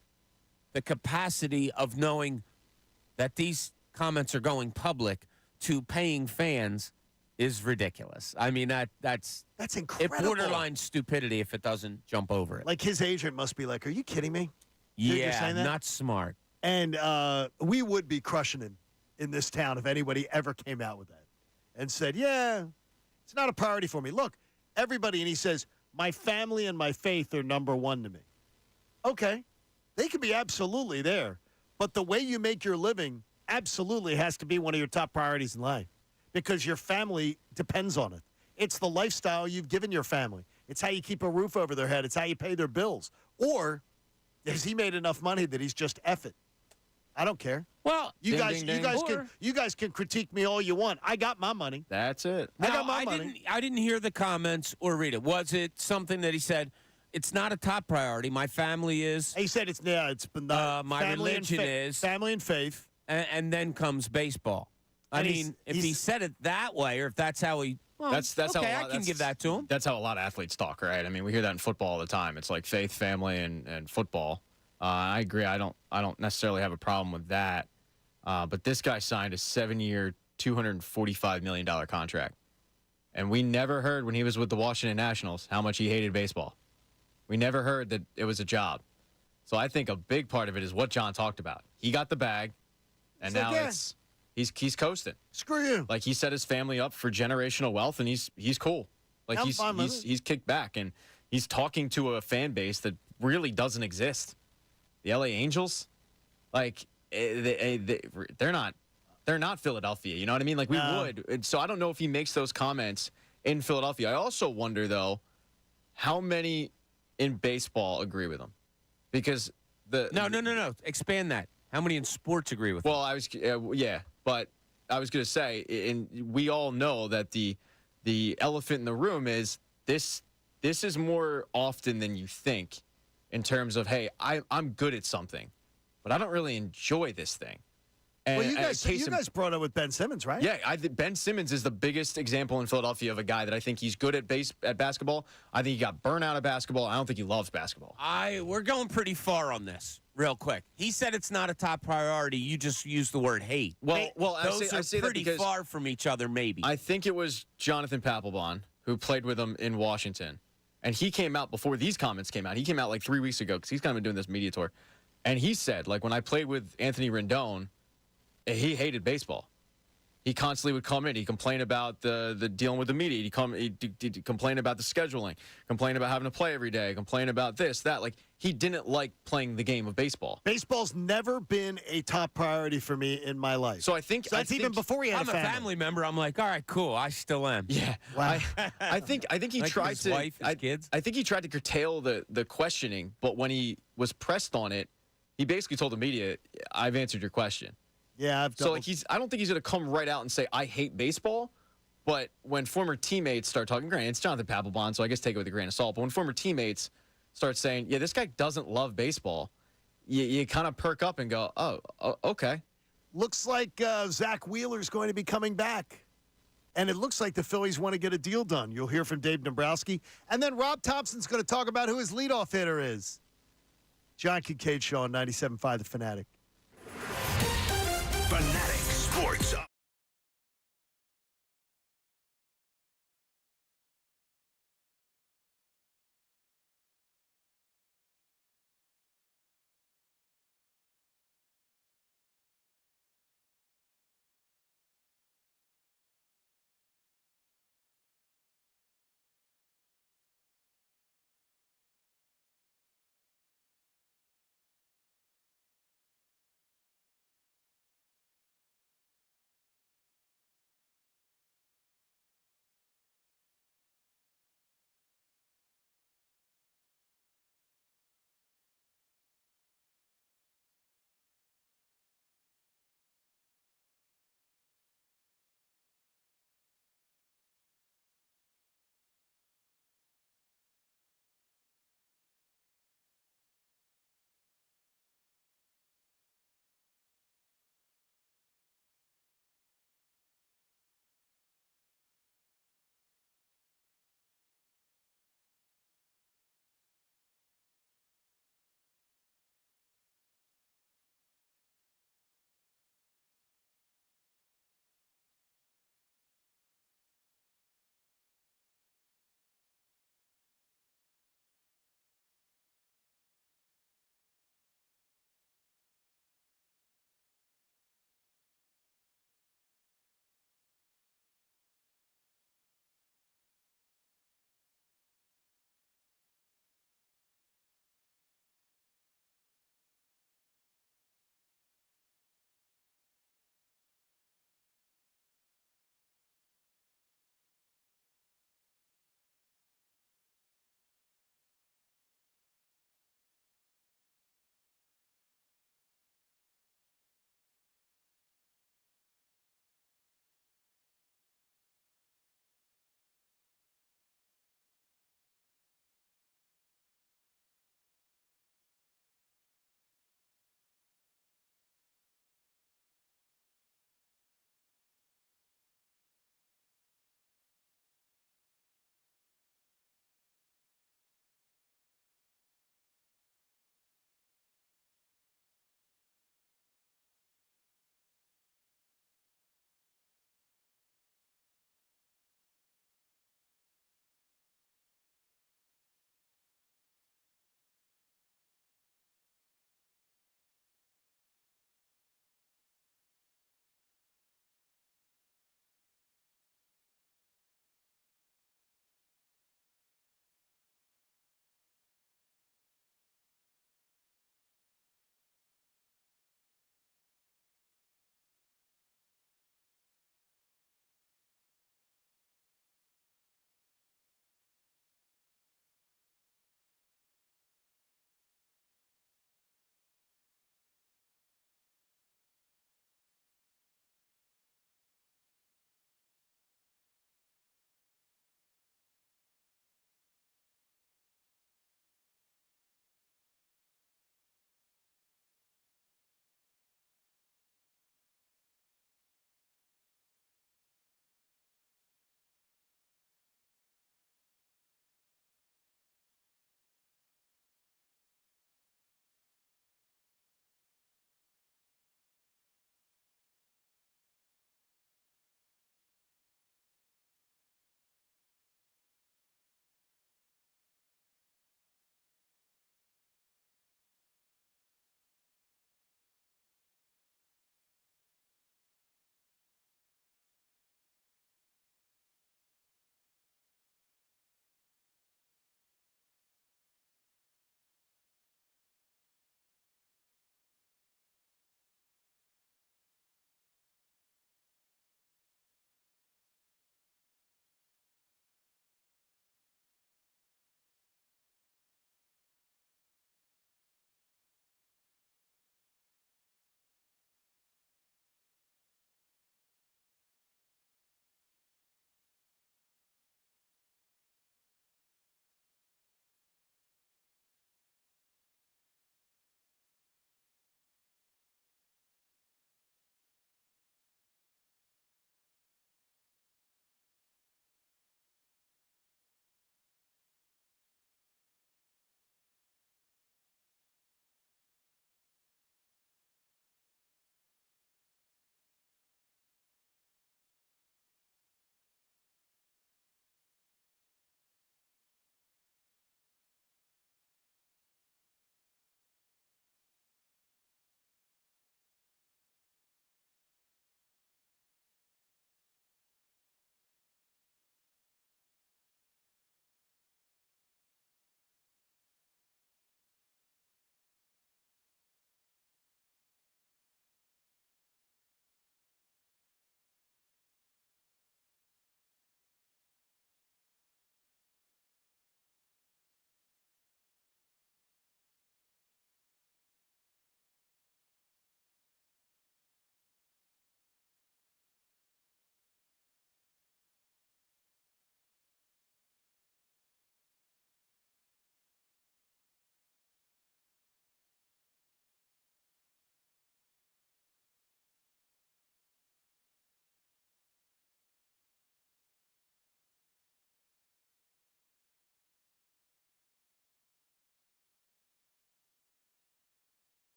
the capacity of knowing that these comments are going public to paying fans is ridiculous. That's incredible. It borderline stupidity if it doesn't jump over it. Like, his agent must be like, are you kidding me? You're saying that? Not smart. And we would be crushing him in this town if anybody ever came out with that and said, yeah, it's not a priority for me. Look, everybody, and he says, my family and my faith are number one to me. Okay, they could be absolutely there. But the way you make your living absolutely has to be one of your top priorities in life. Because your family depends on it. It's the lifestyle you've given your family. It's how you keep a roof over their head. It's how you pay their bills. Or has he made enough money that he's just F it? I don't care. Well, you guys can critique me all you want. I got my money. That's it. I got my money. I didn't hear the comments or read it. Was it something that he said, it's not a top priority. My family is. He said it's been my religion is. Family and faith. And then comes baseball. If he said it that way, or if that's how he, that's okay, how I can give that to him. That's how a lot of athletes talk, right? We hear that in football all the time. It's like faith, family, and football. I agree. I don't necessarily have a problem with that. But this guy signed a 7-year, $245 million contract, and we never heard when he was with the Washington Nationals how much he hated baseball. We never heard that it was a job. So I think a big part of it is what John talked about. He got the bag, and now he's coasting. Screw you. Like, he set his family up for generational wealth, and he's cool. Like, he's kicked back, and he's talking to a fan base that really doesn't exist. The LA Angels, like, they're not Philadelphia. You know what I mean? Like, we would. And so I don't know if he makes those comments in Philadelphia. I also wonder, though, how many in baseball agree with him? Because No. Expand that. How many in sports agree with him? Well, but I was going to say, and we all know that the elephant in the room is this is more often than you think in terms of, hey, I'm good at something, but I don't really enjoy this thing. And, Well, you guys, case you in- guys brought it with Ben Simmons, right? Yeah, I think Ben Simmons is the biggest example in Philadelphia of a guy that I think he's good at basketball. I think he got burnt out of basketball. I don't think he loves basketball. We're going pretty far on this, real quick. He said it's not a top priority. You just used the word hate. Well, Those I are say that pretty because far from each other, maybe. I think it was Jonathan Papelbon who played with him in Washington. And he came out before these comments came out. He came out like 3 weeks ago because he's kind of been doing this media tour. And he said, like, when I played with Anthony Rendon, he hated baseball. He constantly would come in. He'd complain about the dealing with the media. He'd complain about the scheduling, complain about having to play every day, complain about this, that. Like, he didn't like playing the game of baseball. Baseball's never been a top priority for me in my life. So I think that's even before he had I'm a family member. I'm like, all right, cool. I still am. Yeah. Wow. I think he Like tried his to wife, his kids? I think he tried to curtail the questioning, but when he was pressed on it, he basically told the media, I've answered your question. Yeah, So like I don't think he's going to come right out and say I hate baseball, but when former teammates start talking, granted it's Jonathan Papelbon, so I guess take it with a grain of salt. But when former teammates start saying, yeah, this guy doesn't love baseball, you kind of perk up and go, oh, okay. Looks like Zack Wheeler's going to be coming back. And it looks like the Phillies want to get a deal done. You'll hear from Dave Dombrowski. And then Rob Thompson's going to talk about who his leadoff hitter is. John Kincade Show on 97.5 The Fanatic. Fanatic Sports.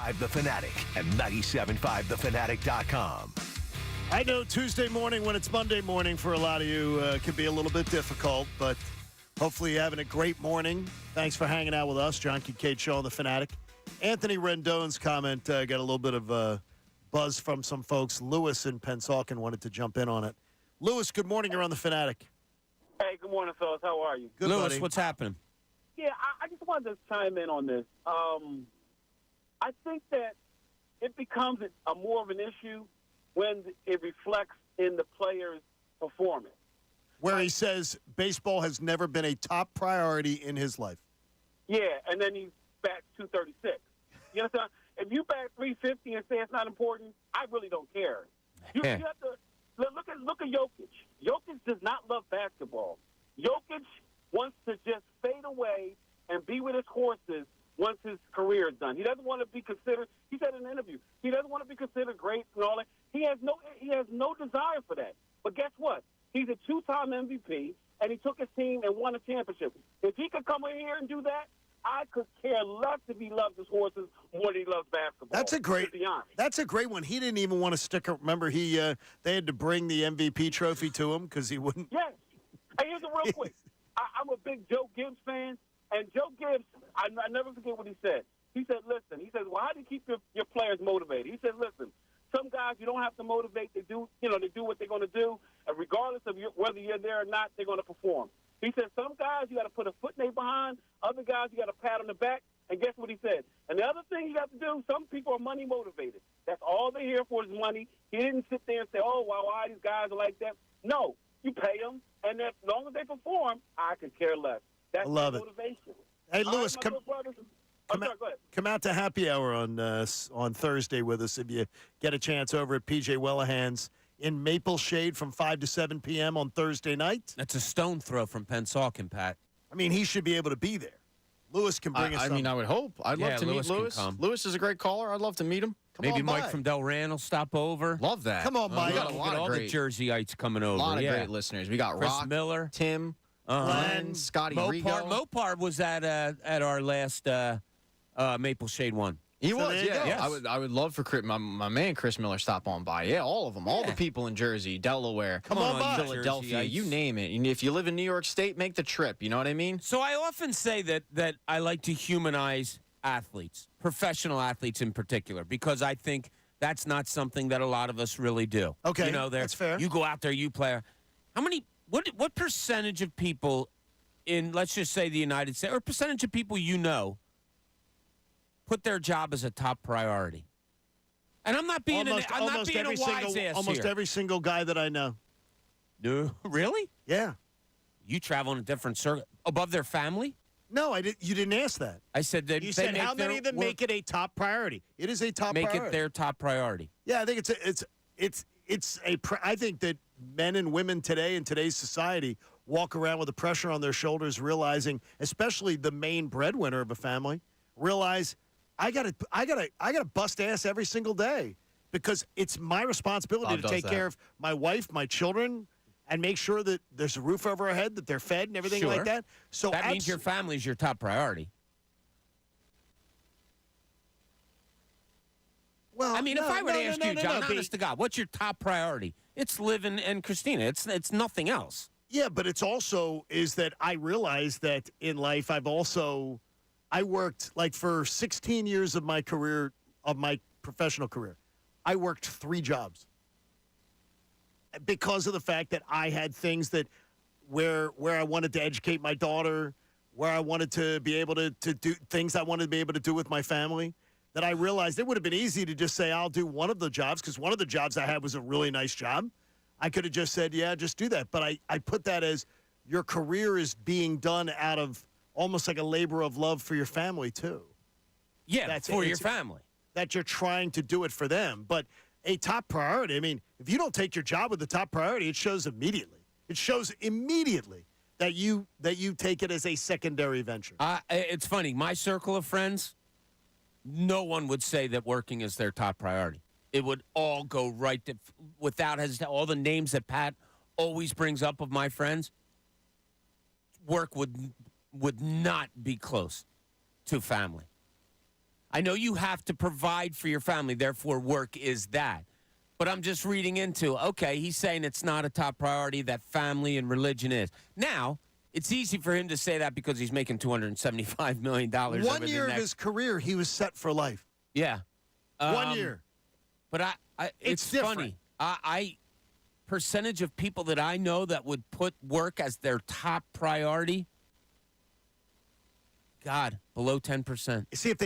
The Fanatic and 97.5thefanatic.com. I know Tuesday morning when it's Monday morning for a lot of you can be a little bit difficult, but hopefully you're having a great morning. Thanks for hanging out with us. John Kincade Show on The Fanatic. Anthony Rendon's comment got a little bit of buzz from some folks. Lewis in Pensauken wanted to jump in on it. Lewis, good morning. You're on The Fanatic. Hey, good morning, fellas. How are you? Good, Lewis, buddy. what's happening? Yeah, I just wanted to chime in on this. I think that it becomes a more of an issue when it reflects in the player's performance. Where he says baseball has never been a top priority in his life. Yeah, and then he bats 236. You understand? If you bat 350 and say it's not important, I really don't care. You have to look at Jokic. Jokic does not love basketball. Jokic wants to just fade away and be with his horses once his career is done. He doesn't want to be considered. He said in an interview, he doesn't want to be considered great and all that. He has no desire for that. But guess what? He's a two-time MVP, and he took his team and won a championship. If he could come in here and do that, I could care less if he loves his horses more than he loves basketball. That's a great. To be honest. That's a great one. He didn't even want to stick. Remember, they had to bring the MVP trophy to him because he wouldn't. Yes. Hey, here's it real quick. I'm a big Joe Gibbs fan, and Joe Gibbs, I never forget what he said. He said, listen, well, how do you keep your players motivated? He said, listen, some guys you don't have to motivate. They do what they're going to do, and regardless of whether you're there or not, they're going to perform. He said some guys you got to put a foot in their behind, other guys you got to pat on the back, and guess what he said? And the other thing you got to do, some people are money motivated. That's all they're here for is money. He didn't sit there and say, oh, well, why these guys are like that. No, you pay them, and as long as they perform, I could care less. That's I love it. motivation. Hey, Lewis, go ahead. come out to happy hour on Thursday with us if you get a chance over at PJ Wellahan's in Maple Shade from 5 to 7 p.m. on Thursday night. That's a stone throw from Pensauken, Pat. I mean, he should be able to be there. Lewis can bring us I mean, I would hope. I'd love to Lewis meet can Lewis. come. Lewis is a great caller. I'd love to meet him. Maybe on Mike by. from Delran will stop over. Love that. Come on, Mike. We got a Look lot at of all the great, Jerseyites coming over. a lot of yeah. great listeners. We got Chris Rock, Miller, Tim, Glenn, Scotty Mopar. Rigo. Mopar was at our last Maple Shade one. He So was, there you yeah. go. Yes. I would love for my man Chris Miller stop on by. Yeah, all of them. All the Yeah. people in Jersey, Delaware, Come on by. Philadelphia, Jerseyites. you name it. And if you live in New York State, make the trip. You know what I mean? So I often say that I like to humanize athletes, professional athletes in particular, because I think that's not something that a lot of us really do. Okay, you know, that's fair. You go out there, you play. What percentage of people in, let's just say, the United States, or percentage of people you know, put their job as a top priority? And I'm not being Almost a wise ass almost here. every single guy that I know. No, really? Yeah. You travel in a different circle above their family? No, I did. You didn't ask that. I said that You they said make how many their of them work- make it a top priority? It is a top make priority. it their top priority. Yeah, I think I think that men and women today in today's society walk around with the pressure on their shoulders, realizing, especially the main breadwinner of a family, realize I gotta bust ass every single day because it's my responsibility Bob to take does care that. of my wife, my children, and make sure that there's a roof over our head, that they're fed, and everything Sure. like that. So That means your family's your top priority. Well, I mean, no, if I were to no, ask no, you, no, John, no, honest to God, what's your top priority? It's living and Christina. It's nothing else. Yeah, but it's also is that I realize that in life I worked like for 16 years of my career, of my professional career. I worked 3 jobs because of the fact that I had things that where I wanted to educate my daughter, where I wanted to be able to do things I wanted to be able to do with my family, that I realized it would have been easy to just say I'll do one of the jobs because one of the jobs I had was a really nice job. I could have just said, yeah, just do that. But I put that as your career is being done out of almost like a labor of love for your family, too. Yeah, That's for it. your It's- family. That you're trying to do it for them. But a top priority, I mean, if you don't take your job with the top priority, it shows immediately. It shows immediately that you take it as a secondary venture. It's funny. My circle of friends, no one would say that working is their top priority. It would all go right to, without hesitation. All the names that Pat always brings up of my friends, work would not be close to family. I know you have to provide for your family, therefore work is that. But I'm just reading into, okay, he's saying it's not a top priority, that family and religion is. Now, it's easy for him to say that because he's making $275 million. 1 year of his career, he was set for life. Yeah. 1 year. But it's different. funny. Percentage of people that I know that would put work as their top priority, God, below 10%. See, if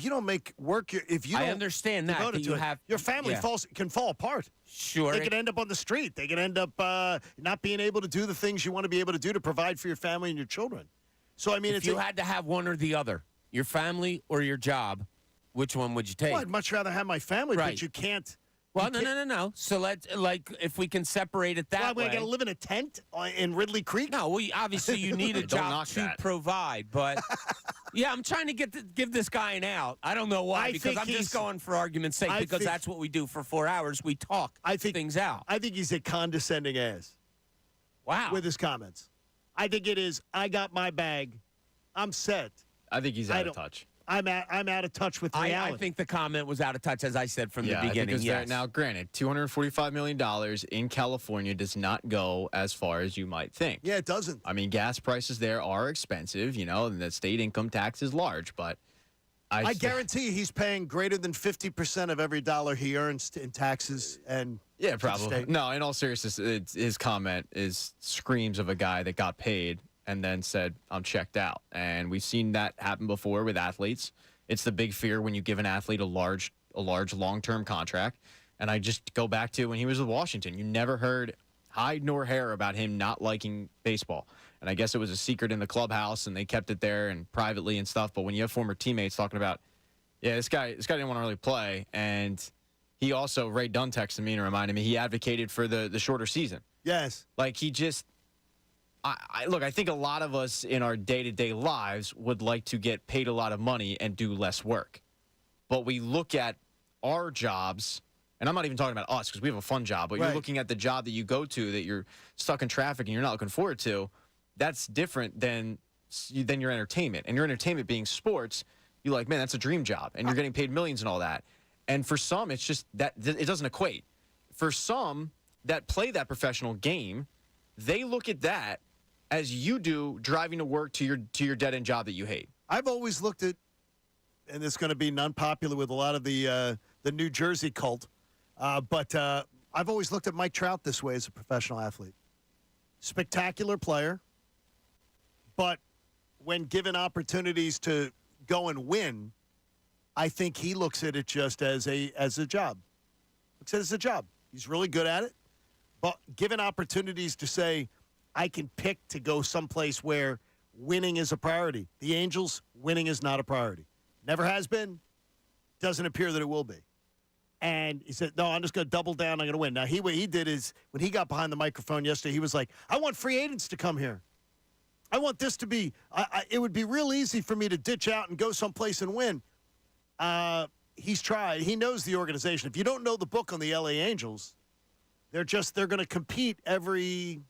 you don't make work, I understand that you have your family can fall apart. Sure, they could end up on the street. They could end up not being able to do the things you want to be able to do to provide for your family and your children. So I mean, if you had to have one or the other, your family or your job, which one would you take? Well, I'd much rather have my family, right. But you can't. Well, no. So if we can separate it that way. I got to live in a tent in Ridley Creek? No, well, obviously you need a job to provide. But, yeah, I'm trying to give this guy an out. I don't know why, because I'm just going for argument's sake, because that's what we do for 4 hours. We talk things out. I think he's a condescending ass. Wow. With his comments. I think it is, I got my bag. I'm set. I think he's out of touch. I'm out of touch with reality. I think the comment was out of touch, as I said from the beginning. Yes. Now, granted, $245 million in California does not go as far as you might think. Yeah, it doesn't. I mean, gas prices there are expensive, and the state income tax is large, but I guarantee he's paying greater than 50% of every dollar he earns in taxes and yeah, probably. No, in all seriousness, his comment screams of a guy that got paid and then said, I'm checked out. And we've seen that happen before with athletes. It's the big fear when you give an athlete a large long-term contract. And I just go back to when he was with Washington. You never heard hide nor hair about him not liking baseball. And I guess it was a secret in the clubhouse, and they kept it there and privately and stuff. But when you have former teammates talking about, yeah, this guy didn't want to really play. And he also, Ray Dunn texted me and reminded me, he advocated for the shorter season. Yes. Like he just... Look, I think a lot of us in our day-to-day lives would like to get paid a lot of money and do less work. But we look at our jobs, and I'm not even talking about us because we have a fun job, but you're looking at the job that you go to that you're stuck in traffic and you're not looking forward to. That's different than your entertainment. And your entertainment being sports, you're like, man, that's a dream job. And you're getting paid millions and all that. And for some, it's just that it doesn't equate. For some that play that professional game, they look at that as you do driving to work to your dead-end job that you hate. I've always looked at, and it's going to be non-popular with a lot of the New Jersey cult, but I've always looked at Mike Trout this way as a professional athlete. Spectacular player, but when given opportunities to go and win, I think he looks at it just as a job. Looks at it as a job. He's really good at it, but given opportunities to say, I can pick to go someplace where winning is a priority. The Angels, winning is not a priority. Never has been. Doesn't appear that it will be. And he said, no, I'm just going to double down. I'm going to win. Now, what he did is when he got behind the microphone yesterday, he was like, I want free agents to come here. I want this to be it would be real easy for me to ditch out and go someplace and win. He's tried. He knows the organization. If you don't know the book on the LA Angels, they're going to compete every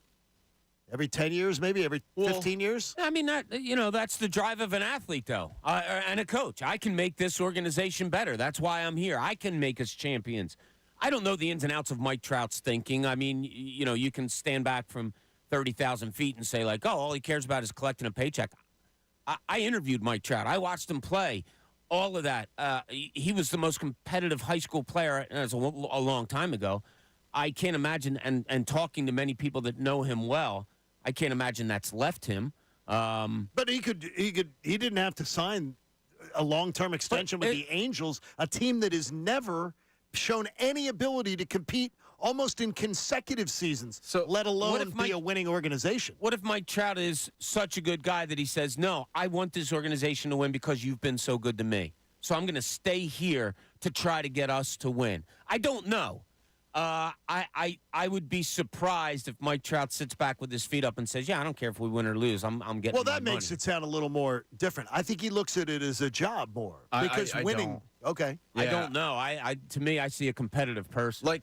10 years, maybe every 15 years. I mean, that's the drive of an athlete, though, and a coach. I can make this organization better. That's why I'm here. I can make us champions. I don't know the ins and outs of Mike Trout's thinking. I mean, you can stand back from 30,000 feet and say, like, oh, all he cares about is collecting a paycheck. I interviewed Mike Trout. I watched him play. All of that. He was the most competitive high school player. It was a long time ago. I can't imagine, and talking to many people that know him well, I can't imagine that's left him. But he didn't have to sign a long-term extension with the Angels, a team that has never shown any ability to compete almost in consecutive seasons, let alone be a winning organization. What if Mike Trout is such a good guy that he says, no, I want this organization to win because you've been so good to me. So I'm going to stay here to try to get us to win. I don't know. I would be surprised if Mike Trout sits back with his feet up and says, yeah, I don't care if we win or lose. I'm getting Well, that makes it sound a little more different. I think he looks at it as a job more. Because winning. Okay. Yeah. I don't know. To me, I see a competitive person.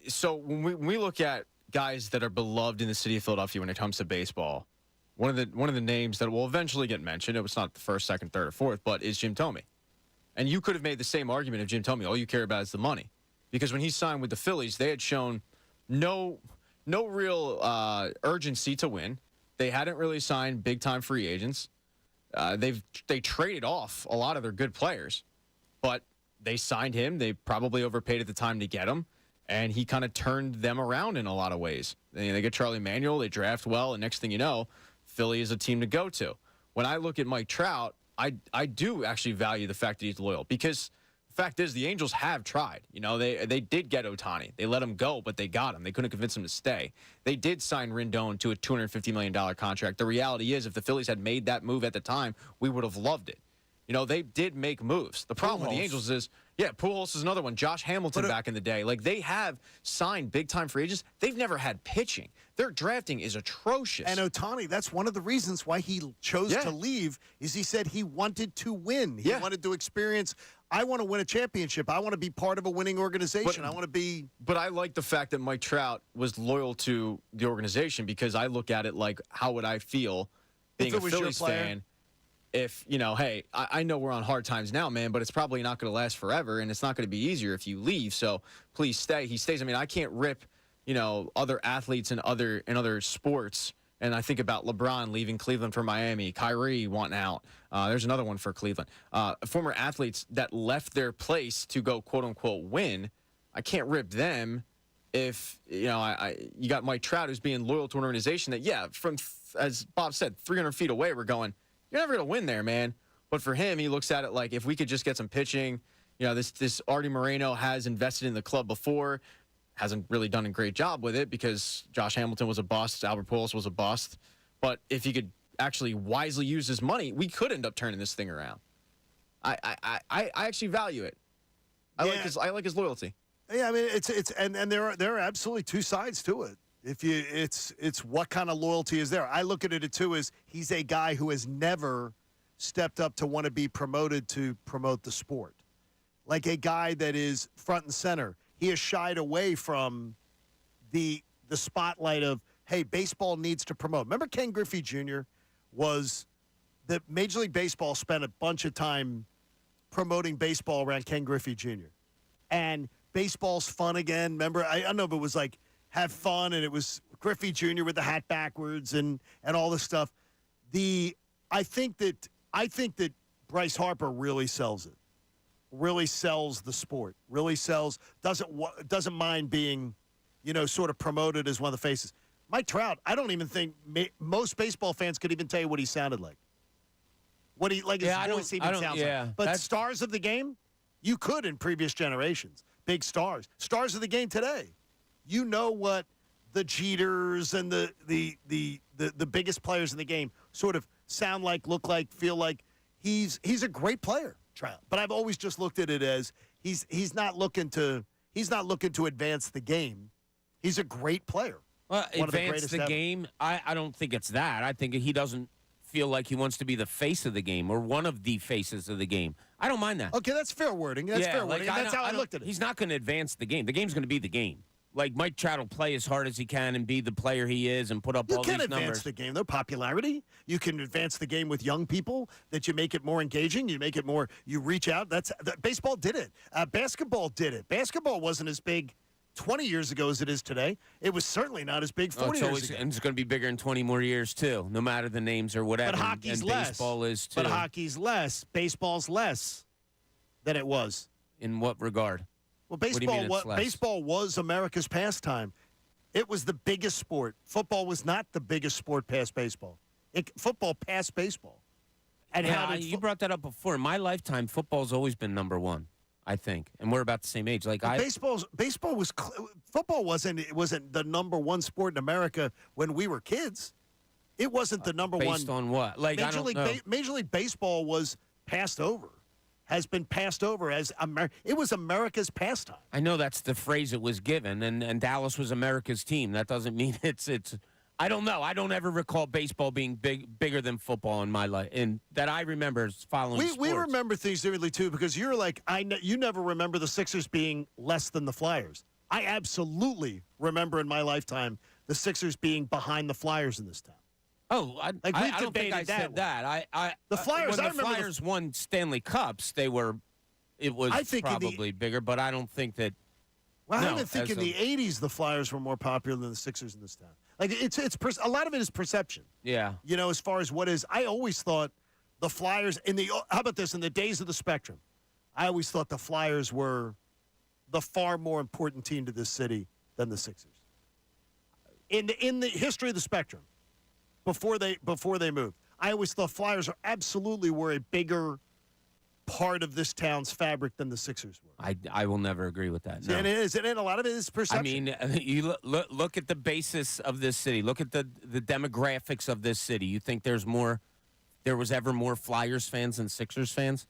So when we look at guys that are beloved in the city of Philadelphia when it comes to baseball, one of the names that will eventually get mentioned, it was not the first, second, third, or fourth, but is Jim Thome. And you could have made the same argument if Jim told me all you care about is the money. Because when he signed with the Phillies, they had shown no real urgency to win. They hadn't really signed big-time free agents. They traded off a lot of their good players, but they signed him. They probably overpaid at the time to get him, and he kind of turned them around in a lot of ways. They get Charlie Manuel, they draft well, and next thing you know, Philly is a team to go to. When I look at Mike Trout, I do actually value the fact that he's loyal, because the fact is the Angels have tried. They did get Ohtani. They let him go, but they got him. They couldn't convince him to stay. They did sign Rendon to a $250 million contract. The reality is if the Phillies had made that move at the time, we would have loved it. They did make moves. The problem with the Angels is, Pujols is another one. Josh Hamilton back in the day. They have signed big-time free agents. They've never had pitching. Their drafting is atrocious. And Ohtani, that's one of the reasons why he chose to leave, is he said he wanted to win. He wanted to experience, I want to win a championship. I want to be part of a winning organization. I want to be. But I like the fact that Mike Trout was loyal to the organization, because I look at it like, how would I feel being a Phillies fan? If, hey, I know we're on hard times now, man, but it's probably not going to last forever, and it's not going to be easier if you leave. So please stay. He stays. I mean, I can't rip, other athletes in other sports. And I think about LeBron leaving Cleveland for Miami, Kyrie wanting out. There's another one for Cleveland. Former athletes that left their place to go, quote unquote, win. I can't rip them if, you got Mike Trout, who's being loyal to an organization that, from, as Bob said, 300 feet away, we're going, you're never going to win there, man. But for him, he looks at it like, if we could just get some pitching, this Artie Moreno has invested in the club before, hasn't really done a great job with it because Josh Hamilton was a bust, Albert Pujols was a bust. But if he could actually wisely use his money, we could end up turning this thing around. I actually value it. I like his loyalty. Yeah, I mean and there are absolutely two sides to it. It's what kind of loyalty is there. I look at it too as he's a guy who has never stepped up to want to be promoted to promote the sport. Like a guy that is front and center. He has shied away from the spotlight of, hey, baseball needs to promote. Remember Ken Griffey Jr. was that Major League Baseball spent a bunch of time promoting baseball around Ken Griffey Jr. And baseball's fun again. Remember, I don't know if it was like have fun, and it was Griffey Jr. with the hat backwards and all this stuff. I think that Bryce Harper really sells it. Really sells the sport. Really sells, doesn't mind being, sort of promoted as one of the faces. Mike Trout, I don't even think most baseball fans could even tell you what he sounded like. His voice even sounds like. But stars of the game, you could in previous generations. Big stars. Stars of the game today. You know what the Jeters and the biggest players in the game sort of sound like, look like, feel like. He's a great player, Trout. But I've always just looked at it as he's not looking to advance the game. He's a great player. Well, advance the game, I don't think it's that. I think he doesn't feel like he wants to be the face of the game or one of the faces of the game. I don't mind that. Okay, that's fair wording. That's fair wording. That's how I looked at it. He's not going to advance the game. The game's going to be the game. Like, Mike Trout will play as hard as he can and be the player he is and put up all these numbers. You can advance the game, though. Popularity. You can advance the game with young people, that you make it more engaging. You make it more, you reach out. Baseball did it. Basketball did it. Basketball wasn't as big 20 years ago as it is today. It was certainly not as big 40 years ago. And it's going to be bigger in 20 more years, too, no matter the names or whatever. But hockey's and less. Baseball is, too. But hockey's less. Baseball's less than it was. In what regard? Well, baseball was America's pastime. It was the biggest sport. Football was not the biggest sport past baseball. Football passed baseball. And you brought that up before. In my lifetime, football's always been number one, I think, and we're about the same age. Football wasn't the number one sport in America when we were kids. It wasn't the number one. Based on what? Major League Baseball was passed over. Has been passed over as it was America's pastime. I know that's the phrase it was given, and Dallas was America's team. That doesn't mean it's. I don't know. I don't ever recall baseball being bigger than football in my life, and that I remember following. We remember things differently too, because you're like you never remember the Sixers being less than the Flyers. I absolutely remember in my lifetime the Sixers being behind the Flyers in this town. Oh, I don't think I said that. The Flyers. When the Flyers won Stanley Cups, they were it was I think probably bigger, but I don't think that. Well, I No, even think as in the '80s the Flyers were more popular than the Sixers in this town. Like a lot of it is perception. Yeah. You know, as far as what is, I always thought the Flyers how about this, in the days of the Spectrum, I always thought the Flyers were the far more important team to this city than the Sixers. In the history of the Spectrum, before they moved, I always thought Flyers absolutely were a bigger part of this town's fabric than the Sixers were. I will never agree with that. No. And it is, and a lot of it is perception. I mean, you look at the basis of this city. Look at the demographics of this city. You think there was ever more Flyers fans than Sixers fans?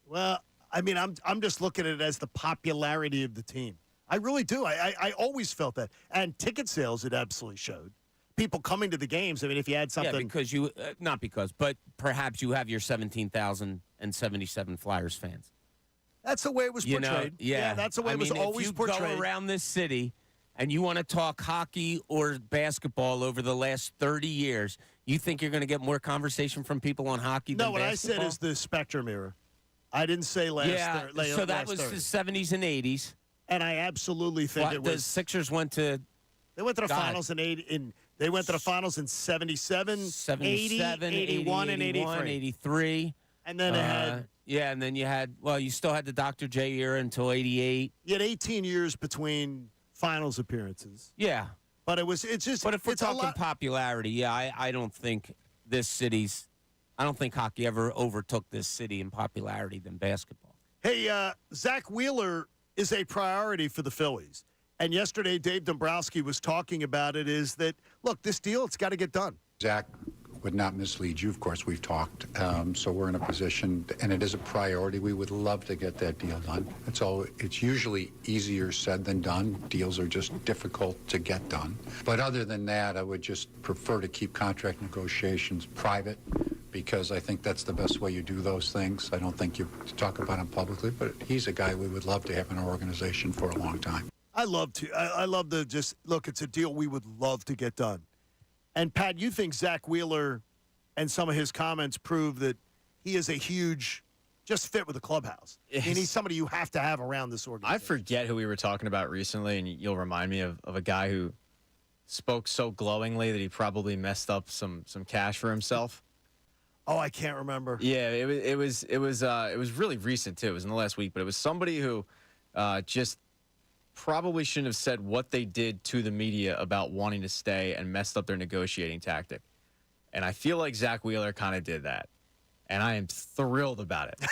Well, I mean, I'm just looking at it as the popularity of the team. I really do. I always felt that. And ticket sales, it absolutely showed. People coming to the games. I mean, if you had something. Yeah, because not because, but perhaps you have your 17,077 Flyers fans. That's the way it was portrayed. Yeah, that's the way it was always portrayed. If you go around this city and you want to talk hockey or basketball over the last 30 years, you think you're going to get more conversation from people on hockey than basketball? No, what I said is the Spectrum era. I didn't say last. So that was 30. the 70s and 80s. And I absolutely think it was. The Sixers went to. They went to the finals they went to the finals in 77, 77, 80, 81, and 83. And then it had. Yeah, and then you still had the Dr. J era until 88. You had 18 years between finals appearances. Yeah. But it's just. But if we're talking popularity, I don't think I don't think hockey ever overtook this city in popularity than basketball. Hey, Zack Wheeler is a priority for the Phillies. And yesterday, Dave Dombrowski was talking about it, is that, look, this deal, it's got to get done. Zach would not mislead you. Of course, we've talked. So we're in a position, and it is a priority. We would love to get that deal done. It's usually easier said than done. Deals are just difficult to get done. But other than that, I would just prefer to keep contract negotiations private, because I think that's the best way you do those things. I don't think you talk about him publicly, but he's a guy we would love to have in our organization for a long time. I love to just look. It's a deal we would love to get done. And Pat, you think Zack Wheeler and some of his comments prove that he is a huge just fit with the clubhouse. And he's somebody you have to have around this organization. I forget who we were talking about recently, and you'll remind me of a guy who spoke so glowingly that he probably messed up some cash for himself. Oh, I can't remember. Yeah, it was really recent too. It was in the last week, but it was somebody who just probably shouldn't have said what they did to the media about wanting to stay and messed up their negotiating tactic. And I feel like Zack Wheeler kind of did that. And I am thrilled about it.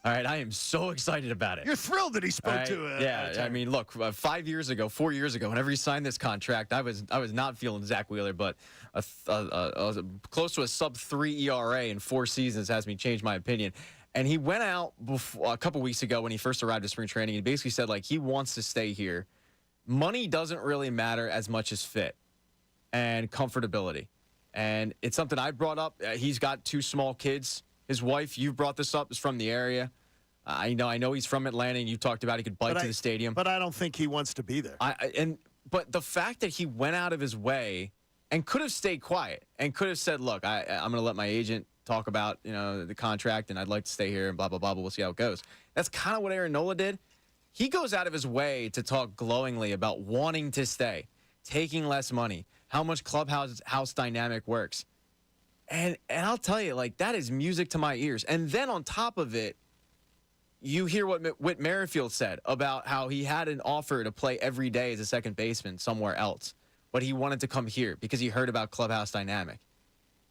All right, I am so excited about it. You're thrilled that he spoke right? to yeah, I mean, look, 4 years ago, whenever he signed this contract, I was not feeling Zack Wheeler, but close to a sub-3 ERA in 4 seasons has me change my opinion. And he went out a couple weeks ago when he first arrived at spring training. He basically said, like, he wants to stay here. Money doesn't really matter as much as fit and comfortability. And it's something I brought up. He's got 2 small kids. His wife, you've brought this up, is from the area. I know he's from Atlanta, and you talked about he could bike to the stadium. But I don't think he wants to be there. But the fact that he went out of his way and could have stayed quiet and could have said, look, I'm going to let my agent talk about, the contract, and I'd like to stay here, and blah, blah, blah, but we'll see how it goes. That's kind of what Aaron Nola did. He goes out of his way to talk glowingly about wanting to stay, taking less money, how much clubhouse dynamic works. And I'll tell you, like, that is music to my ears. And then on top of it, you hear what Whit Merrifield said about how he had an offer to play every day as a second baseman somewhere else, but he wanted to come here because he heard about clubhouse dynamic.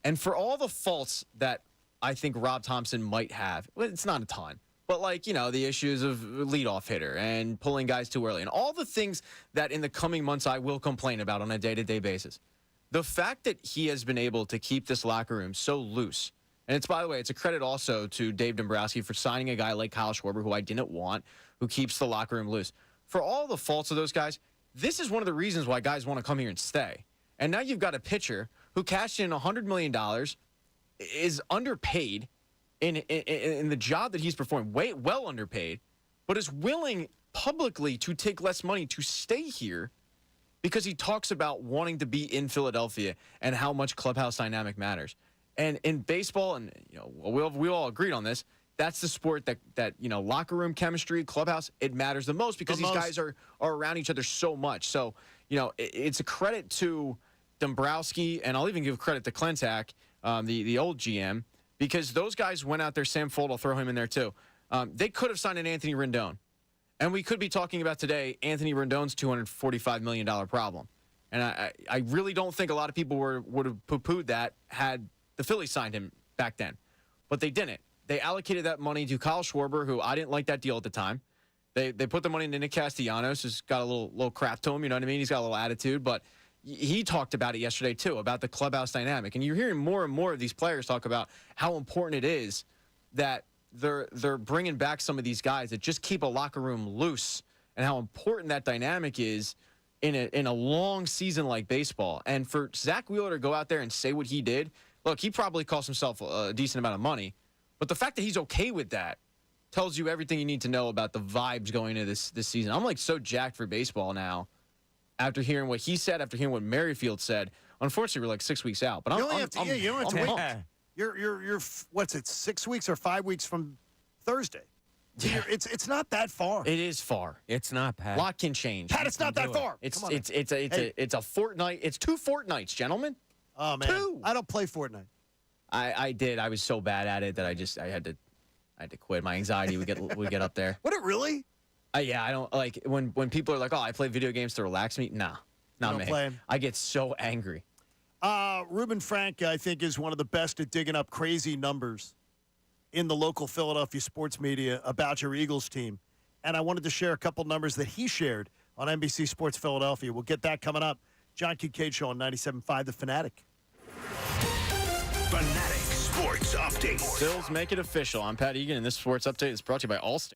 And for all the faults that I think Rob Thompson might have, well, it's not a ton, but the issues of leadoff hitter and pulling guys too early and all the things that in the coming months I will complain about on a day-to-day basis. The fact that he has been able to keep this locker room so loose, and it's, by the way, it's a credit also to Dave Dombrowski for signing a guy like Kyle Schwarber, who I didn't want, who keeps the locker room loose. For all the faults of those guys, this is one of the reasons why guys want to come here and stay. And now you've got a pitcher who cashed in $100 million, is underpaid in the job that he's performing, well underpaid, but is willing publicly to take less money to stay here because he talks about wanting to be in Philadelphia and how much clubhouse dynamic matters. And in baseball, and we all agreed on this, that's the sport that locker room chemistry, clubhouse, it matters the most because these guys are around each other so much. So, it's a credit to Dombrowski, and I'll even give credit to Klentak, the old GM, because those guys went out there. Sam Fold, I'll throw him in there too. They could have signed an Anthony Rendon. And we could be talking about today Anthony Rendon's $245 million problem. And I really don't think a lot of people would have poo-pooed that had the Phillies signed him back then. But they didn't. They allocated that money to Kyle Schwarber, who I didn't like that deal at the time. They put the money into Nick Castellanos, who's got a little crap to him, you know what I mean? He's got a little attitude. But he talked about it yesterday, too, about the clubhouse dynamic. And you're hearing more and more of these players talk about how important it is that they're bringing back some of these guys that just keep a locker room loose, and how important that dynamic is in a long season like baseball. And for Zack Wheeler to go out there and say what he did, look, he probably cost himself a decent amount of money, but the fact that he's okay with that tells you everything you need to know about the vibes going into this season. I'm so jacked for baseball now after hearing what he said, after hearing what Merrifield said. Unfortunately, we're 6 weeks out, but you don't have to wait. pumped. You're what's it, 6 weeks or 5 weeks from Thursday? Yeah. It's not that far. It is far. It's not, Pat. A lot can change. Pat, it's not that far. It's a fortnight. It's 2 fortnights, gentlemen. Oh man, 2. I don't play Fortnite. I did. I was so bad at it that I had to quit. My anxiety would get up there. Would it really? Yeah, I don't like when people are like, "Oh, I play video games to relax me." Nah, not me. Play 'em? I get so angry. Ruben Frank, I think, is one of the best at digging up crazy numbers in the local Philadelphia sports media about your Eagles team. And I wanted to share a couple numbers that he shared on NBC Sports Philadelphia. We'll get that coming up. John Kincade Show on 97.5 The Fanatic. Fanatic Sports Update. Bills make it official. I'm Pat Egan, and this sports update is brought to you by Allstate.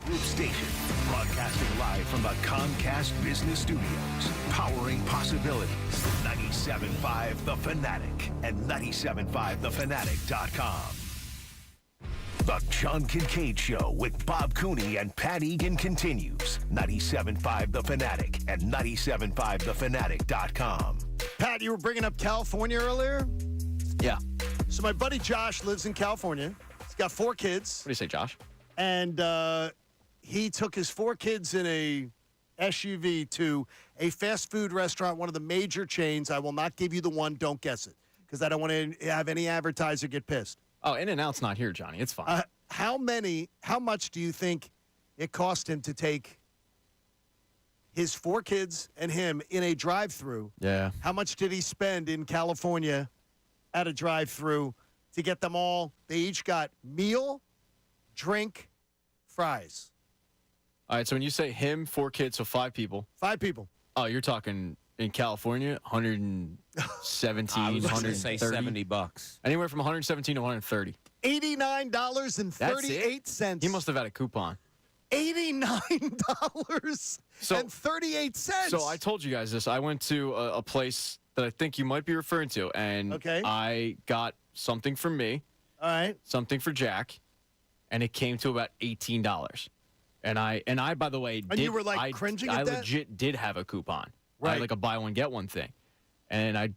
Group Station, broadcasting live from the Comcast Business Studios, powering possibilities. 97.5 The Fanatic and 97.5thefanatic.com. The John Kincade Show with Bob Cooney and Pat Egan continues. 97.5 The Fanatic and 97.5thefanatic.com. Pat, you were bringing up California earlier? Yeah. So my buddy Josh lives in California. He's got 4 kids. What do you say, Josh? And he took his 4 kids in a SUV to a fast food restaurant, one of the major chains. I will not give you the one. Don't guess it, because I don't want to have any advertiser get pissed. Oh, In-N-Out's not here, Johnny. It's fine. How much do you think it cost him to take his 4 kids and him in a drive-through? Yeah. How much did he spend in California at a drive-through to get them all? They each got meal, drink, fries. All right, so when you say him, 4 kids, so 5 people. 5 people. Oh, you're talking in California, 117, I was going to 130. say $70. Anywhere from 117 to 130. $89.38. He must have had a coupon. $89.38. So I told you guys this. I went to a place that I think you might be referring to, and I got something for me, all right, something for Jack, and it came to about $18. And I, by the way, you were like cringing at that? I legit did have a coupon. Right. I had like a buy one, get one thing. And I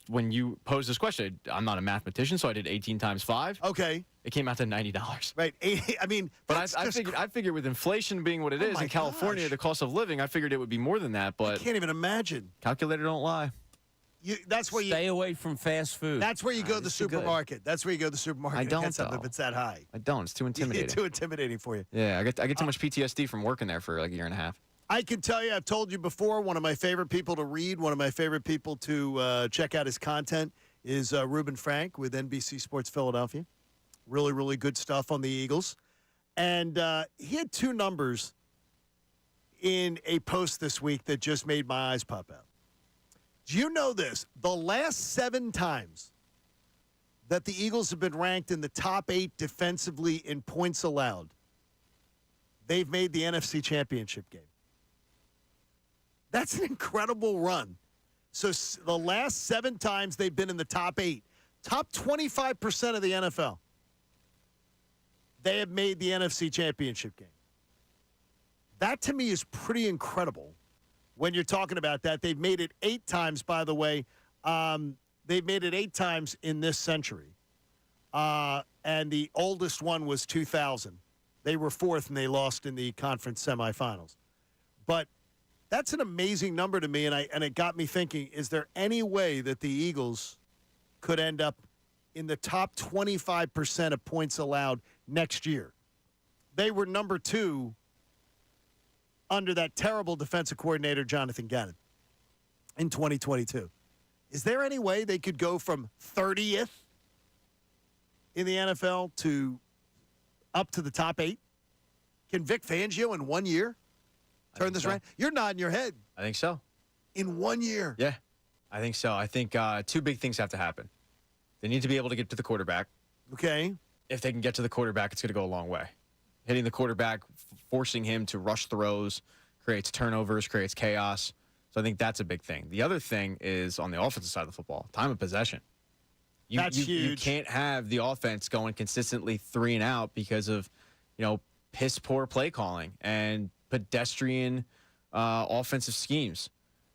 when you posed this question, I'm not a mathematician, so I did 18 times 5. Okay. It came out to $90. Right. I mean, but I figured with inflation being what it is in California, the cost of living, I figured it would be more than that. But I can't even imagine. Calculator don't lie. That's where Stay away from fast food. That's where you go to the supermarket. That's where you go to the supermarket. I don't, get something if it's that high. I don't. It's too intimidating. It's too intimidating for you. Yeah, I get too much PTSD from working there for like a year and a half. I can tell you, I've told you before, one of my favorite people to read, one of my favorite people to check out his content is Reuben Frank with NBC Sports Philadelphia. Really, really good stuff on the Eagles. And he had 2 numbers in a post this week that just made my eyes pop out. Do you know this? The last 7 times that the Eagles have been ranked in the top 8 defensively in points allowed, they've made the NFC Championship game. That's an incredible run. So the last 7 times they've been in the top 8, top 25% of the NFL, they have made the NFC Championship game. That, to me, is pretty incredible when you're talking about that. They've made it 8 times, by the way. They've made it 8 times in this century. And the oldest one was 2000. They were 4th, and they lost in the conference semifinals. But that's an amazing number to me, and it got me thinking, is there any way that the Eagles could end up in the top 25% of points allowed next year? They were number 2 under that terrible defensive coordinator, Jonathan Gannon, in 2022. Is there any way they could go from 30th in the NFL to up to the top 8? Can Vic Fangio in 1 year turn this around? You're nodding your head. I think so. In 1 year? Yeah, I think so. I think 2 big things have to happen. They need to be able to get to the quarterback. Okay. If they can get to the quarterback, it's going to go a long way. Hitting the quarterback, forcing him to rush throws, creates turnovers, creates chaos. So I think that's a big thing. The other thing is on the offensive side of the football, time of possession. That's huge. You can't have the offense going consistently 3 and out because of, piss poor play calling and pedestrian offensive schemes.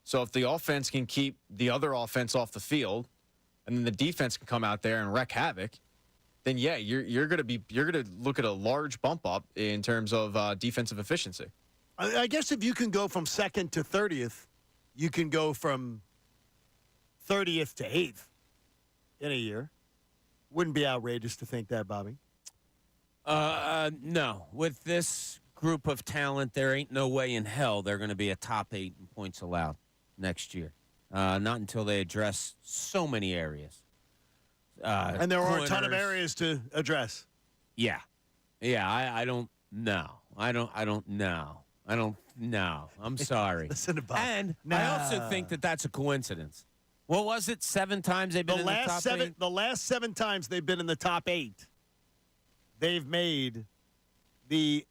So if the offense can keep the other offense off the field, and then the defense can come out there and wreak havoc, then yeah, you're gonna look at a large bump up in terms of defensive efficiency. I guess if you can go from 2nd to 30th, you can go from 30th to 8th in a year. Wouldn't be outrageous to think that, Bobby. No. With this group of talent, there ain't no way in hell they're going to be a top 8 in points allowed next year. Not until they address so many areas. And there are a ton of areas to address. Yeah. I don't know. I don't know. I'm sorry. Listen to Bob. And I also think that that's a coincidence. What was it? 7 times they've been in the top 8? The last 7 times they've been in the top 8, they've made the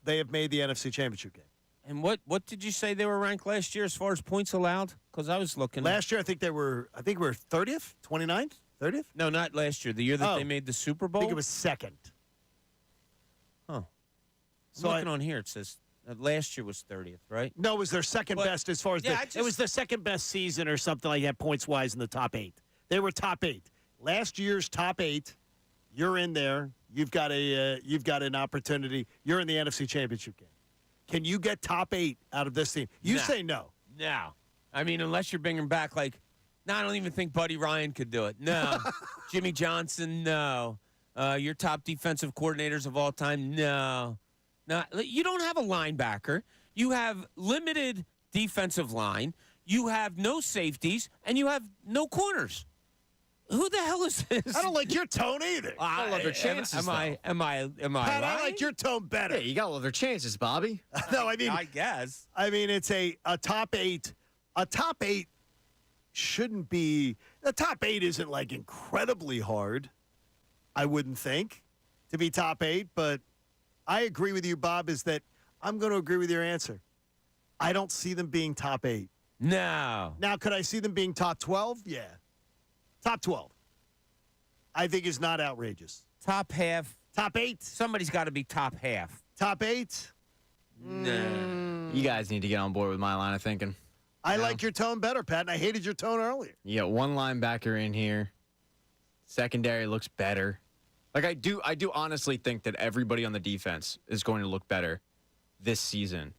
they have made the NFC Championship game. And what did you say they were ranked last year as far as points allowed? Because I was looking. Last year, I think we were 30th, 29th, 30th? No, not last year. The year that they made the Super Bowl? I think it was second. Huh. So Looking on here, it says last year was 30th, right? No, it was their second best as far as it was the second best season or something like that, points-wise, in the top 8. They were top 8. Last year's top 8, you're in there. You've got an opportunity. You're in the NFC Championship game. Can you get top 8 out of this team? You say no. No. I mean, unless you're bringing back, I don't even think Buddy Ryan could do it. No. Jimmy Johnson, no. Your top defensive coordinators of all time, no. You don't have a linebacker. You have limited defensive line. You have no safeties, and you have no corners. Who the hell is this? I don't like your tone either. I don't love their chances. Am I Pat, I like your tone better. Yeah, you got to love their chances, Bobby. No, I mean, I guess. I mean, it's a top 8. A top 8 shouldn't be. The top 8 isn't incredibly hard. I wouldn't think to be top 8, but I agree with you, Bob. Is that I'm going to agree with your answer. I don't see them being top 8. No. Now, could I see them being top 12? Yeah. Top 12. I think is not outrageous. Top half. Top 8? Somebody's got to be top half. Top 8? No. You guys need to get on board with my line of thinking. I like your tone better, Pat, and I hated your tone earlier. You got one linebacker in here. Secondary looks better. I do honestly think that everybody on the defense is going to look better this season,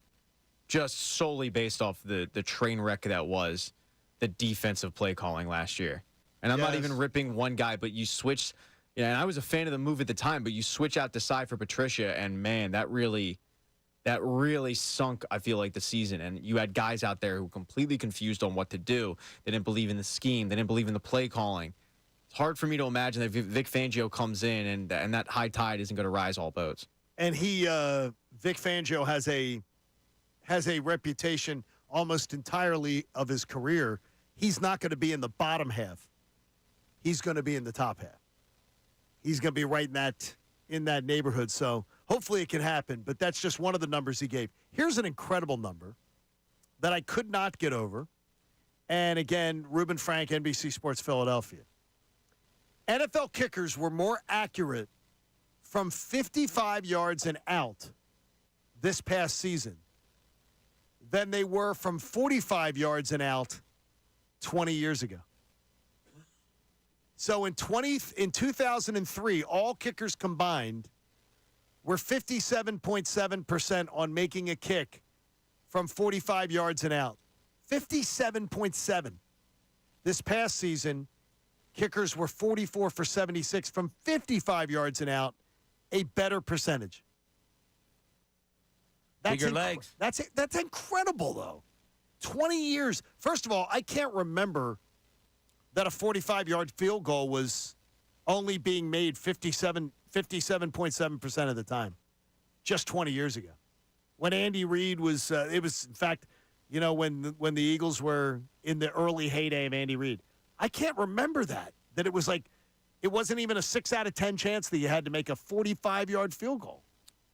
just solely based off the train wreck that was the defensive play calling last year. And I'm not even ripping one guy, but you switch. And I was a fan of the move at the time, but you switch out Desai for Patricia, and man, that really sunk, I feel like, the season. And you had guys out there who were completely confused on what to do. They didn't believe in the scheme. They didn't believe in the play calling. It's hard for me to imagine that Vic Fangio comes in and that high tide isn't going to rise all boats. And Vic Fangio has a reputation almost entirely of his career. He's not going to be in the bottom half. He's going to be in the top half. He's going to be right in that neighborhood. So hopefully it can happen, but that's just one of the numbers he gave. Here's an incredible number that I could not get over. And again, Reuben Frank, NBC Sports Philadelphia. NFL kickers were more accurate from 55 yards and out this past season than they were from 45 yards and out 20 years ago. So in 2003, all kickers combined were 57.7% on making a kick from 45 yards and out. 57.7. This past season, kickers were 44 for 76 from 55 yards and out, a better percentage. Bigger legs. That's incredible, though. 20 years. First of all, I can't remember that a 45-yard field goal was only being made 57.7% of the time, just 20 years ago. When Andy Reid was, it was, in fact, when the Eagles were in the early heyday of Andy Reid. I can't remember that it was it wasn't even a 6 out of 10 chance that you had to make a 45-yard field goal.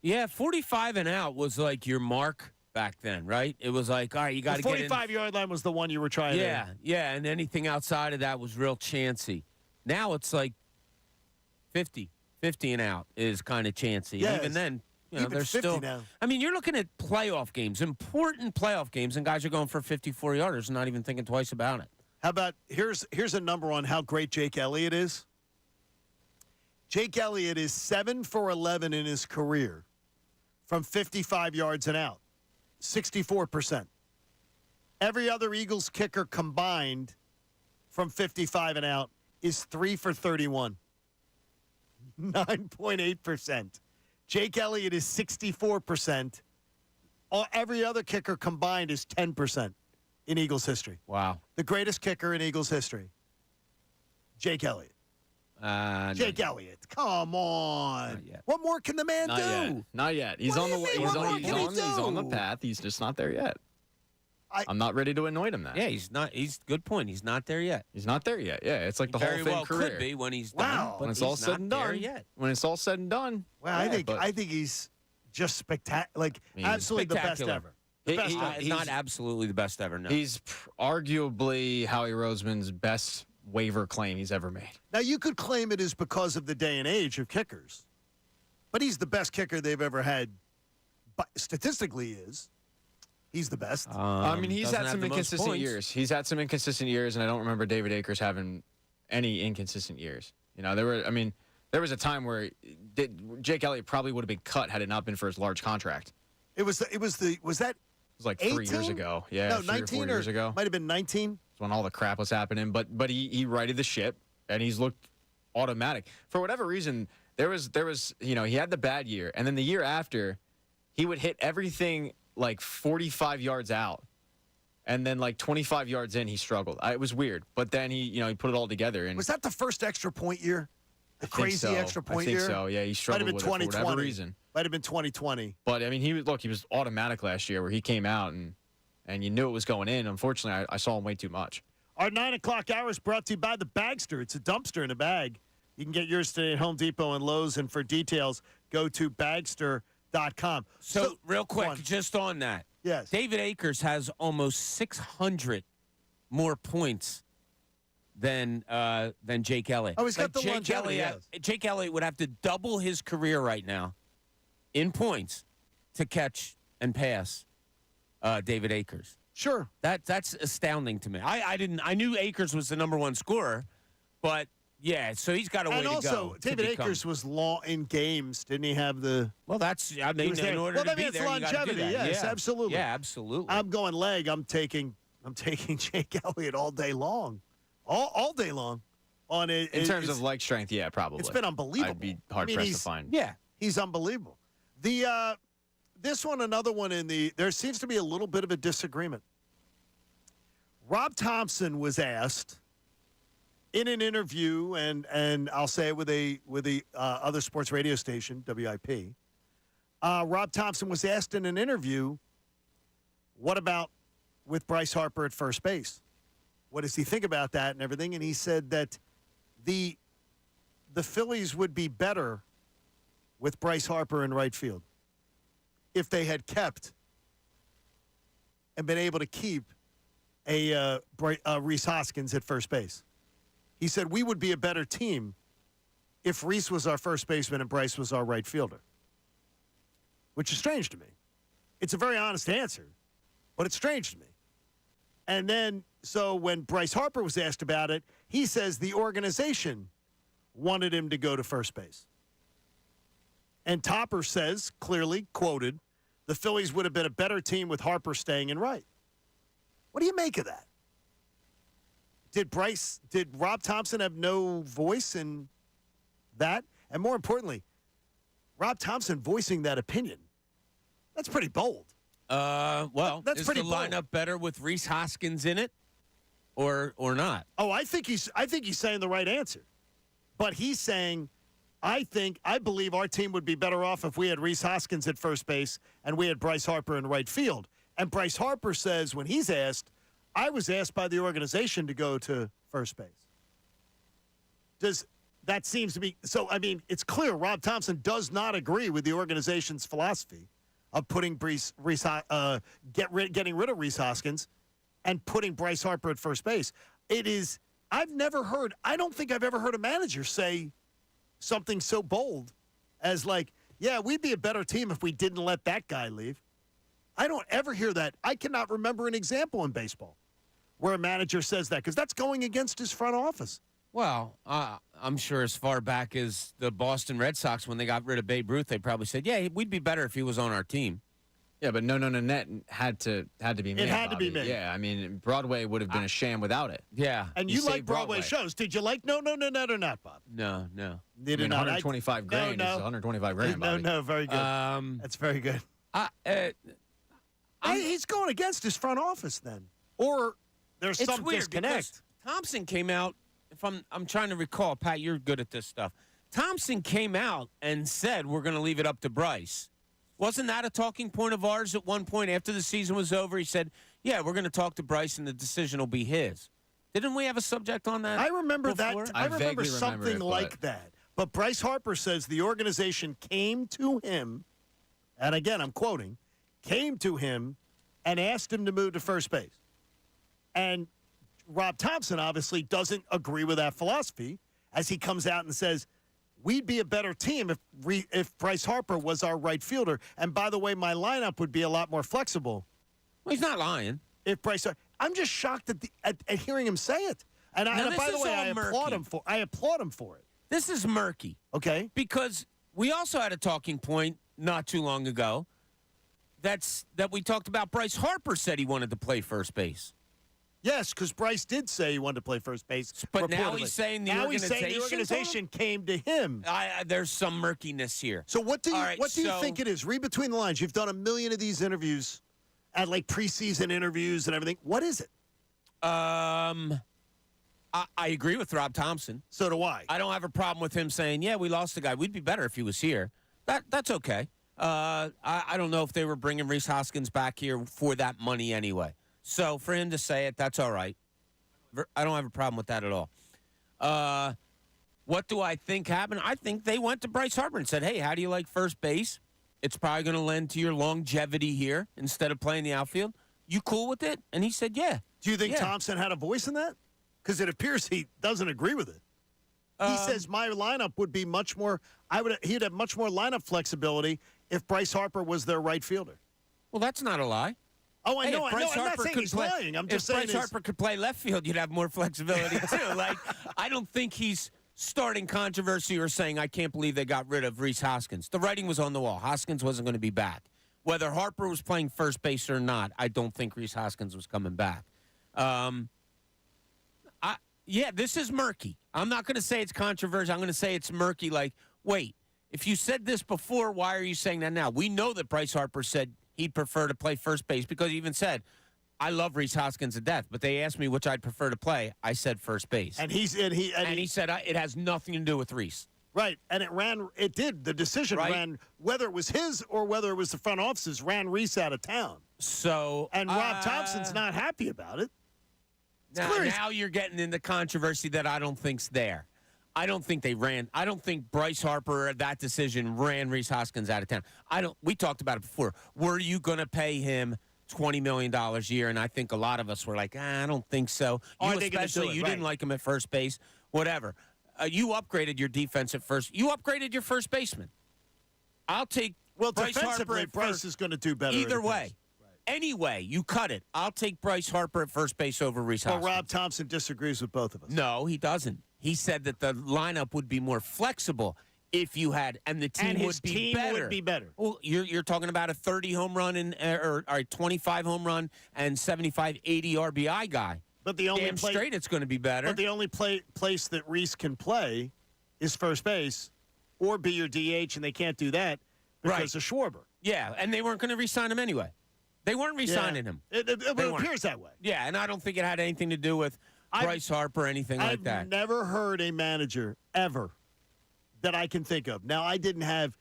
Yeah, 45 and out was your mark back then, right? It was all right, you got to get in. 45-yard line was the one you were trying to. Yeah, and anything outside of that was real chancy. Now it's 50 and out is kind of chancy. Yeah, even then, even there's 50 still. now. I mean, you're looking at playoff games, important playoff games, and guys are going for 54-yarders and not even thinking twice about it. How about here's a number on how great Jake Elliott is. Jake Elliott is 7 for 11 in his career from 55 yards and out, 64%. Every other Eagles kicker combined from 55 and out is 3 for 31, 9.8%. Jake Elliott is 64%. Every other kicker combined is 10% in Eagles history. Wow. The greatest kicker in Eagles history, Jake Elliott. Jake Elliott, come on. What more can the man do? Not yet. He's on the path. He's just not there yet. I'm not ready to anoint him that. Yeah, he's not. He's good point. He's not there yet. He's not there yet. Yeah, it's like the Hall of Fame career. Could be when he's done. Wow. But when it's all said and done. Yet. When it's all said and done. Well, I think he's just spectacular, like mean, absolutely the best spectacular. ever. The best ever. He's not absolutely the best ever. No. He's arguably Howie Roseman's best waiver claim he's ever made. Now, you could claim it is because of the day and age of kickers, but he's the best kicker they've ever had. But statistically, he's the best. I mean, he's doesn't had have some the most inconsistent points. years. He's had some inconsistent years, and I don't remember David Akers having any inconsistent years. You know, there was a time where Jake Elliott probably would have been cut had it not been for his large contract. Was that It was like 3 years 18? ago. Yeah, no, 3 19 or 4 years ago. Might have been 19. It's when all the crap was happening. But he righted the ship, and he's looked automatic. For whatever reason, there was he had the bad year, and then the year after, he would hit everything like 45 yards out, and then like 25 yards in, he struggled. It was weird, but then he put it all together. And Was that the first extra point year? The I think crazy so. extra point I think year? so. Yeah, he struggled been with it for 2020. whatever reason. Might have been 2020. But I mean, he was automatic last year, where he came out and you knew it was going in. Unfortunately, I saw him way too much. Our 9 o'clock hour is brought to you by the Bagster. It's a dumpster in a bag. You can get yours today at Home Depot and Lowe's. And for details, go to Bagster.com. So real quick, go on. just on that. Yes. David Akers has almost 600 more points than Jake Elliott. Oh, he's got the Jake longevity, Elliott. Jake Elliott would have to double his career right now in points to catch and pass David Akers. Sure. That's astounding to me. I knew Akers was the number one scorer, but yeah, so he's got a way And to go. also, David Akers was long in games. Didn't he have the... Well, that's, I mean, was there. in order Well, to that be means there, you got to do longevity, that. yes, absolutely. Yeah, absolutely. I'm going leg. I'm taking Jake Elliott all day long. All day long. On it. In terms of leg strength, yeah, probably. It's been unbelievable. I'd be hard-pressed to find. Yeah, he's unbelievable. This one, another one there seems to be a little bit of a disagreement. Rob Thompson was asked in an interview, and I'll say it with the other sports radio station, WIP. Rob Thompson was asked in an interview, what about with Bryce Harper at first base? What does he think about that and everything? And he said that the Phillies would be better with Bryce Harper in right field if they had kept and been able to keep Rhys Hoskins at first base. He said we would be a better team if Rhys was our first baseman and Bryce was our right fielder, which is strange to me. It's a very honest answer, but it's strange to me. And then, so when Bryce Harper was asked about it, he says the organization wanted him to go to first base. And Topper says, clearly quoted, the Phillies would have been a better team with Harper staying in right. What do you make of that? Did Rob Thompson have no voice in that? And more importantly, Rob Thompson voicing that opinion. That's pretty bold. Well, That's is pretty the bold. lineup better with Rhys Hoskins in it, or not? Oh, I think he's saying the right answer. But he's saying, I believe our team would be better off if we had Rhys Hoskins at first base and we had Bryce Harper in right field. And Bryce Harper says when he's asked, I was asked by the organization to go to first base. That seems to be so? I mean, it's clear Rob Thompson does not agree with the organization's philosophy of putting getting rid of Rhys Hoskins and putting Bryce Harper at first base. I don't think I've ever heard a manager say something so bold as like, yeah, we'd be a better team if we didn't let that guy leave. I don't ever hear that. I cannot remember an example in baseball where a manager says that because that's going against his front office. Well, I'm sure as far back as the Boston Red Sox, when they got rid of Babe Ruth, they probably said, yeah, we'd be better if he was on our team. Yeah, but no, net had to be made. It had to be Bobby. made. Yeah, I mean, Broadway would have been a sham without it. Yeah. And you like Broadway shows. Did you like No, or not, Bob? No. They did not. 125 grand is 125 grand, Bobby. No, very good. That's very good. He's going against his front office then. Or there's It's some weird disconnect. because Thompson came out, if I'm trying to recall, Pat, you're good at this stuff. Thompson came out and said we're going to leave it up to Bryce. Wasn't that a talking point of ours at one point after the season was over? He said, yeah, we're going to talk to Bryce and the decision will be his. Didn't we have a subject on that? I remember before? that. I remember vaguely something remember it, like that. But Bryce Harper says the organization came to him and again, I'm quoting, came to him and asked him to move to first base. And Rob Thompson obviously doesn't agree with that philosophy as he comes out and says, we'd be a better team if Bryce Harper was our right fielder. And by the way, my lineup would be a lot more flexible. Well, he's not lying. If Bryce, I'm just shocked at hearing him say it. And by the way, I applaud him for it. This is murky. Okay. Because we also had a talking point not too long ago that we talked about. Bryce Harper said he wanted to play first base. Yes, because Bryce did say he wanted to play first base. But now he's saying the organization came to him. There's some murkiness here. So what do you think it is? Read between the lines. You've done a million of these interviews, at like preseason interviews and everything. What is it? I agree with Rob Thompson. So do I. I don't have a problem with him saying, yeah, we lost the guy. We'd be better if he was here. That's okay. I don't know if they were bringing Rhys Hoskins back here for that money anyway. So for him to say it, that's all right. I don't have a problem with that at all. What do I think happened? I think they went to Bryce Harper and said, hey, how do you like first base? It's probably going to lend to your longevity here instead of playing the outfield. You cool with it? And he said, yeah. Do you think Thompson had a voice in that? Because it appears he doesn't agree with it. He says my lineup would be much more. He'd have much more lineup flexibility if Bryce Harper was their right fielder. Well, that's not a lie. Oh, I know. I'm not saying he's lying. I'm just saying if Bryce Harper could play left field, you'd have more flexibility too. Like, I don't think he's starting controversy or saying I can't believe they got rid of Rhys Hoskins. The writing was on the wall. Hoskins wasn't going to be back. Whether Harper was playing first base or not, I don't think Rhys Hoskins was coming back. This is murky. I'm not going to say it's controversial. I'm going to say it's murky. Like, wait, if you said this before, why are you saying that now? We know that Bryce Harper said he'd prefer to play first base because he even said, I love Rhys Hoskins to death, but they asked me which I'd prefer to play. I said first base. And he said it has nothing to do with Rhys. Right, and it did. The decision ran, whether it was his or whether it was the front office's, ran Rhys out of town. And Rob Thompson's not happy about it. Now you're getting into controversy that I don't think's there. I don't think Bryce Harper, that decision, ran Rhys Hoskins out of town. We talked about it before. Were you going to pay him $20 million a year? And I think a lot of us were like, I don't think so. You didn't like him at first base, whatever. You upgraded your defense at first. You upgraded your first baseman. I'll take Bryce Harper at Bryce first. Is going to do better. Either way. Anyway, you cut it. I'll take Bryce Harper at first base over Rhys Hoskins. Well, Rob Thompson disagrees with both of us. No, he doesn't. He said that the lineup would be more flexible if you had, and the team would be better. Well, you're talking about a 30 home run or 25 home run and 75, 80 RBI guy. But the only straight it's going to be better. But the only place that Rhys can play is first base or be your DH, and they can't do that because of Schwarber. Yeah, and they weren't going to re-sign him anyway. They weren't re-signing him. It appears that way. Yeah, and I don't think it had anything to do with Bryce Harper or anything like that. I've never heard a manager ever that I can think of. Now, I didn't have,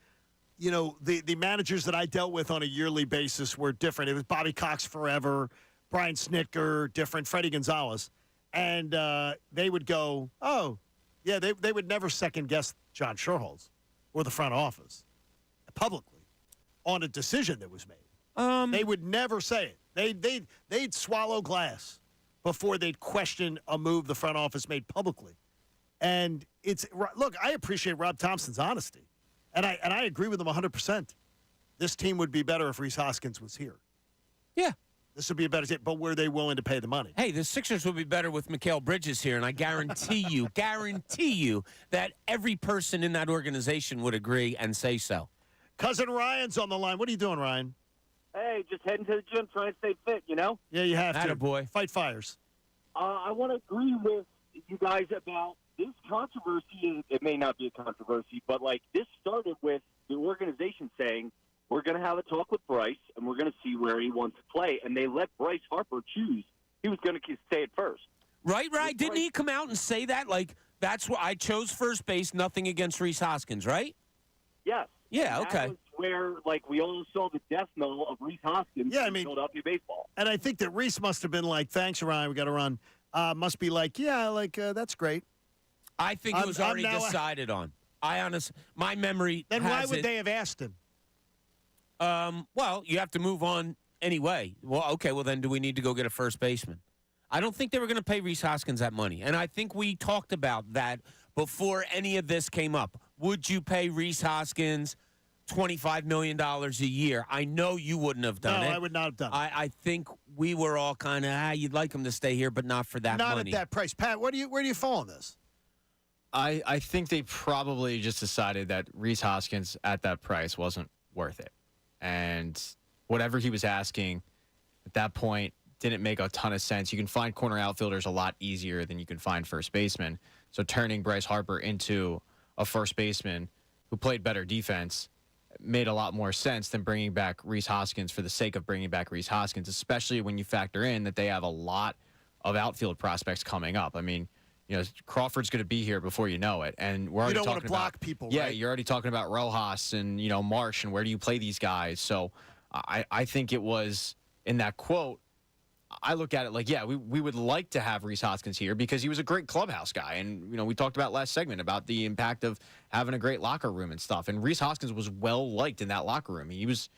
the managers that I dealt with on a yearly basis were different. It was Bobby Cox forever, Brian Snitker, different, Freddie Gonzalez. And they would go, they would never second-guess John Sherholz or the front office publicly on a decision that was made. They would never say it. They'd swallow glass before they'd question a move the front office made publicly. And look, I appreciate Rob Thompson's honesty, and I agree with him 100%. This team would be better if Rhys Hoskins was here. Yeah, this would be a better team. But were they willing to pay the money? Hey, the Sixers would be better with Mikal Bridges here, and I guarantee you that every person in that organization would agree and say so. Cousin Ryan's on the line. What are you doing, Ryan? Hey, just heading to the gym, trying to stay fit, Yeah, you have to. Attaboy. Fight fires. I want to agree with you guys about this controversy. It may not be a controversy, but, this started with the organization saying, we're going to have a talk with Bryce, and we're going to see where he wants to play. And they let Bryce Harper choose. He was going to stay at first. Right. Didn't he come out and say that? That's why I chose first base, nothing against Rhys Hoskins, right? Yes. Yeah, and okay. That was where, we all saw the death knell of Rhys Hoskins in Philadelphia baseball. And I think that Rhys must have been like, thanks, Ryan, we got to run. Must be like, that's great. I think it was already decided on. My memory Then why would they have asked him? Well, you have to move on anyway. Well, okay, well, then do we need to go get a first baseman? I don't think they were going to pay Rhys Hoskins that money. And I think we talked about that before any of this came up. Would you pay Rhys Hoskins $25 million a year? I know you wouldn't have done it. No, I would not have done it. I think we were all kind of, you'd like him to stay here, but not for that Not money. at that price. Pat, where do you fall on this? I think they probably just decided that Rhys Hoskins at that price wasn't worth it. And whatever he was asking at that point didn't make a ton of sense. You can find corner outfielders a lot easier than you can find first baseman. So turning Bryce Harper into a first baseman who played better defense made a lot more sense than bringing back Rhys Hoskins for the sake of bringing back Rhys Hoskins, especially when you factor in that they have a lot of outfield prospects coming up. I mean, Crawford's going to be here before you know it, and we're already You don't want talking to block about people, Yeah, right? you're already talking about Rojas and Marsh, and where do you play these guys? So I think it was in that quote. I look at it like, yeah, we would like to have Rhys Hoskins here because he was a great clubhouse guy, and we talked about last segment about the impact of having a great locker room and stuff. And Rhys Hoskins was well liked in that locker room. He was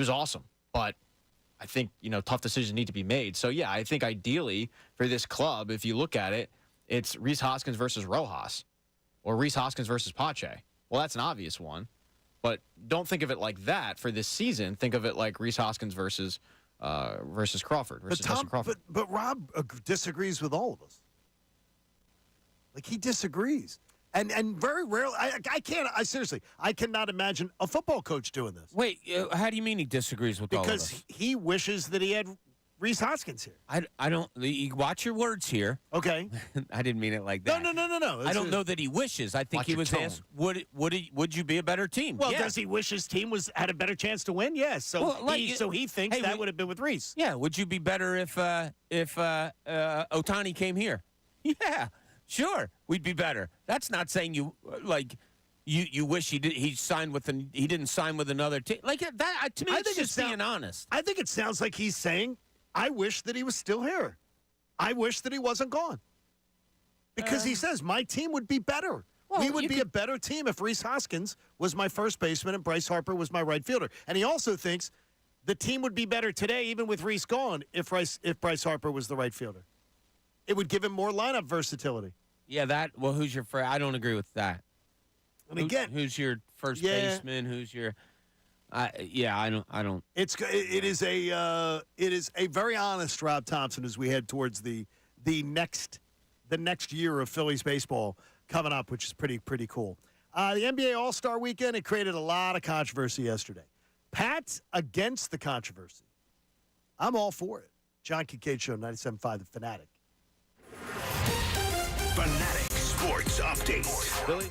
awesome, but I think tough decisions need to be made. So yeah, I think ideally for this club, if you look at it, it's Rhys Hoskins versus Rojas, or Rhys Hoskins versus Pache. Well, that's an obvious one, but don't think of it like that for this season. Think of it like Rhys Hoskins versus Crawford. Versus Justin Crawford. But Rob disagrees with all of us. Like, he disagrees. And very rarely, I seriously, I cannot imagine a football coach doing this. Wait, how do you mean he disagrees with all of us? Because he wishes that he had Rhys Hoskins here. I don't. You watch your words here. Okay. I didn't mean it like that. No. I don't know that he wishes. I think Watch he your was tone. asked, would you be a better team? Well, Yeah. does he wish his team had a better chance to win? Yes. So Well, he thinks hey, that would have been with Rhys. Yeah. Would you be better if Otani came here? Yeah. Sure. We'd be better. That's not saying you wish he signed with he didn't sign with another team. Like that to me, it's just being honest. I think it sounds like he's saying, I wish that he was still here. I wish that he wasn't gone. Because he says, my team would be better. Well, we would be a better team if Rhys Hoskins was my first baseman and Bryce Harper was my right fielder. And he also thinks the team would be better today, even with Rhys gone, if Bryce Harper was the right fielder. It would give him more lineup versatility. Yeah, who's your first? I don't agree with that. And again, who's your first baseman? Who's your I don't. It is a very honest Rob Thompson as we head towards the next year of Phillies baseball coming up, which is pretty cool. The NBA All-Star Weekend, it created a lot of controversy yesterday. Pat's against the controversy. I'm all for it. John Kincade Show, 97.5 The Fanatic. Fanatic Sports Update. Billy?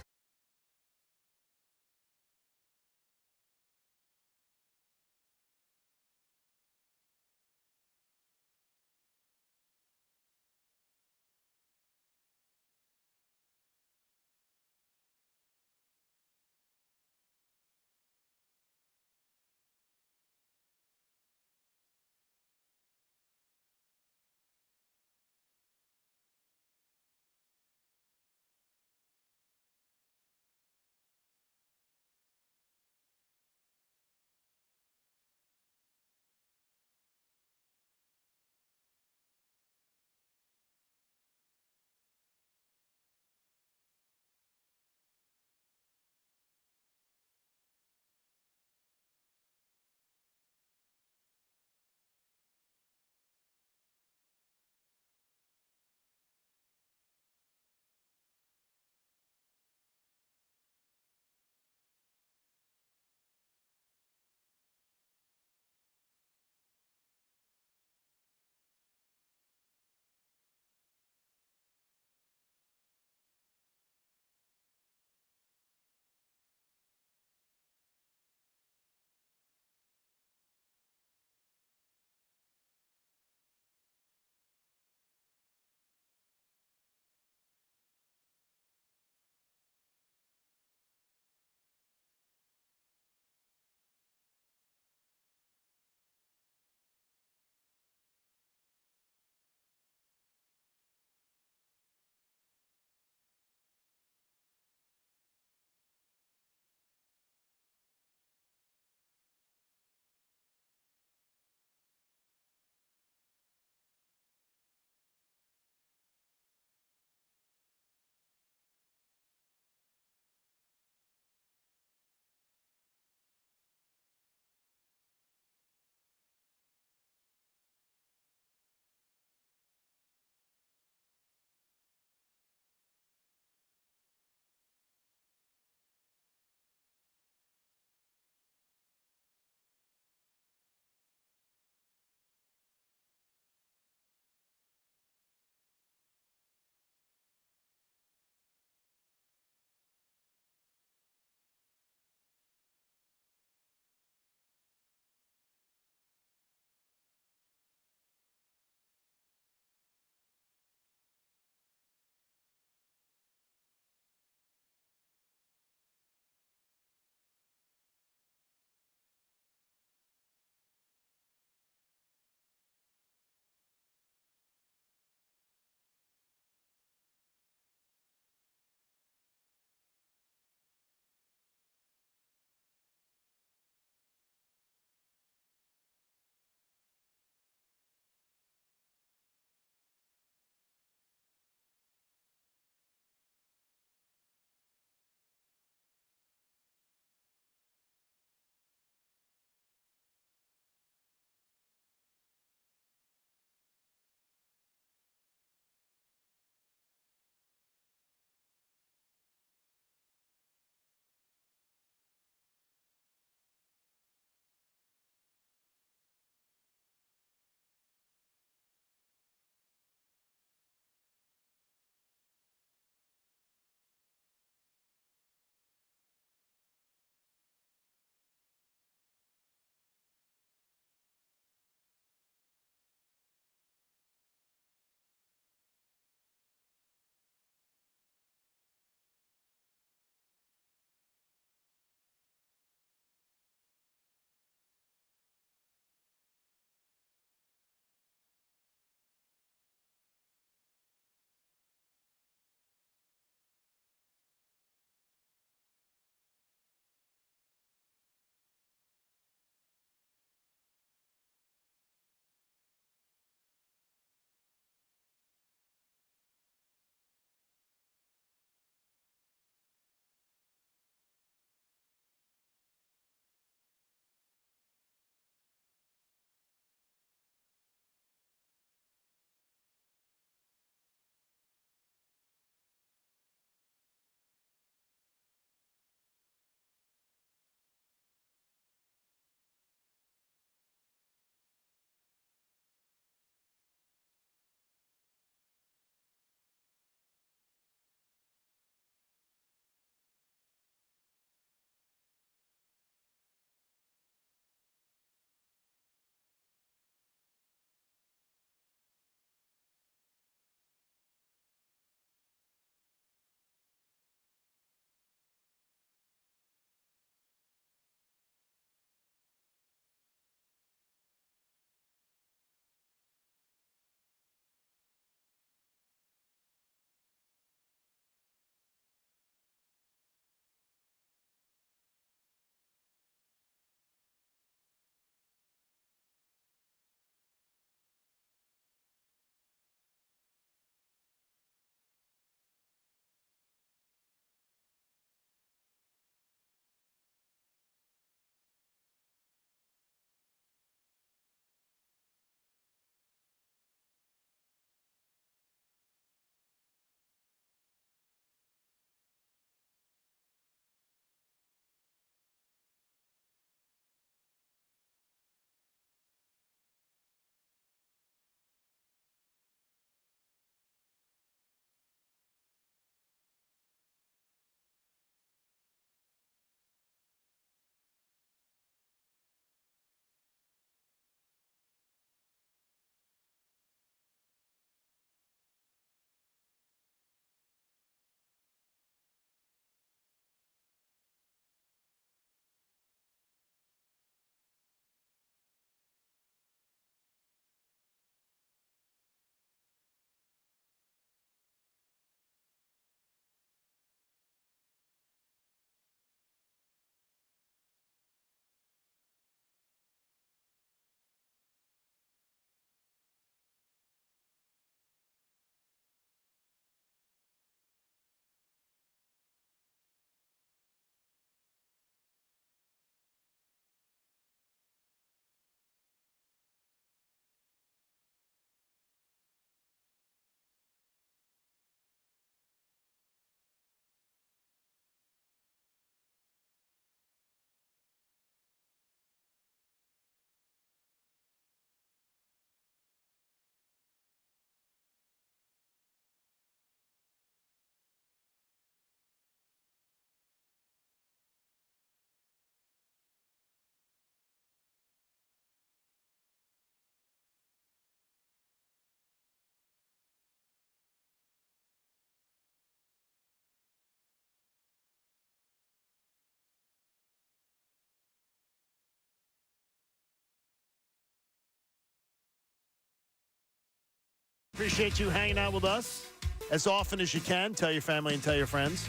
Appreciate you hanging out with us as often as you can. Tell your family and tell your friends.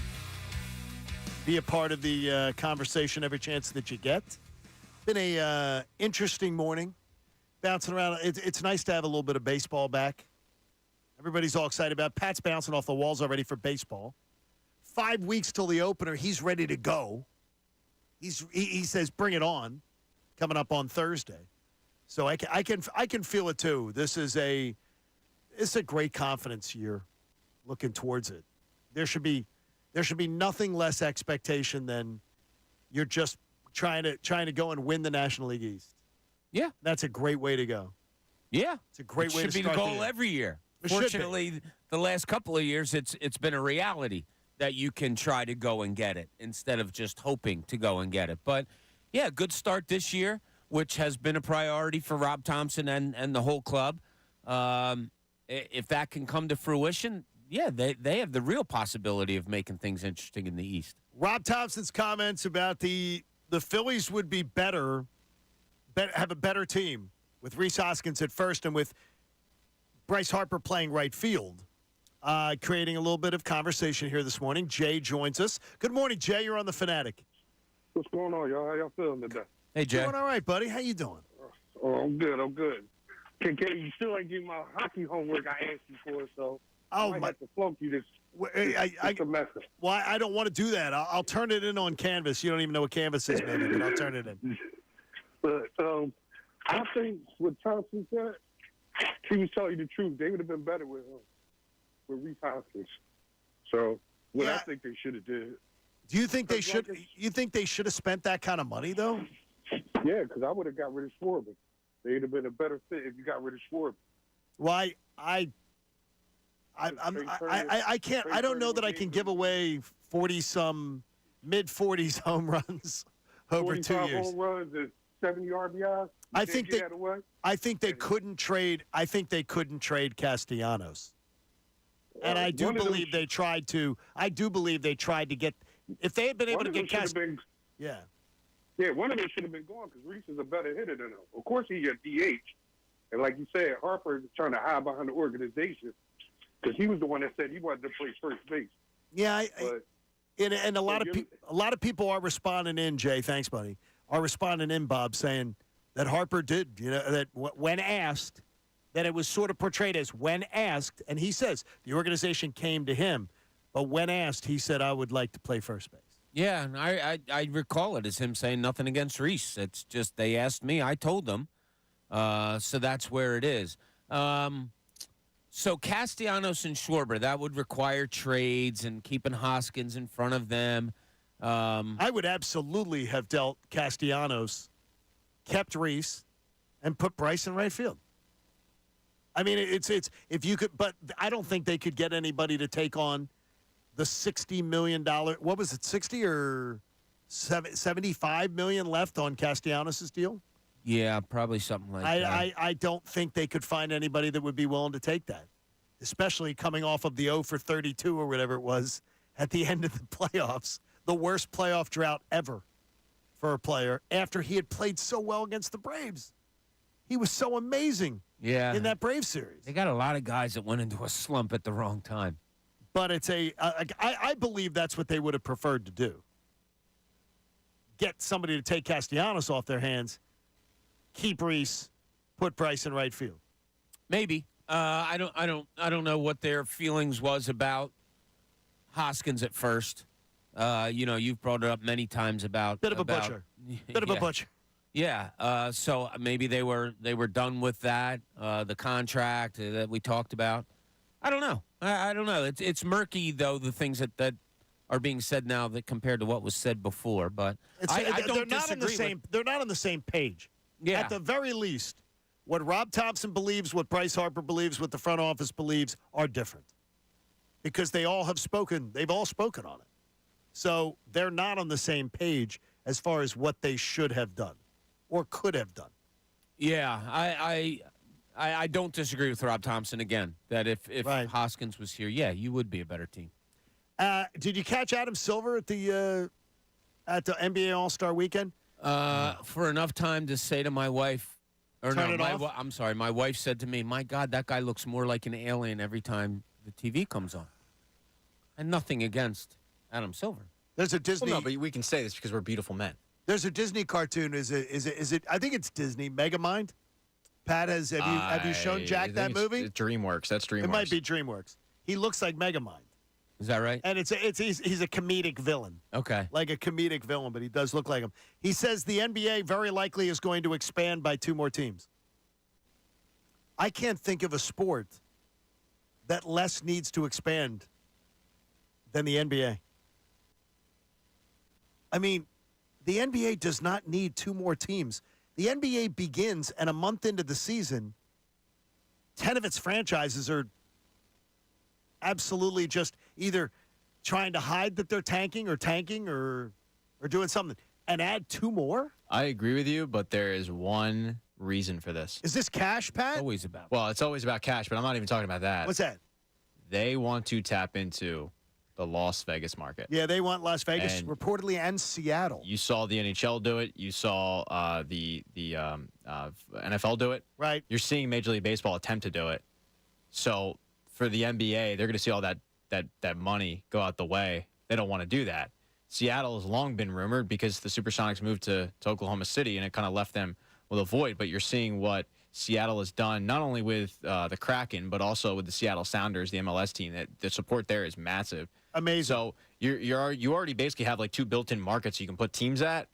Be a part of the conversation every chance that you get. Been a interesting morning. Bouncing around. It's nice to have a little bit of baseball back. Everybody's all excited about it. Pat's bouncing off the walls already for baseball. 5 weeks till the opener. He's ready to go. He says, bring it on, coming up on Thursday. So I can feel it too. This is a great confidence year. Looking towards it, there should be nothing less expectation than you're just trying to go and win the National League East. Yeah, that's a great way to go. Yeah, it's a great way to start. Should be the goal every year. Fortunately, the last couple of years, it's been a reality that you can try to go and get it instead of just hoping to go and get it. But, yeah, good start this year, which has been a priority for Rob Thompson and the whole club. If that can come to fruition, yeah, they have the real possibility of making things interesting in the East. Rob Thompson's comments about the Phillies would be have a better team with Rhys Hoskins at first and with Bryce Harper playing right field. Creating a little bit of conversation here this morning. Jay joins us. Good morning, Jay. You're on the Fanatic. What's going on, y'all? How y'all feeling today? Hey, Jay. Doing all right, buddy. How you doing? Oh, I'm good. Kincade, you still ain't getting my hockey homework I asked you for, so I might have to flunk you this semester. Well, I don't want to do that. I'll turn it in on Canvas. You don't even know what Canvas is, maybe, but I'll turn it in. But I think what Thompson said, he was telling you the truth. They would have been better with Rhys Hoskins. So what I think they should have did. Do you think they should? You think they should have spent that kind of money though? Yeah, because I would have got rid of Schwarber. They'd have been a better fit if you got rid of Schwarber. Why? I can't. I don't know that I can give away 40-some mid-40s home runs over 2 years. Home runs and 70 RBIs. I think they couldn't trade. I think they couldn't trade Castellanos. And I do believe they tried to. I do believe they tried to get. If they had been able to get Castellanos, one of them should have been gone because Rhys is a better hitter than him. Of course, he's a DH, and like you said, Harper is trying to hide behind the organization because he was the one that said he wanted to play first base. Yeah, and a lot of people are responding in. Jay, thanks, buddy. Are responding in, Bob, saying that Harper did. That when asked. That it was sort of portrayed as when asked, and he says the organization came to him, but when asked, he said, I would like to play first base. Yeah, and I recall it as him saying nothing against Rhys. It's just they asked me, I told them, so that's where it is. So Castellanos and Schwarber, that would require trades and keeping Hoskins in front of them. I would absolutely have dealt Castellanos, kept Rhys, and put Bryce in right field. I mean, it's if you could, but I don't think they could get anybody to take on the $60 million. What was it, 60 or 75 million left on Castellanos' deal? Yeah, probably something like that. I don't think they could find anybody that would be willing to take that, especially coming off of the 0 for 32 or whatever it was at the end of the playoffs, the worst playoff drought ever for a player after he had played so well against the Braves. He was so amazing in that Braves series. They got a lot of guys that went into a slump at the wrong time. But it's I believe that's what they would have preferred to do. Get somebody to take Castellanos off their hands, keep Rhys, put Bryce in right field. Maybe. I don't know what their feelings was about Hoskins at first. You've brought it up many times about bit of a butcher. Bit of a butcher. Yeah, so maybe they were done with that, the contract that we talked about. I don't know. I don't know. It's murky though, the things that are being said now that compared to what was said before. But I don't disagree. They're not on the same page. Yeah. At the very least, what Rob Thompson believes, what Bryce Harper believes, what the front office believes are different, because they all have spoken. They've all spoken on it. So they're not on the same page as far as what they should have done or could have done. Yeah, I don't disagree with Rob Thompson again, that if Hoskins was here, yeah, you would be a better team. Did you catch Adam Silver at the NBA All-Star Weekend? For enough time to say to my wife, Or turn no, it off? I'm sorry. My wife said to me, "My God, that guy looks more like an alien every time the TV comes on." And nothing against Adam Silver. There's a Disney. Well, no, but we can say this because we're beautiful men. There's a Disney cartoon. Is it? I think it's Disney. Megamind. Pat, have you shown Jack that movie? It's DreamWorks. That's DreamWorks. It might be DreamWorks. He looks like Megamind. Is that right? And he's a comedic villain. Okay. Like a comedic villain, but he does look like him. He says the NBA very likely is going to expand by 2 more teams. I can't think of a sport that less needs to expand than the NBA. I mean, the NBA does not need 2 more teams. The NBA begins, and a month into the season, 10 of its franchises are absolutely just either trying to hide that they're tanking or doing something, and add 2 more? I agree with you, but there is one reason for this. Is this cash, Pat? Always about. Well, it's always about cash, but I'm not even talking about that. What's that? They want to tap into the Las Vegas market. Yeah, they want Las Vegas, And reportedly, and Seattle. You saw the NHL do it. You saw the NFL do it. Right. You're seeing Major League Baseball attempt to do it. So for the NBA, they're going to see all that money go out the way. They don't want to do that. Seattle has long been rumored because the Supersonics moved to Oklahoma City, and it kind of left them with a void. But you're seeing what Seattle has done, not only with the Kraken, but also with the Seattle Sounders, the MLS team. That the support there is massive. Amazing. So you already basically have like 2 built-in markets you can put teams at.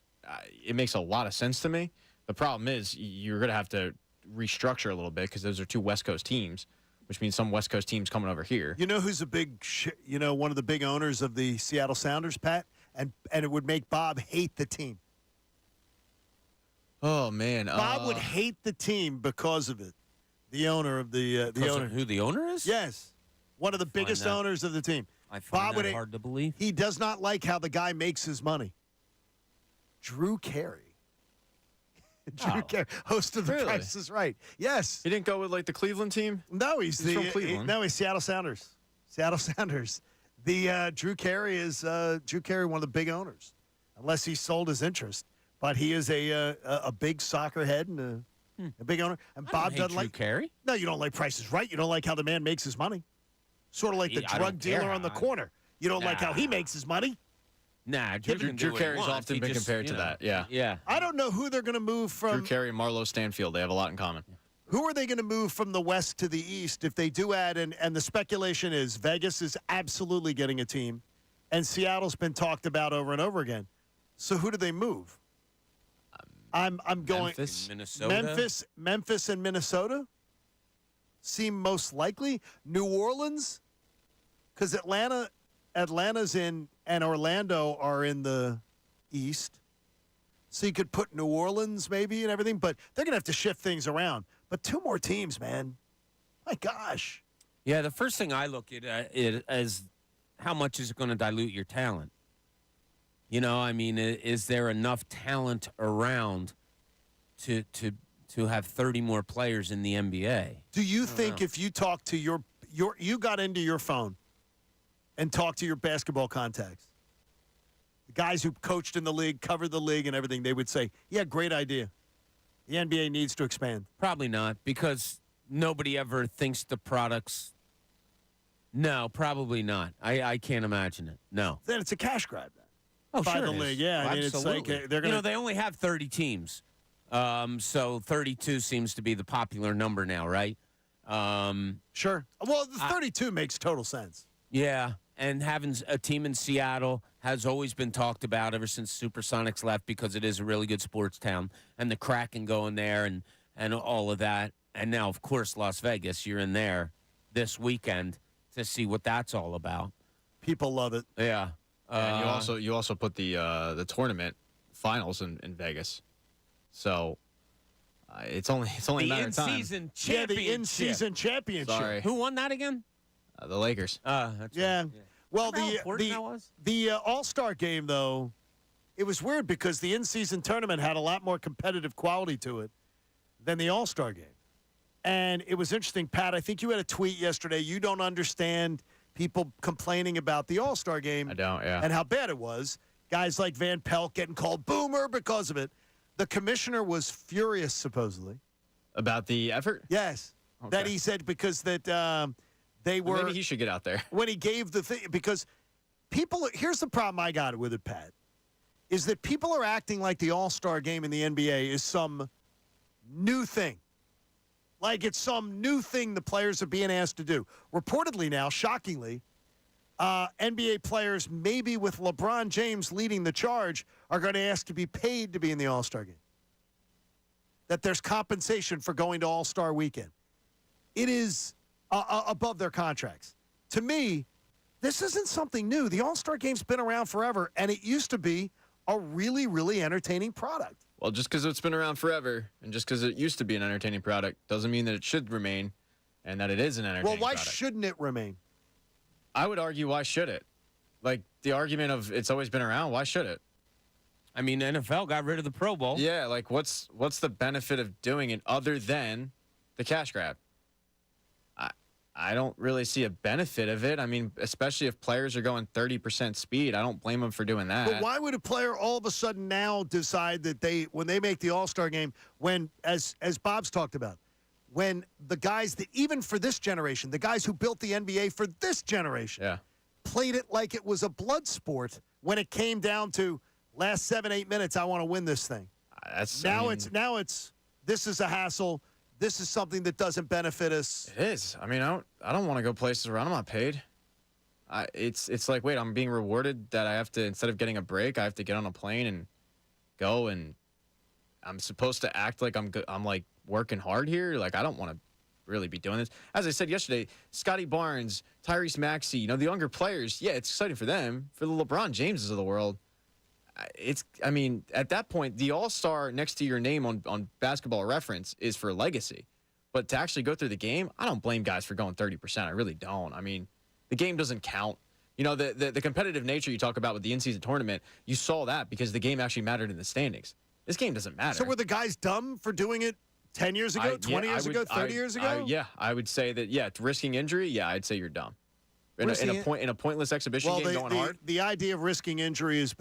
It makes a lot of sense to me. The problem is you're going to have to restructure a little bit because those are 2 West Coast teams, which means some West Coast teams coming over here. You know who's one of the big owners of the Seattle Sounders, Pat? And it would make Bob hate the team. Oh, man. Bob would hate the team because of it. The owner of the owner. Who the owner is? Yes. One of the biggest that- owners of the team. I find Bob that hard to believe. He does not like how the guy makes his money. Drew Carey. Carey, host of The Really? Price is Right. Yes. He didn't go with like the Cleveland team? No, he's from Cleveland. No, he's Seattle Sounders. Seattle Sounders. The Drew Carey is one of the big owners, unless he sold his interest. But he is a big soccer head and a big owner. And Bob doesn't like Drew Carey. No, you don't like Price is Right. You don't like how the man makes his money. Sort of like the I drug don't care dealer on the how- corner. You don't like how he Nah. makes his money. Nah, Drew can do Drew what he Carey's wants. often He been just, compared you to know. that. Yeah. Yeah. I don't know who they're going to move Drew from. Carey and Marlo Stanfield, they have a lot in common. Who are they going to move from the west to the east if they do add? And the speculation is Vegas is absolutely getting a team, and Seattle's been talked about over and over again. So who do they move? I'm going Memphis? Minnesota. Memphis, and Minnesota seem most likely. New Orleans, because Atlanta's in, and Orlando are in the east. So you could put New Orleans maybe and everything, but they're going to have to shift things around. But 2 more teams, man. My gosh. Yeah, the first thing I look at it as how much is it going to dilute your talent? You know, I mean, is there enough talent around to have 30 more players in the NBA? Do you think if you talk to you got into your phone and talked to your basketball contacts, the guys who coached in the league, covered the league and everything, they would say, yeah, great idea. The NBA needs to expand. Probably not, because nobody ever thinks the products. No, probably not. I can't imagine it. No. Then it's a cash grab then. Oh, by sure the it is. league. Yeah, I mean, Absolutely. it's like they're going to. they only have 30 teams. So 32 seems to be the popular number now, right? Sure. Well, the 32 makes total sense. Yeah, and having a team in Seattle has always been talked about ever since Supersonics left because it is a really good sports town. And the Kraken going there and all of that. And now, of course, Las Vegas, you're in there this weekend to see what that's all about. People love it. Yeah. And you also put the tournament finals in Vegas. So it's only a the matter of time. in-season Yeah, championship. the in-season championship. Sorry. Who won that again? The Lakers. That's Yeah. right. Well, Remember how important that was? the All-Star game, though, it was weird because the in-season tournament had a lot more competitive quality to it than the All-Star game. And it was interesting, Pat, I think you had a tweet yesterday. You don't understand people complaining about the All-Star game. I don't, yeah. And how bad it was. Guys like Van Pelt getting called boomer because of it. The commissioner was furious, supposedly. About the effort? Yes. Okay. That he said because that they were. Maybe he should get out there. When he gave the thing, because people, here's the problem I got with it, Pat, is that people are acting like the All-Star game in the NBA is some new thing. Like it's some new thing the players are being asked to do. Reportedly now, shockingly, NBA players, maybe with LeBron James leading the charge, are going to ask to be paid to be in the All-Star game. That there's compensation for going to All-Star weekend. It is above their contracts. To me, this isn't something new. The All-Star game's been around forever, and it used to be a really, really entertaining product. Well, just because it's been around forever and just because it used to be an entertaining product doesn't mean that it should remain and that it is an entertaining Well, why product. shouldn't it remain? I would argue, why should it? Like, the argument of it's always been around, why should it? I mean, the NFL got rid of the Pro Bowl. Yeah, like, what's the benefit of doing it other than the cash grab? I don't really see a benefit of it. I mean, especially if players are going 30% speed, I don't blame them for doing that. But why would a player all of a sudden now decide that when they make the All-Star game, when, as Bob's talked about, when the guys that, even for this generation, the guys who built the NBA for this generation, played it like it was a blood sport when it came down to last 7-8 minutes, I want to win this thing. Now it's this is a hassle. This is something that doesn't benefit us. It is. I mean, I don't want to go places where I'm not paid. It's like, wait, I'm being rewarded that I have to, instead of getting a break, I have to get on a plane and go, and I'm supposed to act like I'm like working hard here. Like, I don't want to really be doing this. As I said yesterday, Scotty Barnes, Tyrese Maxey, the younger players, yeah, it's exciting for them. For the LeBron Jameses of the world, I mean, at that point, the All-Star next to your name on Basketball Reference is for legacy. But to actually go through the game, I don't blame guys for going 30%. I really don't. I mean, the game doesn't count. The competitive nature you talk about with the in-season tournament, you saw that because the game actually mattered in the standings. This game doesn't matter. So were the guys dumb for doing it 10 years ago, 20 years ago, 30 years ago? I would say that, risking injury, I'd say you're dumb. In a pointless exhibition game going hard? The idea of risking injury is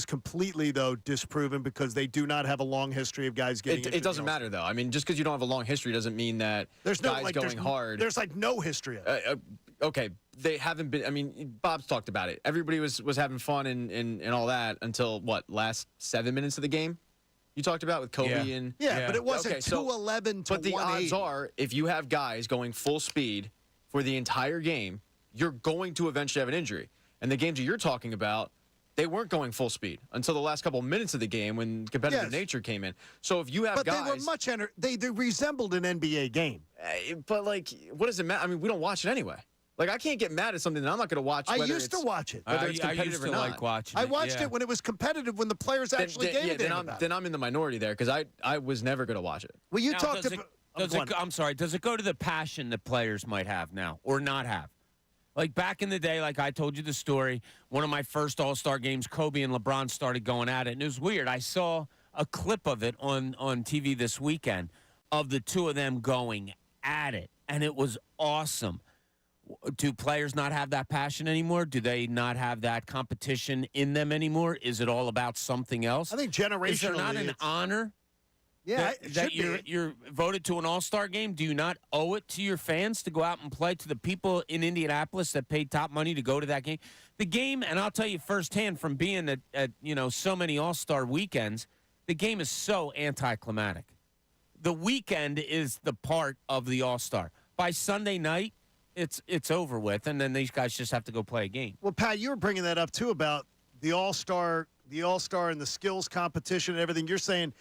completely, though, disproven because they do not have a long history of guys getting injured. It doesn't matter, though. I mean, just because you don't have a long history doesn't mean that going hard. There's, no history of it. Okay, they haven't been. I mean, Bob's talked about it. Everybody was having fun and all that until, last 7 minutes of the game? You talked about with Kobe and... Yeah, but it wasn't 211 to 180. But the odds are, if you have guys going full speed for the entire game, you're going to eventually have an injury. And the games that you're talking about, they weren't going full speed until the last couple of minutes of the game when competitive nature came in. So if you have guys... But they were they resembled an NBA game. But, what does it matter? I mean, we don't watch it anyway. I can't get mad at something that I'm not going to watch. I used to watch it. Whether it's competitive I used to or not. like watching it. I watched it when it was competitive, when the players actually gave it to then I'm in the minority there because I was never going to watch it. Well, you talked about... I'm sorry. Does it go to the passion that players might have now or not have? Like back in the day, like I told you the story, one of my first All-Star games, Kobe and LeBron started going at it. And it was weird. I saw a clip of it on TV this weekend of the two of them going at it. And it was awesome. Do players not have that passion anymore? Do they not have that competition in them anymore? Is it all about something else? I think generationally... Is there not an honor? Yeah, that you're voted to an All-Star game? Do you not owe it to your fans to go out and play, to the people in Indianapolis that paid top money to go to that game? The game, and I'll tell you firsthand from being at so many All-Star weekends, the game is so anticlimactic. The weekend is the part of the All-Star. By Sunday night, it's over with, and then these guys just have to go play a game. Well, Pat, you were bringing that up too about the All-Star and the skills competition and everything. You're saying,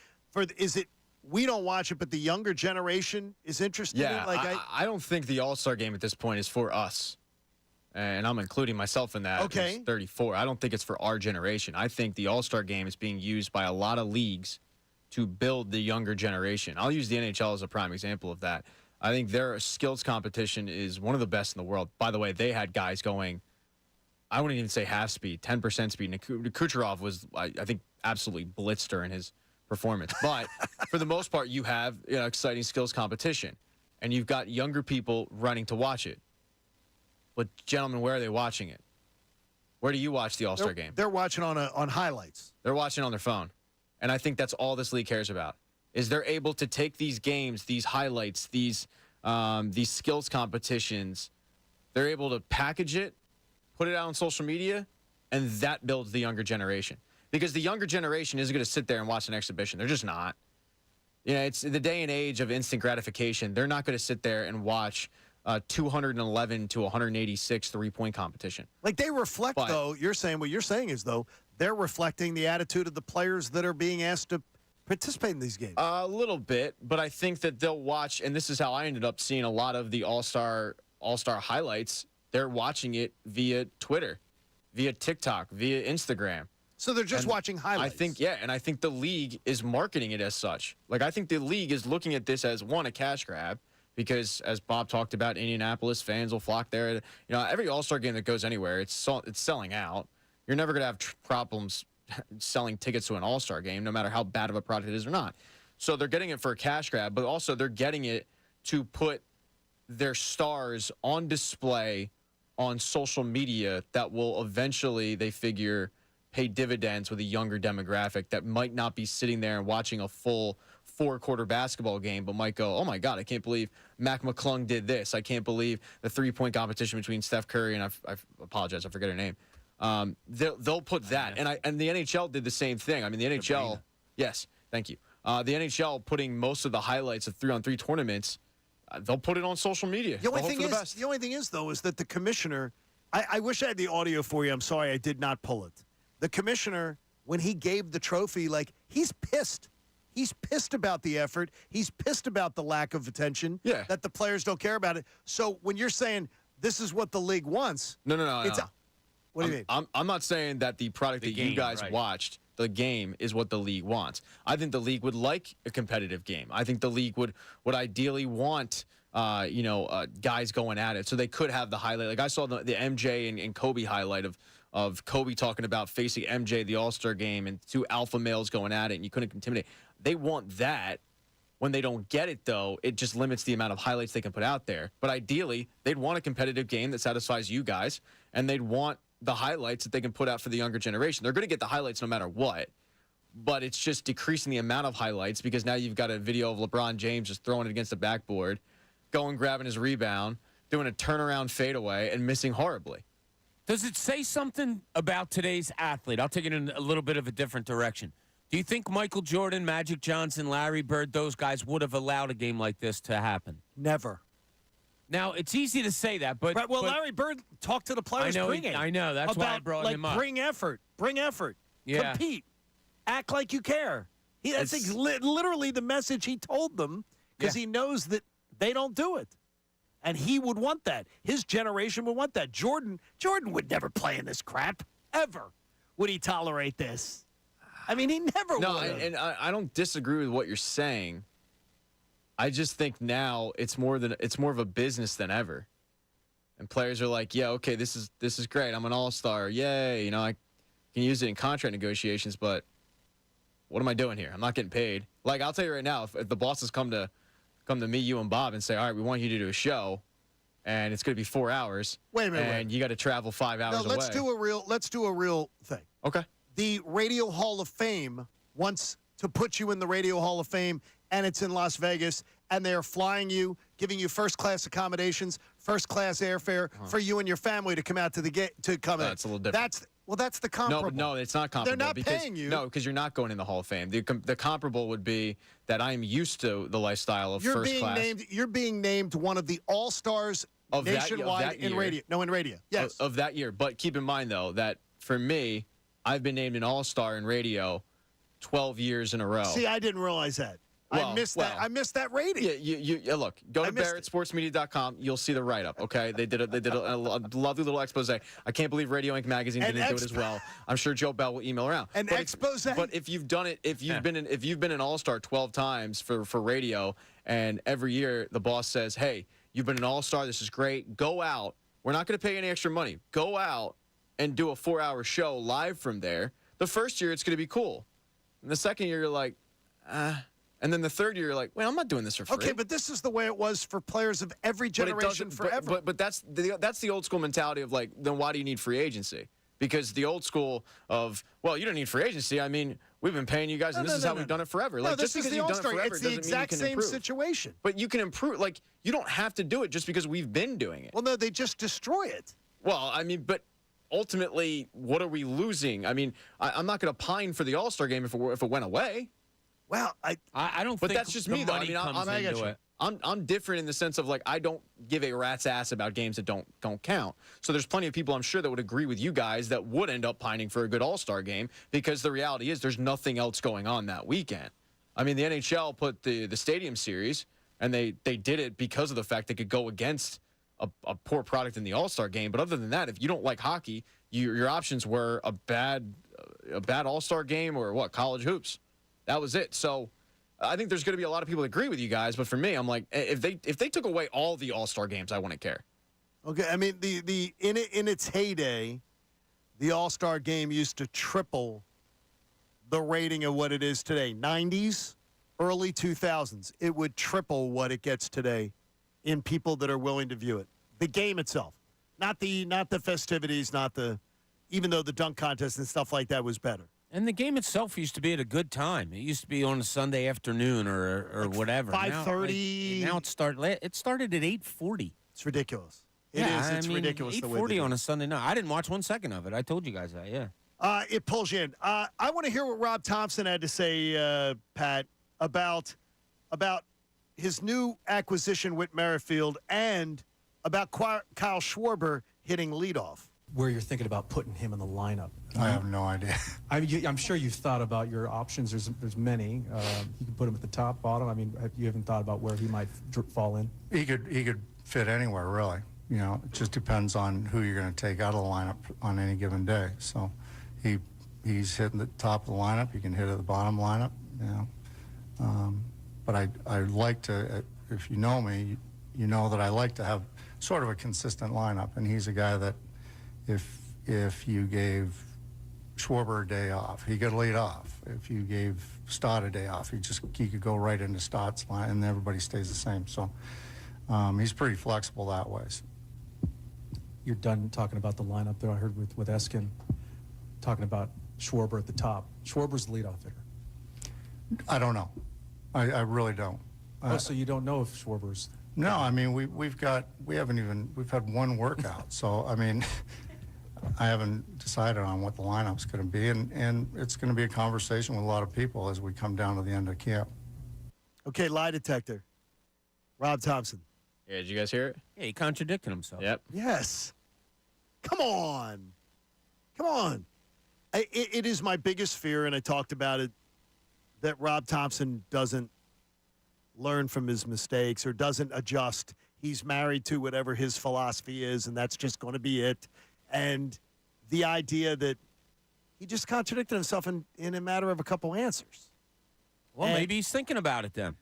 we don't watch it, but the younger generation is interested in it? I don't think the All-Star game at this point is for us. And I'm including myself in that. Okay. Who's 34. I don't think it's for our generation. I think the All-Star game is being used by a lot of leagues to build the younger generation. I'll use the NHL as a prime example of that. I think their skills competition is one of the best in the world. By the way, they had guys going, I wouldn't even say half speed, 10% speed. Kucherov was, I think, absolutely blitzed her in his performance. But for the most part, you have exciting skills competition, and you've got younger people running to watch it. But, gentlemen, where are they watching it? Where do you watch the All-Star game? They're watching on highlights. They're watching on their phone. And I think that's all this league cares about. is they're able to take these games, these highlights, these skills competitions, they're able to package it, put it out on social media, and that builds the younger generation. Because the younger generation isn't going to sit there and watch an exhibition. They're just not. It's the day and age of instant gratification. They're not going to sit there and watch 211 to 186 three-point competition. Like they reflect, though, what you're saying is, though, they're reflecting the attitude of the players that are being asked to participate in these games. A little bit, but I think that they'll watch, and this is how I ended up seeing a lot of the All-Star highlights. They're watching it via Twitter, via TikTok, via Instagram. So they're just watching highlights. I think the league is marketing it as such. Like, I think the league is looking at this as, one, a cash grab, because as Bob talked about, Indianapolis fans will flock there. Every All-Star game that goes anywhere, it's selling out. You're never going to have problems selling tickets to an All-Star game, no matter how bad of a product it is or not. So they're getting it for a cash grab, but also they're getting it to put their stars on display on social media that will eventually, they figure, pay dividends with a younger demographic that might not be sitting there and watching a full four-quarter basketball game, but might go, oh, my God, I can't believe Mac McClung did this. I can't believe the three-point competition between Steph Curry and I apologize, I forget her name. They'll put that. And the NHL did the same thing. I mean, the NHL, yes, thank you. The NHL putting most of the highlights of 3-on-3 tournaments, they'll put it on social media. The only thing is, though, is that the commissioner, I wish I had the audio for you. I'm sorry I did not pull it. The commissioner, when he gave the trophy, he's pissed. He's pissed about the effort. He's pissed about the lack of attention, that the players don't care about it. So when you're saying this is what the league wants. No. What do you mean? I'm not saying that the product that you guys watched, the game, is what the league wants. I think the league would like a competitive game. I think the league would ideally want, guys going at it. So they could have the highlight. Like I saw the MJ and Kobe highlight of Kobe talking about facing MJ at the All-Star game and two alpha males going at it, and you couldn't intimidate. They want that. When they don't get it, though, it just limits the amount of highlights they can put out there. But ideally, they'd want a competitive game that satisfies you guys, and they'd want the highlights that they can put out for the younger generation. They're going to get the highlights no matter what, but it's just decreasing the amount of highlights because now you've got a video of LeBron James just throwing it against the backboard, grabbing his rebound, doing a turnaround fadeaway, and missing horribly. Does it say something about today's athlete? I'll take it in a little bit of a different direction. Do you think Michael Jordan, Magic Johnson, Larry Bird, those guys would have allowed a game like this to happen? Never. Now, it's easy to say that, but... Right, Larry Bird talked to the players pregame. I know. That's why I brought him up. Bring effort. Yeah. Compete. Act like you care. That's literally the message he told them because he knows that they don't do it. And he would want that. His generation would want that. Jordan would never play in this crap, ever. Would he tolerate this? I mean, he never would. No, and I don't disagree with what you're saying. I just think now it's more of a business than ever. And players are like, yeah, okay, this is great. I'm an all-star. Yay. I can use it in contract negotiations, but what am I doing here? I'm not getting paid. Like, I'll tell you right now, if the bosses come to me, you and Bob, and say, all right, we want you to do a show, and it's going to be 4 hours. Wait a minute. And you got to travel 5 hours away. Let's do a real thing. Okay. The Radio Hall of Fame wants to put you in the Radio Hall of Fame, and it's in Las Vegas, and they're flying you, giving you first-class accommodations, first-class airfare for you and your family to come out to the gate to come in. That's a little different. That's the comparable. No, it's not comparable. They're not paying you. No, because you're not going in the Hall of Fame. The comparable would be that I'm used to the lifestyle of first class. You're being named one of the all-stars nationwide in radio. No, in radio. Yes. Of that year. But keep in mind, though, that for me, I've been named an all-star in radio 12 years in a row. See, I didn't realize that. I missed that rating. Yeah, you look. Go to BarrettSportsMedia.com. You'll see the write-up. Okay, they did a lovely little expose. I can't believe Radio Ink magazine didn't do it as well. I'm sure Joe Bell will email around. Expose. But if you've done it, if you've been an all-star 12 times for radio, and every year the boss says, "Hey, you've been an all-star. This is great. Go out. We're not going to pay any extra money. Go out and do a 4-hour show live from there." The first year it's going to be cool, and the second year you're like, And then the third year, you're like, wait, I'm not doing this for free. Okay, but this is the way it was for players of every generation forever. But that's the old school mentality of, like, then why do you need free agency? Because the old school of, well, you don't need free agency. I mean, we've been paying you guys, and this is how we've done it forever. Like, this just because is the you've done it All-Star. forever It's the doesn't mean you exact can same improve. situation. But you can improve. Like, you don't have to do it just because we've been doing it. Well, no, they just destroy it. Well, I mean, but ultimately, what are we losing? I mean, I'm not going to pine for the All-Star game if it went away. Well, I don't But think that's just the me, though. I money mean, comes into it. I'm different in the sense of, like, I don't give a rat's ass about games that don't count. So there's plenty of people, I'm sure, that would agree with you guys that would end up pining for a good All-Star game, because the reality is there's nothing else going on that weekend. I mean, the NHL put the Stadium Series, and they did it because of the fact they could go against a poor product in the All-Star game. But other than that, if you don't like hockey, your options were a bad All-Star game or college hoops. That was it. So I think there's going to be a lot of people that agree with you guys, but for me, I'm like, if they took away all the All-Star games, I wouldn't care. Okay, I mean, in its heyday, the All-Star game used to triple the rating of what it is today. 90s, early 2000s, it would triple what it gets today in people that are willing to view it. The game itself, not the festivities, even though the dunk contest and stuff like that was better. And the game itself used to be at a good time. It used to be on a Sunday afternoon or like whatever. 5:30. Now it started at 8:40. It's ridiculous. It's ridiculous. 8:40 on a Sunday night. I didn't watch 1 second of it. I told you guys that. Yeah. It pulls you in. I want to hear what Rob Thompson had to say, Pat, about his new acquisition, Whit Merrifield, and about Kyle Schwarber hitting leadoff. Where you're thinking about putting him in the lineup. I have no idea. I'm sure you've thought about your options. There's many. You can put him at the top, bottom. I mean, you haven't thought about where he might fall in. He could fit anywhere, really. You know, it just depends on who you're going to take out of the lineup on any given day. So he's hitting the top of the lineup. He can hit at the bottom lineup. You know, but I like to. If you know me, you know that I like to have sort of a consistent lineup, and he's a guy that. If you gave Schwarber a day off, he could lead off. If you gave Stott a day off, he could go right into Stott's line, and everybody stays the same. So he's pretty flexible that way. You're done talking about the lineup there. I heard with Eskin talking about Schwarber at the top. Schwarber's the leadoff hitter. I don't know. I really don't. So you don't know if Schwarber's. No, I mean we've had one workout. So I mean. I haven't decided on what the lineup's going to be, and it's going to be a conversation with a lot of people as we come down to the end of camp. Okay, lie detector. Rob Thompson. Yeah, did you guys hear it? Yeah, he contradicted himself. Yep. Yes. Come on. It is my biggest fear, and I talked about it, that Rob Thompson doesn't learn from his mistakes or doesn't adjust. He's married to whatever his philosophy is, and that's just going to be it. And the idea that he just contradicted himself in a matter of a couple answers. Well, maybe he's thinking about it then.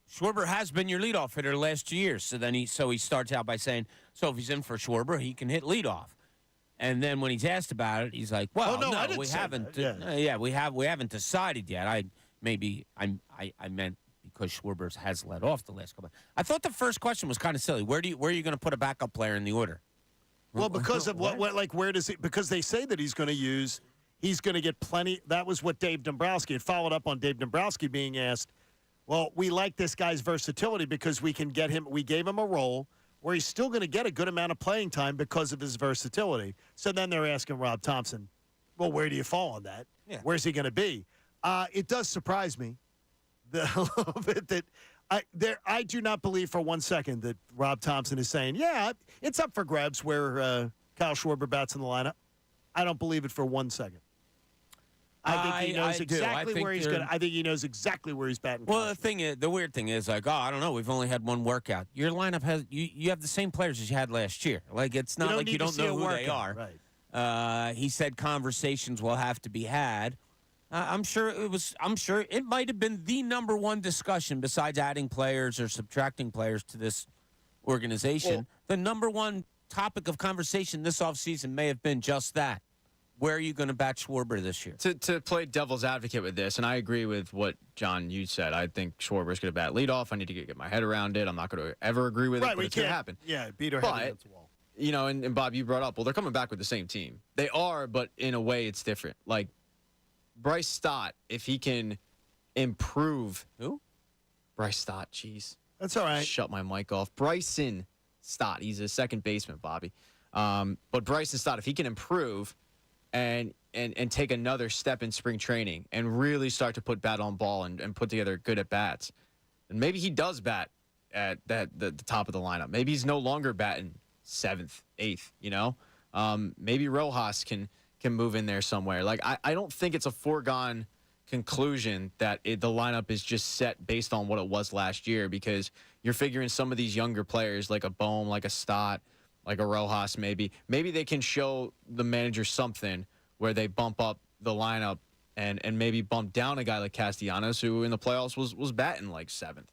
Schwarber has been your leadoff hitter the last 2 years. So then he starts out by saying, so if he's in for Schwarber, he can hit leadoff. And then when he's asked about it, he's like, well, no, we haven't. We haven't decided yet. I meant because Schwarber has led off the last couple. I thought the first question was kind of silly. Where are you going to put a backup player in the order? Well, because of where does he? Because they say that he's going to get plenty. That was what Dave Dombrowski had followed up on. Dave Dombrowski being asked, well, we like this guy's versatility because we can get him. We gave him a role where he's still going to get a good amount of playing time because of his versatility. So then they're asking Rob Thompson, well, where do you fall on that? Yeah. Where's he going to be? It does surprise me a little bit that. I do not believe for 1 second that Rob Thompson is saying, yeah, it's up for grabs where Kyle Schwarber bats in the lineup. I don't believe it for 1 second. I think he knows exactly where he's going. I think he knows exactly where he's batting. Well, the weird thing is, like, I don't know. We've only had one workout. Your lineup has you have the same players as you had last year. Like, it's not like you don't know who they are. Right. He said conversations will have to be had. I'm sure it might have been the number one discussion besides adding players or subtracting players to this organization. Well, the number one topic of conversation this offseason may have been just that. Where are you going to bat Schwarber this year? To play devil's advocate with this, and I agree with what, John, you said. I think Schwarber's going to bat leadoff. I need to get my head around it. I'm not going to ever agree with it, but it's going to happen. Yeah, beat our head against the wall. You know, and Bob, you brought up, well, they're coming back with the same team. They are, but in a way it's different. Like, Bryce Stott, if he can improve. Who? Bryce Stott, jeez. That's all right. Shut my mic off. Bryson Stott. He's a second baseman, Bobby. But Bryson Stott, if he can improve and take another step in spring training and really start to put bat on ball and put together good at bats, then maybe he does bat at the top of the lineup. Maybe he's no longer batting 7th, 8th, you know? Maybe Rojas can move in there somewhere. Like, I don't think it's a foregone conclusion that the lineup is just set based on what it was last year, because you're figuring some of these younger players like a Bohm, like a Stott, like a Rojas maybe they can show the manager something where they bump up the lineup and maybe bump down a guy like Castellanos, who in the playoffs was batting like 7th.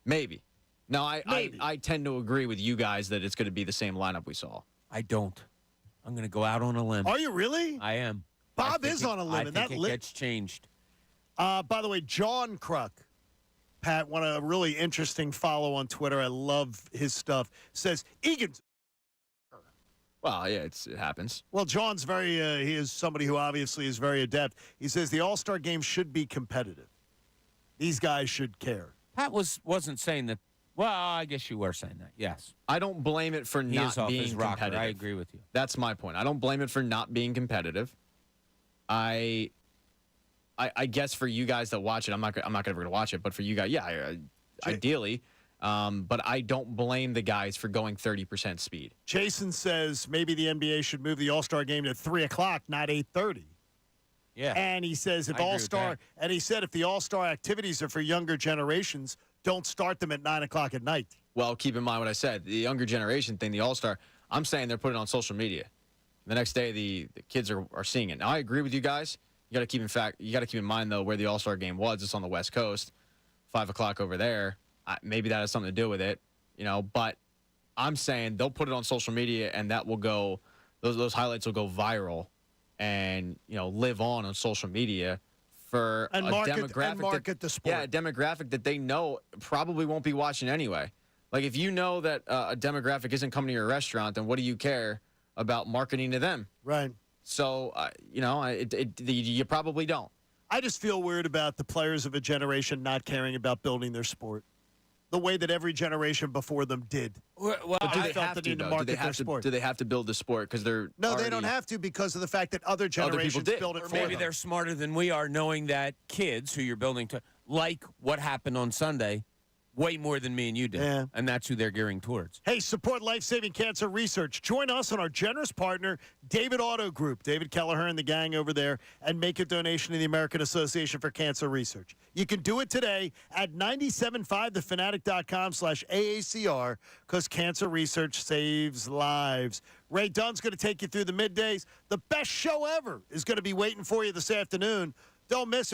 Maybe. Now, I tend to agree with you guys that it's going to be the same lineup we saw. I don't. I'm going to go out on a limb. Are you really? I am. Bob is on a limb. I think it gets changed. By the way, John Kruk, Pat, a really interesting follow on Twitter. I love his stuff. Says, Egan's. Well, yeah, it happens. Well, John's he is somebody who obviously is very adept. He says the All-Star game should be competitive. These guys should care. Pat wasn't saying that. Well, I guess you were saying that, yes. I don't blame it for not being competitive. I agree with you. That's my point. I don't blame it for not being competitive. I guess for you guys that watch it, I'm not ever gonna watch it, but for you guys, yeah, ideally. But I don't blame the guys for going 30% speed. Jason says maybe the NBA should move the All-Star game to 3:00, not 8:30. Yeah. And he says if the All-Star activities are for younger generations, don't start them at 9:00 at night. Well, keep in mind what I said. The younger generation thing, the All-Star, I'm saying they're putting it on social media. The next day, the kids are seeing it. Now, I agree with you guys. You got to keep in mind though where the All-Star game was. It's on the West Coast, 5:00 over there. Maybe that has something to do with it, you know. But I'm saying they'll put it on social media, and that will go. Those highlights will go viral, and live on social media for a demographic market the sport. Yeah, a demographic that they know probably won't be watching anyway. Like if you know that a demographic isn't coming to your restaurant, then what do you care about marketing to them? Right. So you probably don't. I just feel weird about the players of a generation not caring about building their sport the way that every generation before them did. Well, but do they have to market their sport? Do they have to build the sport because they're they don't have to because of the fact that other generations build it for them. Maybe they're smarter than we are, knowing that kids who you're building to like what happened on Sunday way more than me and you did. Yeah. And that's who they're gearing towards. Hey, support life-saving cancer research. Join us and our generous partner, David Auto Group, David Kelleher and the gang over there, and make a donation to the American Association for Cancer Research. You can do it today at 975thefanatic.com/AACR because cancer research saves lives. Ray Dunn's going to take you through the middays. The best show ever is going to be waiting for you this afternoon. Don't miss it.